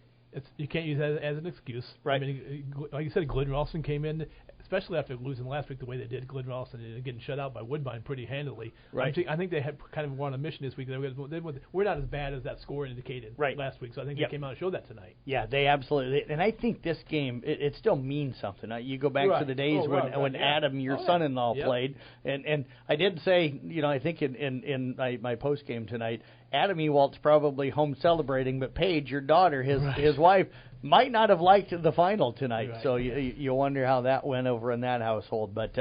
you can't use that as an excuse. Right. I mean, like you said, Glidden Ralston came in, especially after losing last week the way they did. Glidden Ralston and getting shut out by Woodbine pretty handily. Right. I think they had kind of were on a mission this week. We're not as bad as that score indicated last week, so I think they came out and showed that tonight. Yeah, they absolutely. And I think this game, it still means something. You go back to the days when Adam, your son-in-law, played, and I did say, I think in my post game tonight, Adam Ewalt's probably home celebrating, but Paige, your daughter, his wife, might not have liked the final tonight. Right. So you wonder how that went over in that household. But,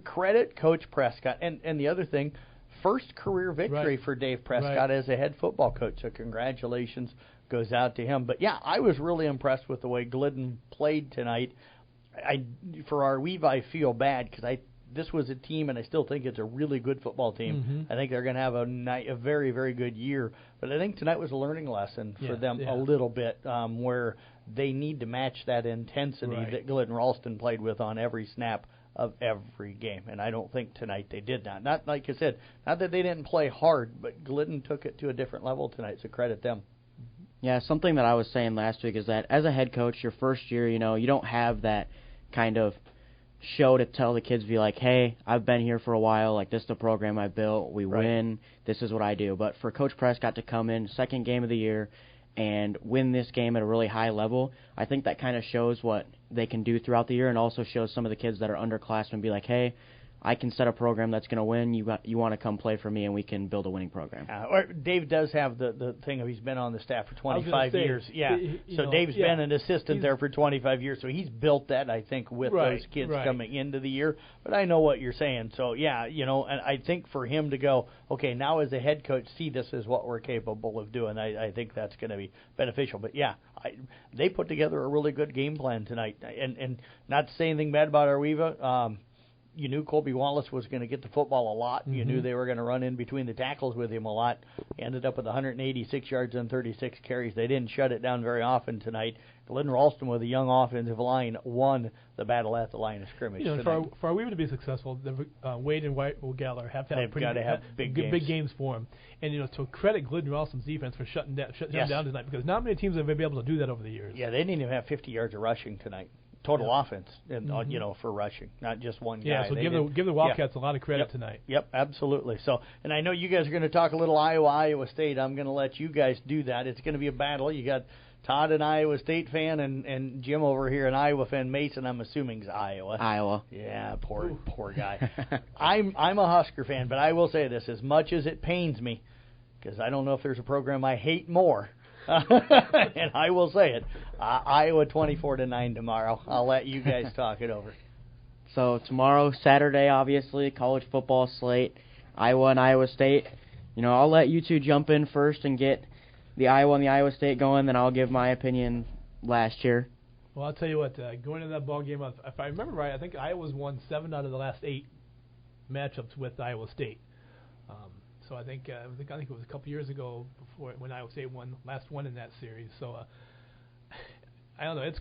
credit Coach Prescott. And the other thing, first career victory for Dave Prescott as a head football coach. So congratulations goes out to him. But, I was really impressed with the way Glidden played tonight. For our Weave, I feel bad because this was a team, and I still think it's a really good football team. Mm-hmm. I think they're going to have a very, very good year. But I think tonight was a learning lesson for them a little bit, where they need to match that intensity that Glidden Ralston played with on every snap of every game. And I don't think tonight they did that. Not like I said, not that they didn't play hard, but Glidden took it to a different level tonight, so credit them. Yeah, something that I was saying last week is that as a head coach, your first year, you don't have that kind of show to tell the kids, be like, hey, I've been here for a while, like this is the program I built, we win, this is what I do. But for Coach Prescott to come in, second game of the year, and win this game at a really high level, I think that kind of shows what they can do throughout the year, and also shows some of the kids that are underclassmen be like, hey, I can set a program that's going to win. You want to come play for me, and we can build a winning program. Dave does have the thing of he's been on the staff for 25 years. Yeah, so Dave's been an assistant there for 25 years, so he's built that, I think, with those kids coming into the year. But I know what you're saying. So, and I think for him to go, okay, now as a head coach, see this is what we're capable of doing, I think that's going to be beneficial. But, they put together a really good game plan tonight. And not to say anything bad about Arweva, you knew Colby Wallace was going to get the football a lot. Mm-hmm. You knew they were going to run in between the tackles with him a lot. He ended up with 186 yards and 36 carries. They didn't shut it down very often tonight. Glidden Ralston with a young offensive line won the battle at the line of scrimmage. For Arweva to be successful, Wade and White Galler have to have big games for them. And to credit Glidden Ralston's defense for shutting them down tonight, because not many teams have been able to do that over the years. Yeah, they didn't even have 50 yards of rushing tonight. Total offense, and for rushing, not just one guy. Yeah, so give the Wildcats a lot of credit tonight. Yep, absolutely. So, and I know you guys are going to talk a little Iowa State. I'm going to let you guys do that. It's going to be a battle. You got Todd, an Iowa State fan, and Jim over here, an Iowa fan. Mason, I'm assuming, is Iowa. Iowa. Yeah, poor guy. I'm a Husker fan, but I will say this: as much as it pains me, because I don't know if there's a program I hate more. And I will say it, Iowa 24-9 tomorrow. I'll let you guys talk it over. So tomorrow, Saturday, obviously, college football slate, Iowa and Iowa State. I'll let you two jump in first and get the Iowa and the Iowa State going, then I'll give my opinion last year. Well, I'll tell you what, going into that ball game, if I remember right, I think Iowa's won 7 out of the last 8 matchups with Iowa State. So I think it was a couple years ago when Iowa State won last one in that series. So I don't know. It's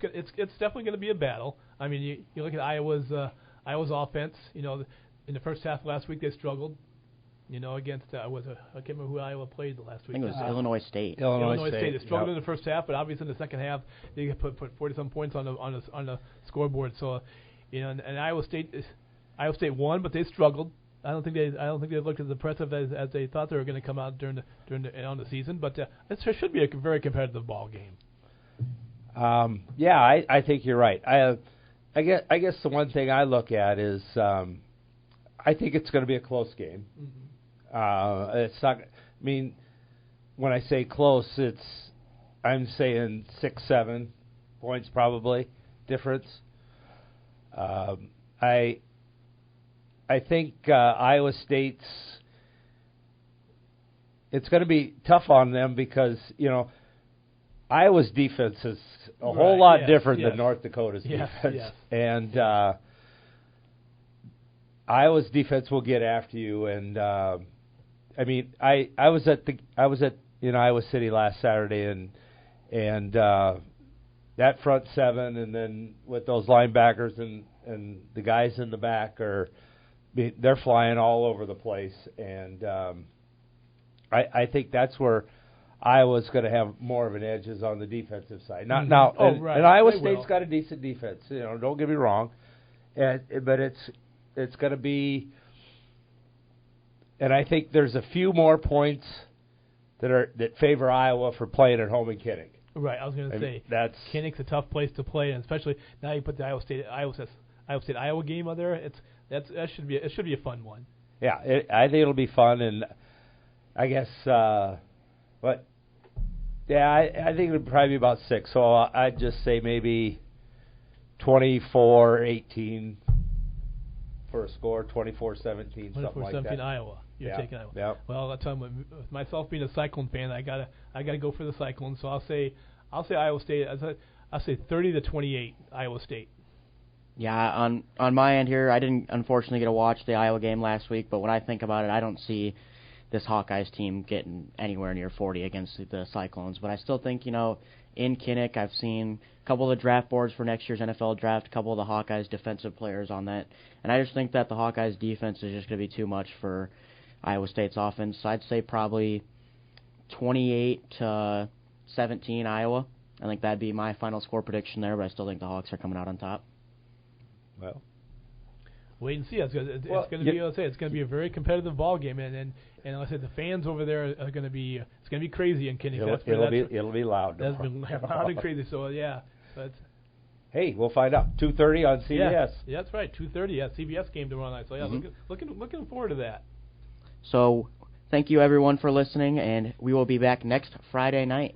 definitely going to be a battle. I mean, you look at Iowa's offense. In the first half last week they struggled. Against I can't remember who Iowa played the last week. I think it was Illinois State. Illinois State. They struggled in the first half, but obviously in the second half they put 40-some points on the scoreboard. So and Iowa State won, but they struggled. I don't think they looked as impressive as they thought they were going to come out during the season. But it should be a very competitive ball game. I think you're right. I guess the one thing I look at is I think it's going to be a close game. Mm-hmm. It's not. I mean, when I say close, I'm saying 6-7 points probably difference. I think Iowa State's it's going to be tough on them because, Iowa's defense is a whole lot different than North Dakota's defense. Yes. And Iowa's defense will get after you. And I mean, I was at Iowa City last Saturday, and that front seven, and then with those linebackers and the guys in the back they're flying all over the place, and I think that's where Iowa's going to have more of an edge is on the defensive side. Right. And Iowa They State's will. got a decent defense. Don't get me wrong, but it's going to be. And I think there's a few more points that favor Iowa for playing at home in Kinnick. Right, I was going to say that's Kinnick's a tough place to play, and especially now you put the Iowa State game on there. It should be a fun one. Yeah, I think it'll be fun, and I guess I think it would probably be about 6. So I'd just say maybe 24-18 for a score, 24-17, something like that. 24-17 Iowa. You're taking Iowa. Yeah. Well, I'll tell you, with myself being a Cyclone fan, I gotta go for the Cyclones. So I'll say Iowa State. I'll say 30-28 Iowa State. Yeah, on my end here, I didn't unfortunately get to watch the Iowa game last week, but when I think about it, I don't see this Hawkeyes team getting anywhere near 40 against the Cyclones. But I still think, in Kinnick, I've seen a couple of the draft boards for next year's NFL draft, a couple of the Hawkeyes defensive players on that, and I just think that the Hawkeyes defense is just going to be too much for Iowa State's offense. So I'd say probably 28-17 Iowa. I think that'd be my final score prediction there, but I still think the Hawks are coming out on top. Well, wait and see. It's going to be a very competitive ball game, and like I said, the fans over there are going to be. It's going to be crazy in Kinnick. It'll be loud. That's been loud and crazy. So yeah, but hey, we'll find out. 2:30 on CBS. Yeah, that's right. 2:30. Yeah, CBS game tomorrow night. So yeah, looking forward to that. So thank you everyone for listening, and we will be back next Friday night.